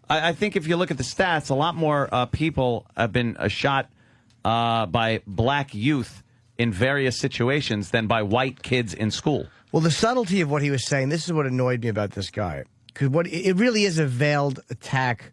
I think if you look at the stats, a lot more people have been shot by black youth in various situations than by white kids in school. Well, the subtlety of what he was saying, this is what annoyed me about this guy. Because it really is a veiled attack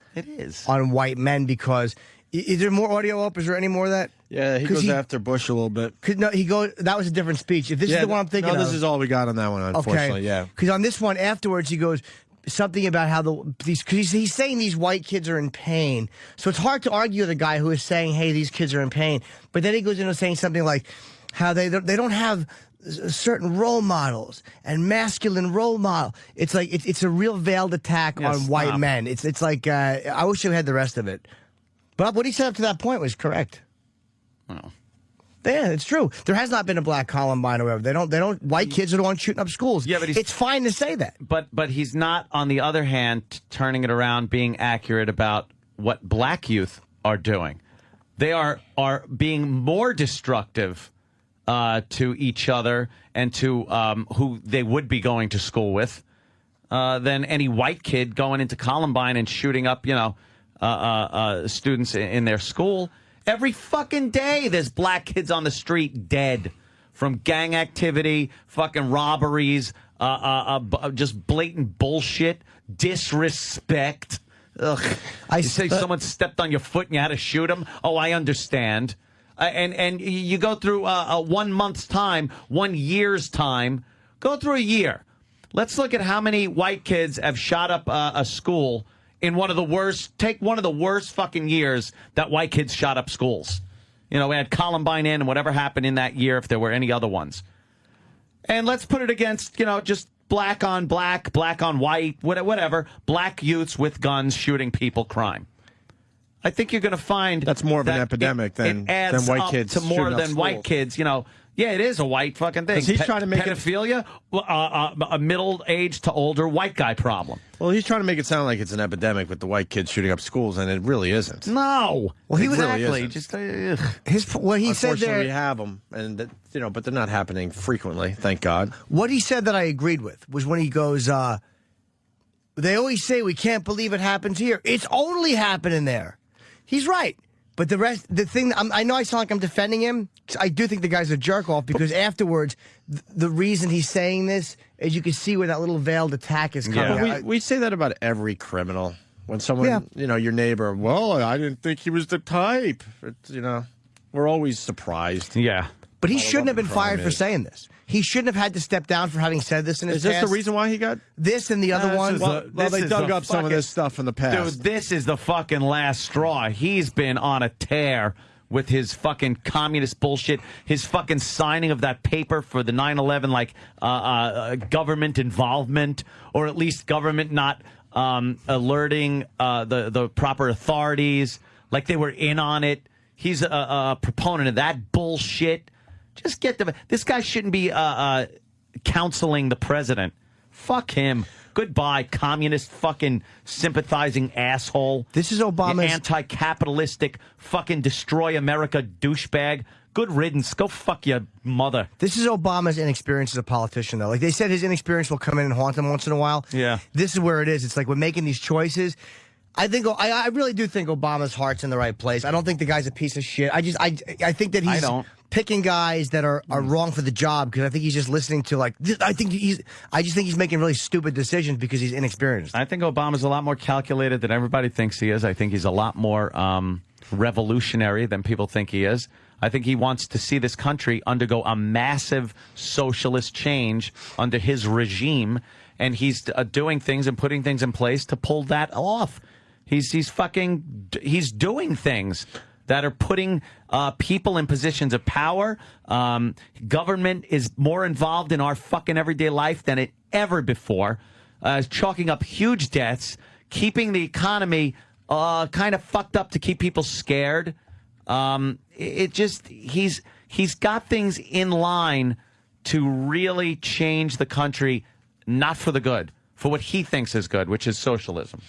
on white men because... Is there more audio up? Is there any more of that? Yeah, he goes after Bush a little bit. No, that was a different speech. If this is the one I'm thinking of. No, this is all we got on that one, unfortunately, yeah. Because on this one, afterwards, he goes something about how he's saying these white kids are in pain. So it's hard to argue with a guy who is saying, hey, these kids are in pain. But then he goes into saying something like how they don't have certain role models and masculine role model. It's like it's a real veiled attack on white men. It's like I wish we had the rest of it. But what he said up to that point was correct. Oh. Yeah, it's true. There has not been a black Columbine or whatever. They don't. White kids are the ones shooting up schools. Yeah, but it's fine to say that. But he's not, on the other hand, turning it around, being accurate about what black youth are doing. They are being more destructive to each other and to who they would be going to school with than any white kid going into Columbine and shooting up, students in their school. Every fucking day there's black kids on the street dead from gang activity, fucking robberies, just blatant bullshit, disrespect. Ugh. You say someone stepped on your foot and you had to shoot him? Oh, I understand. And you go through 1 month's time, 1 year's time. Go through a year. Let's look at how many white kids have shot up a school in one of the worst fucking years that white kids shot up schools. We had Columbine in and whatever happened in that year if there were any other ones. And let's put it against, just black on black, black on white, whatever, black youths with guns shooting people crime. I think you're going to find that's more of an epidemic than white kids. To more than white kids, Yeah, it is a white fucking thing. He's trying to make pedophilia, a middle-aged to older white guy problem. Well, he's trying to make it sound like it's an epidemic with the white kids shooting up schools, and it really isn't. No. Well, he was really just what he said there. We have them, and but they're not happening frequently. Thank God. What he said that I agreed with was when he goes, "They always say we can't believe it happens here. It's only happening there." He's right. But the thing, I know I sound like I'm defending him. I do think the guy's a jerk off because afterwards, the reason he's saying this is you can see where that little veiled attack is coming. Yeah. We say that about every criminal. When someone, your neighbor, well, I didn't think he was the type. We're always surprised. Yeah. But he shouldn't have been fired for saying this. He shouldn't have had to step down for having said this in his past. Is this the reason why he got this and the other one? Well, they dug up some of this stuff in the past. Dude, this is the fucking last straw. He's been on a tear with his fucking communist bullshit, his fucking signing of that paper for the 9/11, government involvement, or at least government not alerting the proper authorities, like they were in on it. He's a proponent of that bullshit. Just get this guy shouldn't be counseling the president. Fuck him. Goodbye, communist fucking sympathizing asshole. This is Obama's anti-capitalistic fucking destroy America douchebag. Good riddance. Go fuck your mother. This is Obama's inexperience as a politician, though. Like they said, his inexperience will come in and haunt him once in a while. Yeah. This is where it is. It's like we're making these choices. I really do think Obama's heart's in the right place. I don't think the guy's a piece of shit. I think that he's picking guys that are wrong for the job because I think he's just listening to I just think he's making really stupid decisions because he's inexperienced. I think Obama's a lot more calculated than everybody thinks he is. I think he's a lot more revolutionary than people think he is. I think he wants to see this country undergo a massive socialist change under his regime, and he's doing things and putting things in place to pull that off. He's doing things that are putting people in positions of power. Government is more involved in our fucking everyday life than it ever before. Chalking up huge debts, keeping the economy kind of fucked up to keep people scared. He's got things in line to really change the country, not for the good, for what he thinks is good, which is socialism.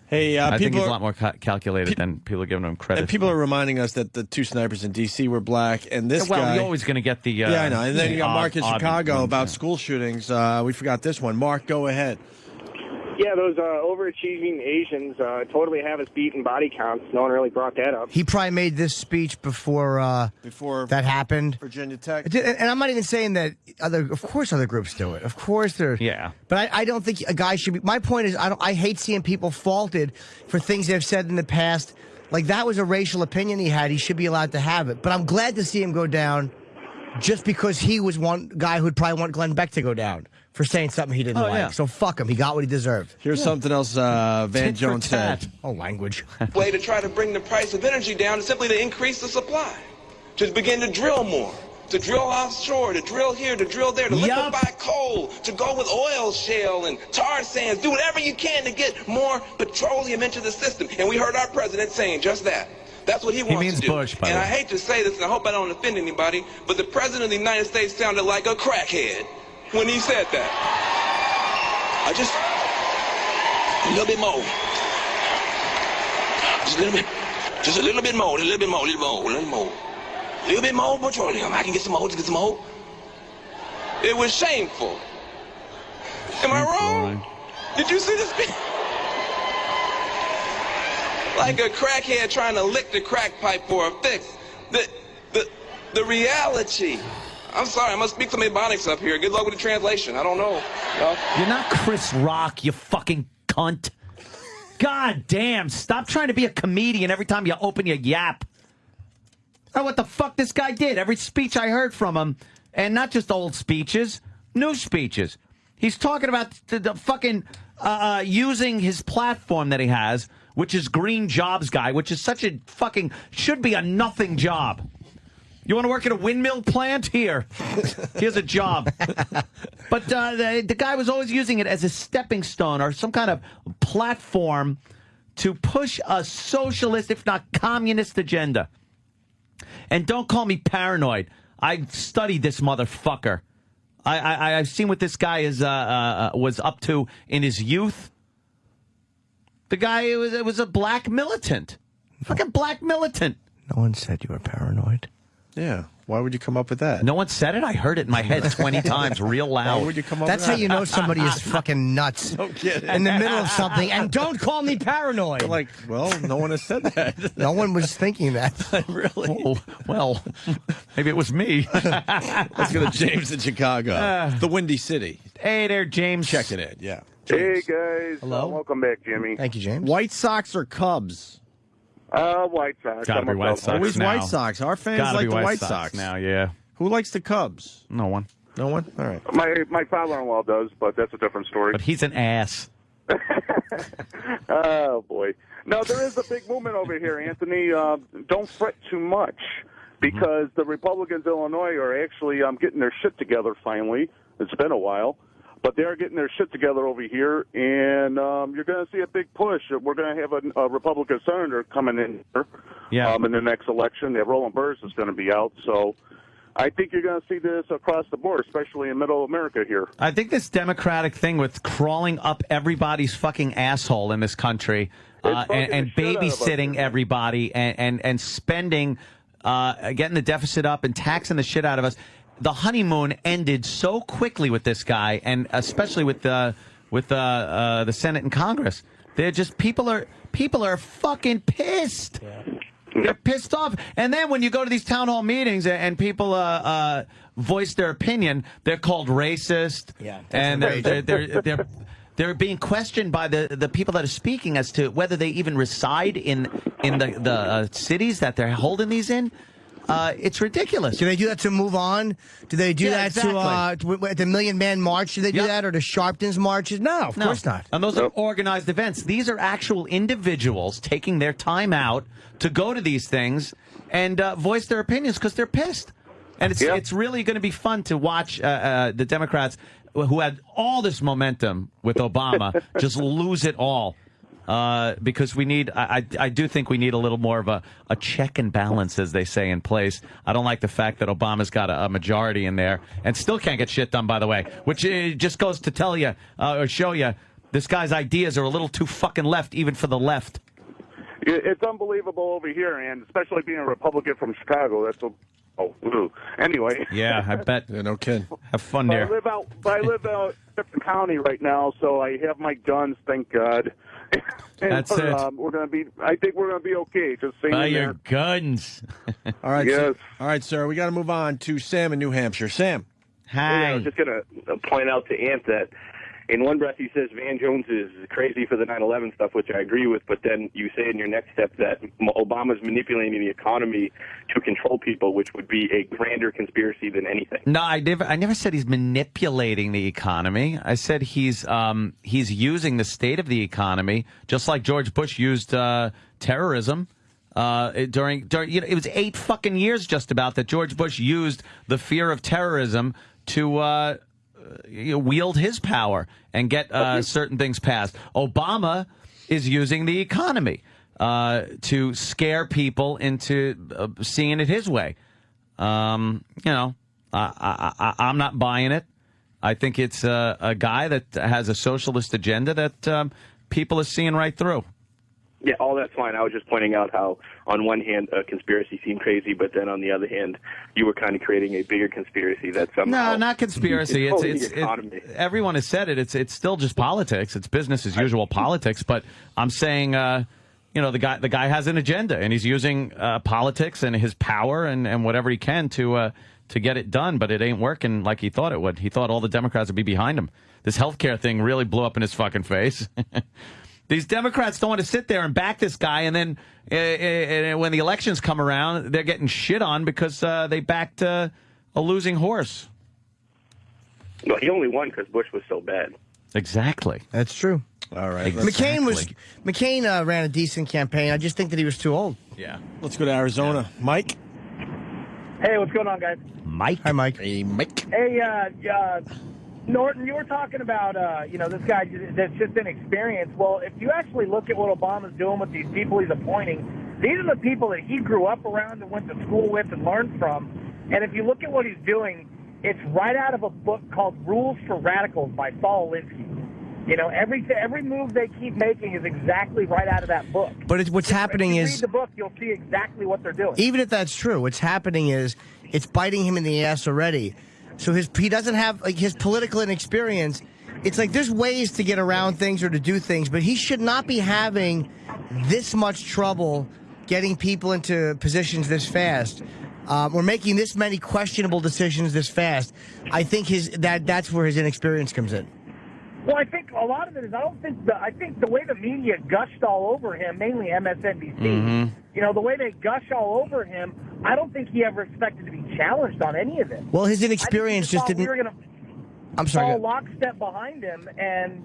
Hey, I think people he's a are- lot more calculated than people are giving him credit. And people are reminding us that the two snipers in D.C. were black, and this well, guy. you're always going to get the. Yeah, I know. And then you got Mark in odd Chicago ones, about yeah. school shootings. We forgot this one. Mark, go ahead. Yeah, those overachieving Asians totally have us beat in body counts. No one really brought that up. He probably made this speech before that happened. Virginia Tech. And I'm not even saying that of course other groups do it. Of course they're. Yeah. But I don't think a guy should be. My point is, I hate seeing people faulted for things they've said in the past. Like, that was a racial opinion he had. He should be allowed to have it. But I'm glad to see him go down just because he was one guy who'd probably want Glenn Beck to go down for saying something he didn't like. yeah. So fuck him. He got what he deserved. Here's something else Van Tit for Jones tat. said. Oh, language. way to try to bring the price of energy down is simply to increase the supply, to begin to drill more, to drill offshore, to drill here, to drill there, to liquefy coal, to go with oil shale and tar sands, do whatever you can to get more petroleum into the system. And we heard our president saying just that. That's what he wants means to do. Bush, by and the I way. hate to say this, and I hope I don't offend anybody, but the president of the United States sounded like a crackhead when he said that. I just, a little bit more. Just a little bit. Just a little bit more, a little bit more, a little more, a little more. A little bit more petroleum. I can get some more, just get some more. It was shameful. Am I wrong? Did you see this? Like a crackhead trying to lick the crack pipe for a fix. The reality. I'm sorry, I must speak some Ebonics up here. Good luck with the translation. I don't know. You're not Chris Rock, you fucking cunt. God damn, stop trying to be a comedian every time you open your yap. Oh, what the fuck this guy did. Every speech I heard from him, and not just old speeches, new speeches. He's talking about the fucking using his platform that he has, which is Green Jobs Guy, which is such a fucking, should be a nothing job. You want to work at a windmill plant? Here. Here's a job. But the guy was always using it as a stepping stone or some kind of platform to push a socialist, if not communist, agenda. And don't call me paranoid. I studied this motherfucker. I've seen what this guy was up to in his youth. The guy was a black militant. Fucking black militant. No one said you were paranoid. Yeah. Why would you come up with that? No one said it? I heard it in my head 20 times real loud. Why would you come up That's with how that? you know somebody is fucking nuts. No kidding. In the middle of something. And don't call me paranoid. Like, well, no one has said that. No one was thinking that. Really? Oh, well, maybe it was me. Let's go to James in Chicago. The Windy City. Hey there, James. Check it in, yeah. Hey, guys. Hello. Welcome back, Jimmy. Thank you, James. White Sox or Cubs? White Sox. Gotta I'm be a White Cubs Sox fan. Always now. White Sox. Our fans Gotta like be the White Sox. now, yeah. Who likes the Cubs? No one. No one? All right. My father-in-law does, but that's a different story. But he's an ass. Oh, boy. No, there is a big movement over here, Anthony. Don't fret too much because the Republicans in Illinois are actually getting their shit together finally. It's been a while. But they're getting their shit together over here, and you're going to see a big push. We're going to have a Republican senator coming in here in the next election. That Roland Burrs is going to be out. So I think you're going to see this across the board, especially in middle America here. I think this Democratic thing with crawling up everybody's fucking asshole in this country and babysitting everybody and spending, getting the deficit up and taxing the shit out of us. The honeymoon ended so quickly with this guy, and especially with the Senate and Congress. They're just people are fucking pissed. They're pissed off. And then when you go to these town hall meetings and people voice their opinion, they're called racist. Yeah, and they're being questioned by the people that are speaking as to whether they even reside in the cities that they're holding these in. It's ridiculous. Do they do that to move on? Do they do that exactly. to at the Million Man March? Do they do that, or the Sharpton's marches? No, of course not. And those are organized events. These are actual individuals taking their time out to go to these things and voice their opinions because they're pissed. And it's really going to be fun to watch the Democrats, who had all this momentum with Obama, just lose it all. Because we need, I do think we need a little more of a check and balance, as they say, in place. I don't like the fact that Obama's got a majority in there and still can't get shit done, by the way, which just goes to tell you or show you This guy's ideas are a little too fucking left, even for the left. It's unbelievable over here, and especially being a Republican from Chicago. That's anyway. Yeah, I bet. Yeah, no kidding. Have fun But there. I live out in different county right now, so I have my guns. Thank God. And, That's it. We're gonna be. I think we're gonna be okay. Just saying. Buy your guns. All right, Yes. all right, sir. We got to move on to Sam in New Hampshire. Sam. I was just going to point out to Ant that in one breath he says Van Jones is crazy for the 9/11 stuff, which I agree with, but then you say in your next step that Obama's manipulating the economy to control people, which would be a grander conspiracy than anything. No, I never said he's manipulating the economy. I said he's using the state of the economy, just like George Bush used terrorism. During it was 8 fucking years just about that George Bush used the fear of terrorism to wield his power and get certain things passed. Obama is using the economy to scare people into seeing it his way. I'm not buying it. I think it's a guy that has a socialist agenda that people are seeing right through. Yeah, all that's fine. I was just pointing out how, on one hand, a conspiracy seemed crazy, but then on the other hand, you were kind of creating a bigger conspiracy that somehow... No, not conspiracy. Everyone has said it. It's still just politics. It's business as usual politics. But I'm saying, the guy has an agenda, and he's using politics and his power and whatever he can to get it done. But it ain't working like he thought it would. He thought all the Democrats would be behind him. This healthcare thing really blew up in his fucking face. These Democrats don't want to sit there and back this guy, and then when the elections come around, they're getting shit on because they backed a losing horse. Well, he only won because Bush was so bad. Exactly. That's true. All right. McCain ran a decent campaign. I just think that he was too old. Yeah. Let's go to Arizona. Mike? Hey, what's going on, guys? Mike. Hi, Mike. Hey, Mike. Hey, Norton, you were talking about, this guy that's just inexperienced. Well, if you actually look at what Obama's doing with these people he's appointing, these are the people that he grew up around and went to school with and learned from. And if you look at what he's doing, it's right out of a book called Rules for Radicals by Saul Alinsky. Every move they keep making is exactly right out of that book. But what's happening if you is... read the book, you'll see exactly what they're doing. Even if that's true, what's happening is it's biting him in the ass already. So he doesn't have his political inexperience. It's like there's ways to get around things or to do things, but he should not be having this much trouble getting people into positions this fast. We're making this many questionable decisions this fast. I think that's where his inexperience comes in. Well, I think a lot of it is I think the way the media gushed all over him, mainly MSNBC, the way they gush all over him, I don't think he ever expected to be challenged on any of it. Well, his inexperience just didn't... We were going to fall lockstep behind him and,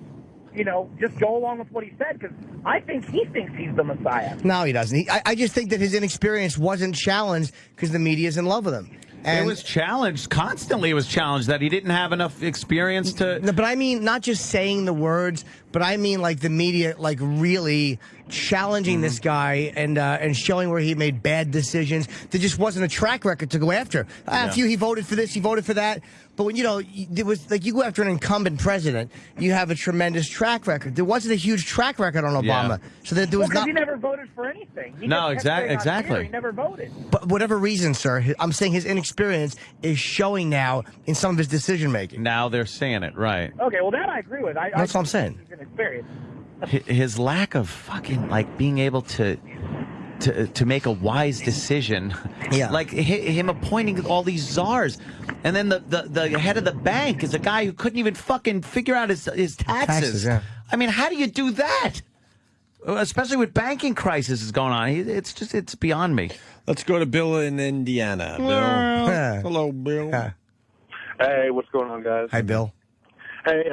just go along with what he said, because I think he thinks he's the Messiah. No, he doesn't. I just think that his inexperience wasn't challenged because the media's in love with him. And it was challenged. Constantly it was challenged that he didn't have enough experience to... No, but I mean, not just saying the words, but I mean like the media really challenging this guy and showing where he made bad decisions. There just wasn't a track record to go after. He voted for this, he voted for that. But when, it was like you go after an incumbent president, you have a tremendous track record. There wasn't a huge track record on Obama. So that there was because he never voted for anything. He exactly. He never voted. But whatever reason, sir, I'm saying his inexperience is showing now in some of his decision making. Now they're saying it, right. Okay, well, that I agree with. That's what I'm saying. He's inexperienced. His lack of fucking, being able to make a wise decision. Yeah. Like him appointing all these czars. And then the head of the bank is a guy who couldn't even fucking figure out his taxes. Yeah. I mean, how do you do that? Especially with banking crisis going on. It's beyond me. Let's go to Bill in Indiana. Bill. Hello, Bill. Hey, what's going on, guys? Hi, Bill. Hey,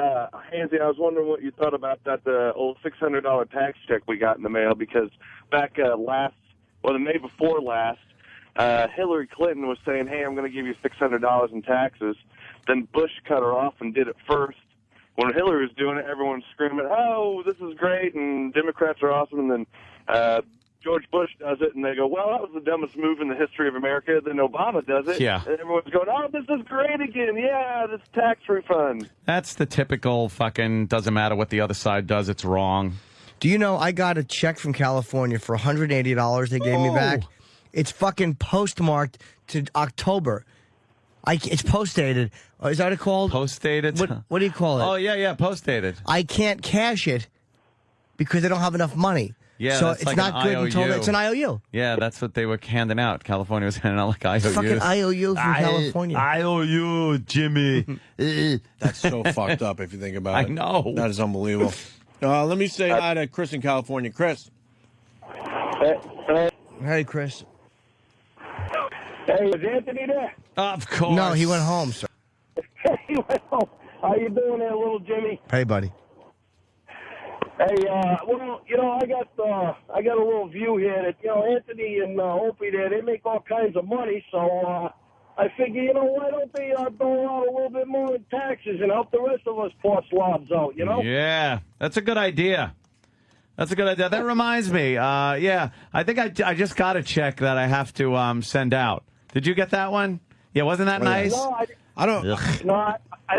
Hansy, I was wondering what you thought about that old $600 tax check we got in the mail, because back the May before last, Hillary Clinton was saying, hey, I'm going to give you $600 in taxes. Then Bush cut her off and did it first. When Hillary was doing it, everyone was screaming, oh, this is great, and Democrats are awesome. And then George Bush does it, and they go, well, that was the dumbest move in the history of America. Then Obama does it. Yeah. And everyone's going, oh, this is great again. Yeah, this tax refund. That's the typical fucking doesn't matter what the other side does, it's wrong. Do you know I got a check from California for $180 they gave me back? It's fucking postmarked to October. It's post-dated. Is that what it called? Post-dated? What do you call it? Oh, yeah, post-dated. I can't cash it because I don't have enough money. Yeah, so that's it's like not an good IOU. until it's an IOU. Yeah, that's what they were handing out. California was handing out like IOUs. Fucking IOU from California. IOU, Jimmy. That's so fucked up if you think about it. I know. That is unbelievable. Let me say hi to Chris in California. Chris. Hey, Chris. Hey, is Anthony there? Of course. No, he went home, sir. He went home. How you doing there, little Jimmy? Hey, buddy. Hey, well, you know, I got a little view here that, you know, Anthony and Opie there, they make all kinds of money, so I figure, you know, why don't they dole out a little bit more in taxes and help the rest of us poor slobs out, you know? Yeah, that's a good idea. That's a good idea. That reminds me, yeah, I think I just got a check that I have to send out. Did you get that one? Yeah, wasn't that nice? No, I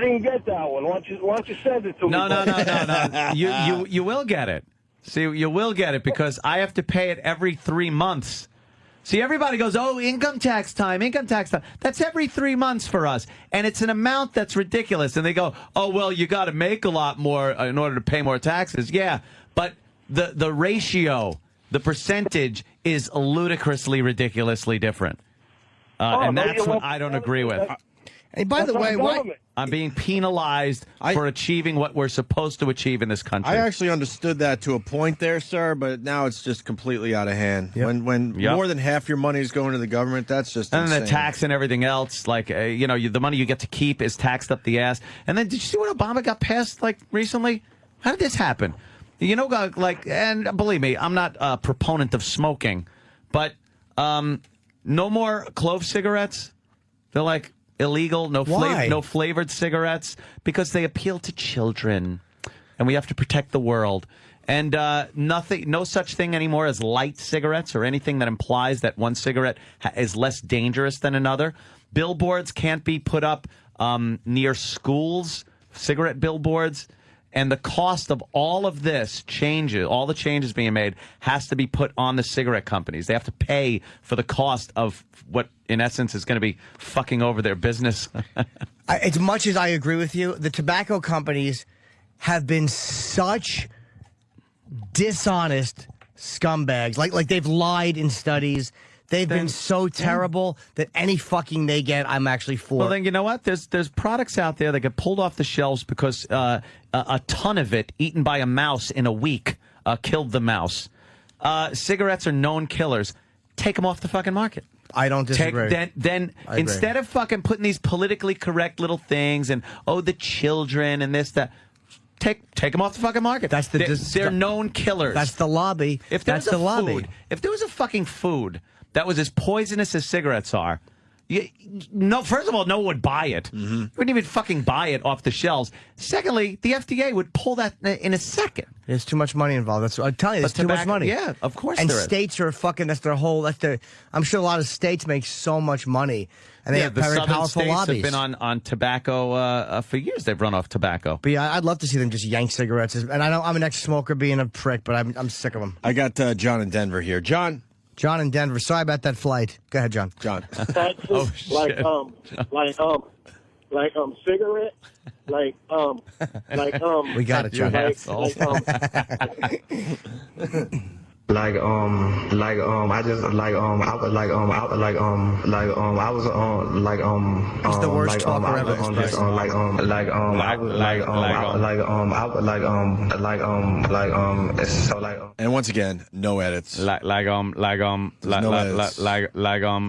didn't get that one. Why don't you send it to me? No. You will get it. See, you will get it because I have to pay it every 3 months. See, everybody goes, oh, income tax time. That's every 3 months for us. And it's an amount that's ridiculous. And they go, oh, well, you got to make a lot more in order to pay more taxes. Yeah, but the ratio, the percentage is ludicrously, ridiculously different. And that's what I don't agree with. Hey, by the way, I'm being penalized for achieving what we're supposed to achieve in this country. I actually understood that to a point there, sir, but now it's just completely out of hand. When more than half your money is going to the government, that's just and insane. then the tax and everything else, like, you know, the money you get to keep is taxed up the ass. And then did you see what Obama got passed, like, recently? How did this happen? You know, like, and believe me, I'm not a proponent of smoking, but no more clove cigarettes. They're like illegal, no flavored cigarettes because they appeal to children, and we have to protect the world. And no such thing anymore as light cigarettes or anything that implies that one cigarette is less dangerous than another. Billboards can't be put up near schools, cigarette billboards. And the cost of all of this all the changes being made, has to be put on the cigarette companies. They have to pay for the cost of what, in essence, is going to be fucking over their business. As much as I agree with you, the tobacco companies have been such dishonest scumbags. Like they've lied in studies. They've been so terrible that any fucking they get, I'm actually for. Well, then you know what? There's products out there that get pulled off the shelves because a ton of it eaten by a mouse in a week killed the mouse. Cigarettes are known killers. Take them off the fucking market. I don't disagree. Then instead of fucking putting these politically correct little things and the children and this that. Take them off the fucking market. They're known killers. That's the lobby. If there was a fucking food that was as poisonous as cigarettes are, first of all, no one would buy it. Mm-hmm. You wouldn't even fucking buy it off the shelves. Secondly, the FDA would pull that in a second. There's too much money involved. I'm telling you, there's too much money. Yeah, of course and there is. States are fucking, I'm sure a lot of states make so much money. And they have very powerful states lobbies. Have been on tobacco for years. They've run off tobacco. But yeah, I'd love to see them just yank cigarettes. And I know I'm an ex-smoker being a prick, but I'm sick of them. I got John in Denver here. John in Denver. Sorry about that flight. Go ahead, John. Taxes, cigarette, we got it, John. I was He's the worst talker ever. And once again, no edits. That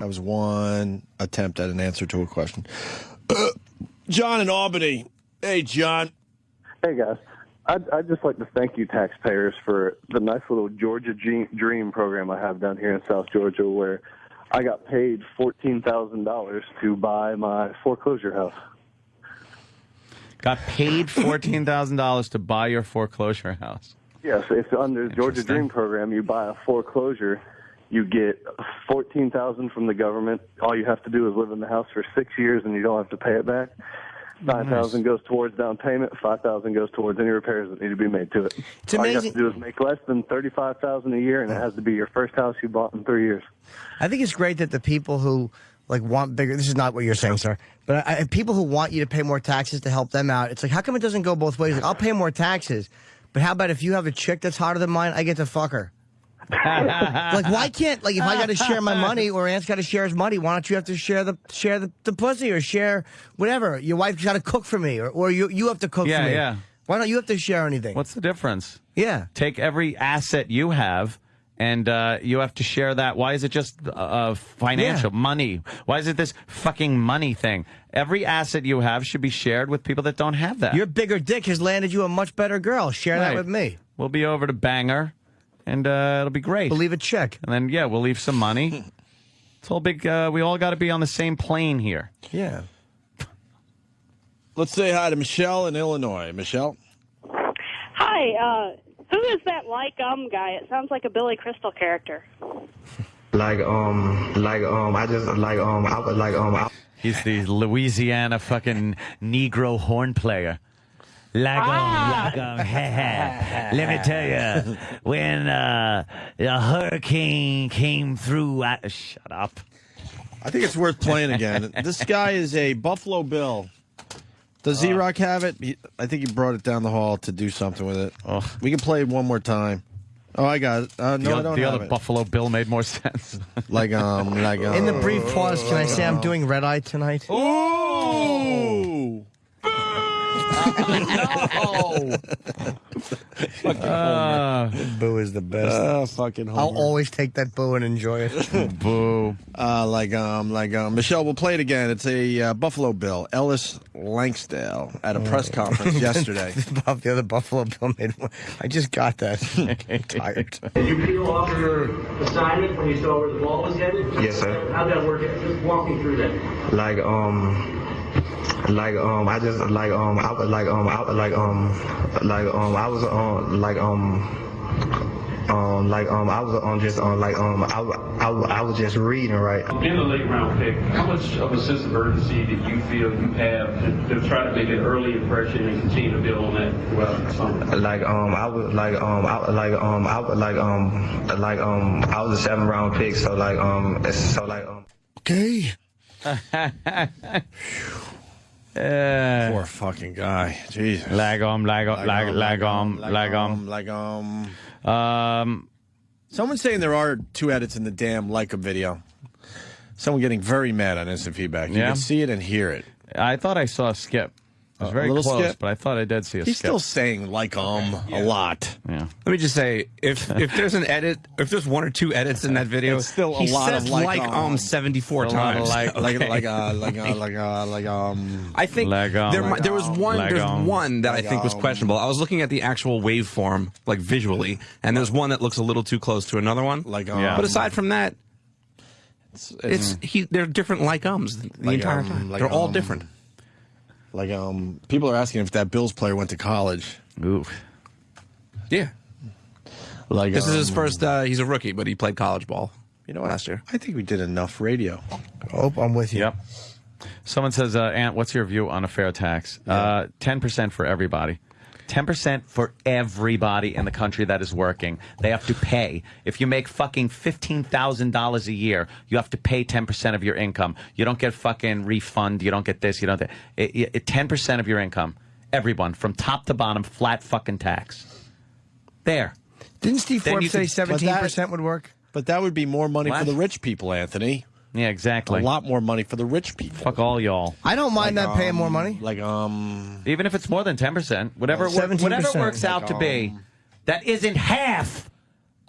was one attempt at an answer to a question. John in Albany. Hey, John. Hey, guys. I'd just like to thank you, taxpayers, for the nice little Georgia Dream program I have down here in South Georgia, where I got paid $14,000 to buy my foreclosure house. Got paid $14,000 to buy your foreclosure house. Yes, if under the Georgia Dream program you buy a foreclosure, you get $14,000 from the government. All you have to do is live in the house for 6 years, and you don't have to pay it back. $9,000 goes towards down payment. $5,000 goes towards any repairs that need to be made to it. It's all amazing. you have to do is make less than $35,000 a year, and it has to be your first house you bought in 3 years. I think it's great that the people who want bigger. This is not what you're saying, sir. But people who want you to pay more taxes to help them out. It's like, how come it doesn't go both ways? Like, I'll pay more taxes, but how about if you have a chick that's hotter than mine, I get to fuck her. Like, why can't, like, if I got to share my money or Ant's got to share his money, why don't you have to share the pussy or share whatever? Your wife's got to cook for me or you have to cook for me. Yeah. Why don't you have to share anything? What's the difference? Yeah. Take every asset you have, and you have to share that. Why is it just financial money? Why is it this fucking money thing? Every asset you have should be shared with people that don't have that. Your bigger dick has landed you a much better girl. Share that with me. We'll be over to Banger, and it'll be great. We'll leave a check. And then, we'll leave some money. It's all big. We all got to be on the same plane here. Yeah. Let's say hi to Michelle in Illinois. Michelle? Hi, who is that guy? It sounds like a Billy Crystal character. He's the Louisiana fucking Negro horn player. Let me tell you, when a hurricane came through, shut up. I think it's worth playing again. This guy is a Buffalo Bill. Does Z-Rock have it? I think he brought it down the hall to do something with it. We can play it one more time. Oh, I got it. No, I don't have The other it. Buffalo Bill made more sense. In the brief pause, can I say I'm doing red eye tonight? Ooh! Boo is the best. Fucking I'll always take that boo and enjoy it. Boo. Michelle, we'll play it again. It's a Buffalo Bill, Ellis Langsdale, at a press conference yesterday. The other Buffalo Bill made one. I just got that. I'm tired. Did you peel off your assignment when you saw where the ball was headed? Yes, sir. How'd that work? Just walk me through that. I was just reading, right? In the late round pick, how much of a sense of urgency did you feel you have to try to make an early impression and continue to build on that throughout the summer? I was a 7th round pick, Okay. Poor fucking guy. Jesus. Lag on. Someone's saying there are 2 edits in the damn Leica video. Someone getting very mad on instant feedback. You Yeah? can see it and hear it. I thought I saw a skip. It was very a little close, skip? but I thought I did see a He's skip. still saying a lot. Yeah. Let me just say, if there's an edit, if there's 1 or 2 edits in that video, It's still a he lot says of 74 It's a lot of times. like- I think there was one. There's one that I think was Legom. questionable. I was looking at the actual waveform, like visually, and there's one that looks a little too close to another one. Yeah. But aside from that, they're different like-ums the entire time. They're all different. People are asking if that Bills player went to college. Ooh. Yeah. This is his first. He's a rookie, but he played college ball. You know what? Last year. I think we did enough radio. Oh, I'm with you. Yep. Someone says, Ant, what's your view on a fair tax? 10% for everybody. 10% for everybody in the country that is working. They have to pay. If you make fucking $15,000 a year, you have to pay 10% of your income. You don't get fucking refund. You don't get this. You don't. 10% of your income. Everyone, from top to bottom, flat fucking tax. There. Didn't Steve Then Forbes you say could- 17% would work? But that would be more money What? for the rich people, Anthony. Yeah, exactly. A lot more money for the rich people. Fuck all y'all. I don't mind that paying more money. Even if it's more than 10%, whatever 17%. whatever it works out to be, that isn't half.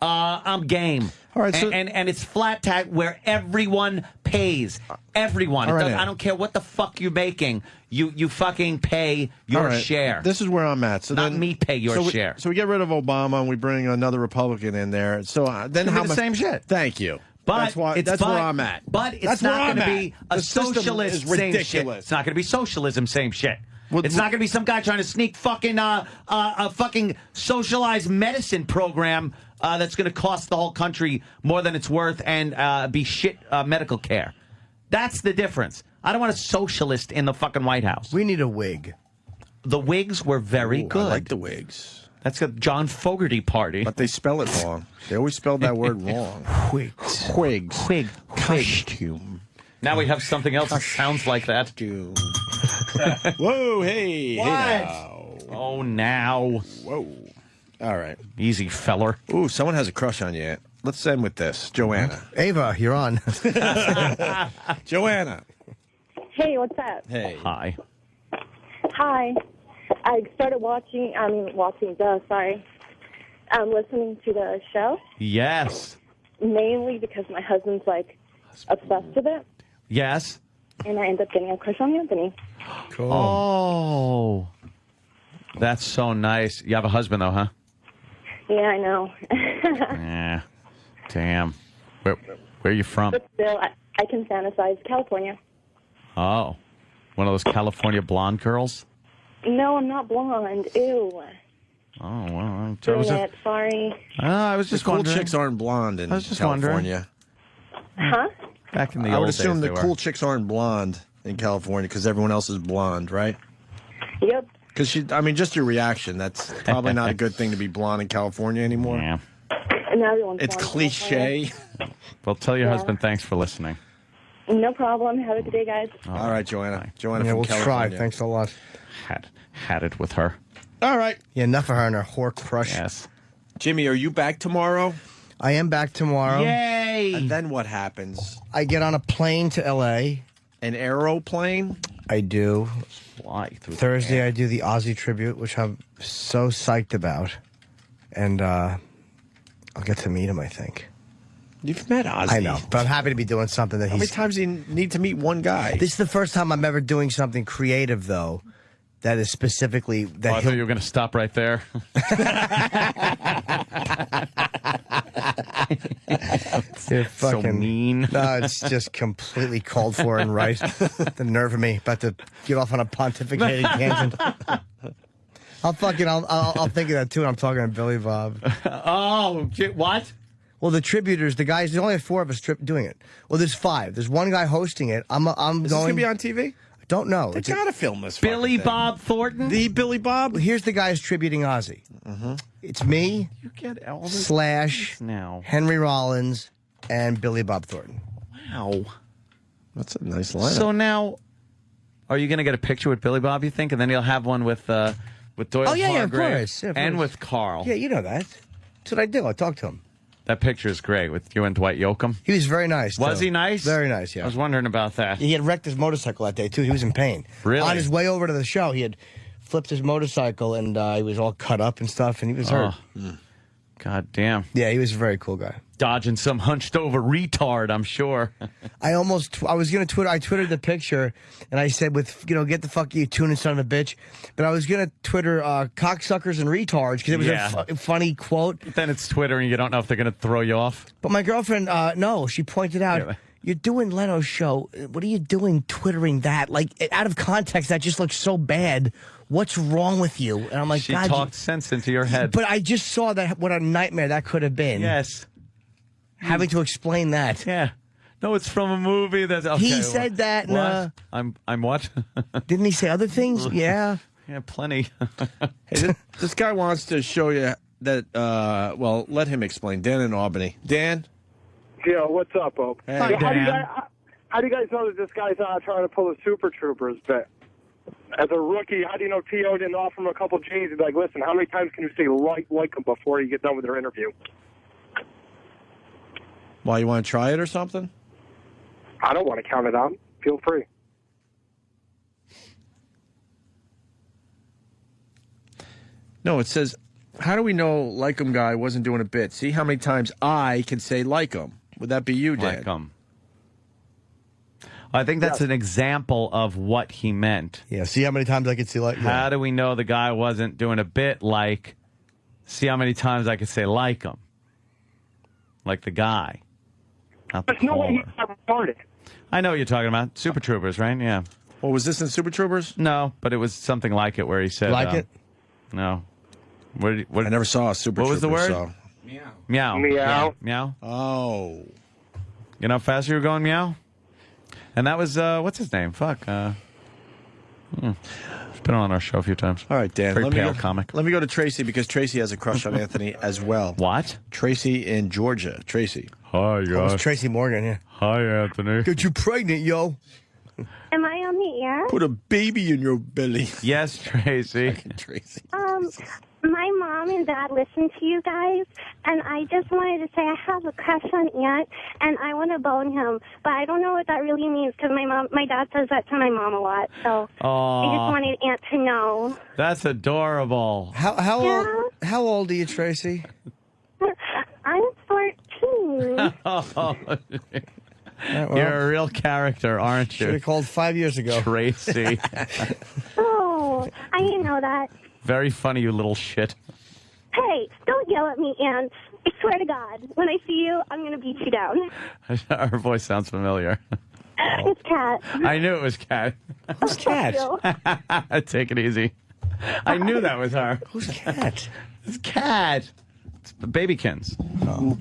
I'm game. All right, so- and it's flat tax where everyone pays. Everyone. All right, I don't care what the fuck you're making. You fucking pay your All right, share. This is where I'm at. So Not then, me pay your share. So we get rid of Obama and we bring another Republican in there. So then It'll how be the much? same shit. Thank you. But That's where I'm at. But it's That's not where I'm going to be at. a The system socialist is same shit. ridiculous. It's not going to be socialism same shit. It's not going to be some guy trying to sneak fucking a fucking socialized medicine program that's going to cost the whole country more than it's worth and be shit medical care. That's the difference. I don't want a socialist in the fucking White House. We need a wig. The wigs were very good. I like the wigs. That's a John Fogerty party. But they spell it wrong. They always spelled that word wrong. Wigs. Wigs. Wig. Costume. Now we have something else that sounds like that. Whoa, hey. What? Hey now. Oh, now. Whoa. All right. Easy, feller. Ooh, someone has a crush on you. Let's end with this. Joanna. Ava, you're on. Joanna. Hey, what's up? Hey. Hi. Hi. I started listening to the show, Yes. mainly because my husband's, like, obsessed with it, Yes. and I end up getting a crush on Anthony. Cool. Oh. That's so nice. You have a husband, though, huh? Yeah, I know. Yeah. Damn. Where are you from? But still, I can fantasize California. Oh. One of those California blonde girls? No, I'm not blonde. Ew. Oh, well. Brunette, sorry. I was just the cool wondering. chicks aren't blonde in I was just California. Huh? Back in the I old would assume days the they cool were. chicks aren't blonde in California because everyone else is blonde, right? Yep. Because just your reaction. That's probably not a good thing to be blonde in California anymore. Yeah. And everyone's It's blonde in cliche. Well, tell your Yeah. husband thanks for listening. California. No problem. Have a good day, guys. All right, Joanna. Joanna Yeah, from we'll California. try. Thanks a lot. Had it with her. All right. Yeah, enough of her and her whore crush. Yes. Jimmy, are you back tomorrow? I am back tomorrow. Yay! And then what happens? I get on a plane to L.A. An aeroplane? I do. Fly through Thursday, I do the Ozzy tribute, which I'm so psyched about. And I'll get to meet him, I think. You've met Ozzy. I know, but I'm happy to be doing something that How many he's... times do you need to meet one guy? This is the first time I'm ever doing something creative, though, that is specifically... that I thought you were going to stop right there. You're So fucking mean. No, it's just completely called for and right. The nerve of me, about to get off on a pontificating tangent. I'll think of that too when I'm talking to Billy Bob. Oh, what? Well, the tributers, the guys, there's only 4 of us doing it. Well, there's 5. There's one guy hosting it. I'm Is going. this going to be on TV? I don't know. They got to film this. Billy fucking thing. Bob Thornton? The Billy Bob? Here's the guys tributing Ozzy. It's me, You get all this Slash, now. Henry Rollins, and Billy Bob Thornton. Wow. That's a nice lineup. So now, are you going to get a picture with Billy Bob, you think? And then you'll have one with Doyle Oh, yeah, of Hargrave course. Yeah, of and course. with Carl. Yeah, you know that. That's what I do. I talk to him. That picture is great with you and Dwight Yoakam. He was very nice. Was too. he nice? Very nice, yeah. I was wondering about that. He had wrecked his motorcycle that day, too. He was in pain. Really? On his way over to the show, he had flipped his motorcycle, and he was all cut up and stuff, and he was hurt. God damn. Yeah, he was a very cool guy. Dodging some hunched over retard, I'm sure. I was going to Twitter. I Twittered the picture, and I said, get the fuck you, tuning son of a bitch. But I was going to Twitter cocksuckers and retards because it was a funny quote. But then it's Twitter, and you don't know if they're going to throw you off. But my girlfriend, no, she pointed out, you're doing Leno's show. What are you doing twittering that? Like, out of context, that just looks so bad. What's wrong with you? And I'm like, She God. talked sense into your head. But I just saw that, what a nightmare that could have been. Yes. Having to explain that. Yeah. No, it's from a movie. That's okay. He said that. What? I'm what? Didn't he say other things? Yeah. Yeah, plenty. Hey, this guy wants to show you that, let him explain. Dan in Albany. Dan? Yeah, what's up, Bob? Hey, How Dan. do you guys know that this guy's trying to pull a Super Troopers bit? As a rookie, how do you know T.O. didn't offer him a couple G's? He'd be like, listen, how many times can you say like him before you get done with their interview? Why, you want to try it or something? I don't want to count it out. Feel free. No, it says, how do we know like him guy wasn't doing a bit? See how many times I can say like him. Would that be you, Dan? Like him. I think that's an example of what he meant. Yeah, see how many times I could say like. How do we know the guy wasn't doing a bit like, see how many times I could say like him? Like the guy. Not the There's no way he's caller. not retarded. I know what you're talking about. Super Troopers, right? Yeah. Well, was this in Super Troopers? No, but it was something like it where he said... Like it? No. What I never saw a Super What was the Troopers, word? so- Meow. Meow. Yeah, meow. Oh. You know how fast you were going, meow? And that was, what's his name? Fuck. He's been on our show a few times. All right, Dan. Very let me pale go, comic. Let me go to Tracy because Tracy has a crush on Anthony as well. What? Tracy in Georgia. Tracy. Hi, That was Tracy Morgan, yeah. Hi, Anthony. Get you pregnant, yo. Am I on the air? Put a baby in your belly. Yes, Tracy. Tracy. My mom and dad listen to you guys, and I just wanted to say I have a crush on Ant, and I want to bone him, but I don't know what that really means because my dad says that to my mom a lot. So I just Aw, wanted Ant to know. that's adorable. How old are you, Tracy? I'm 14. You're a real character, aren't you? Should have called 5 years ago. Tracy. Oh, I didn't know that. Very funny, you little shit. Hey, don't yell at me, Ant. I swear to God, when I see you, I'm going to beat you down. Her voice sounds familiar. It's Kat. I knew it was Kat. Who's Kat? Take it easy. I knew that was her. Who's Kat? It's Kat. It's Babykins. Oh.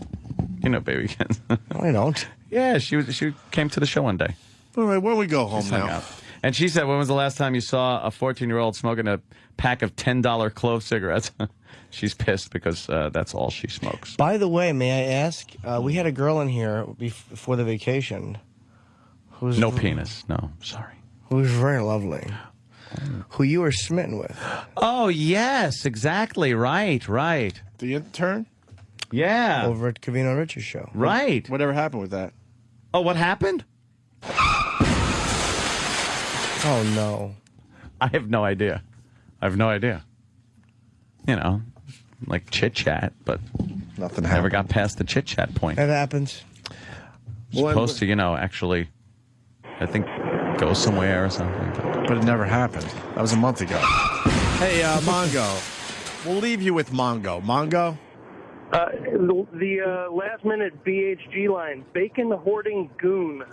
You know Babykins. No, I don't. Yeah, she came to the show one day. All right, where we go home Just hung now? out. And she said, when was the last time you saw a 14-year-old smoking a pack of $10 clove cigarettes? She's pissed because that's all she smokes. By the way, may I ask, we had a girl in here before the vacation. Who's No penis. No, sorry. Who was very lovely. Who you were smitten with. Oh, yes, exactly. Right. The intern? Yeah. Over at Covino Richards' show. Right. Whatever happened with that? Oh, what happened? Oh, no. I have no idea. You know, like chit-chat, but nothing never happened. got past the chit-chat point. That happens. Supposed to, you know, actually, I think, go somewhere or something. But it never happened. That was a month ago. Hey, Mongo. We'll leave you with Mongo. Mongo? The last-minute BHG line, bacon hoarding goon.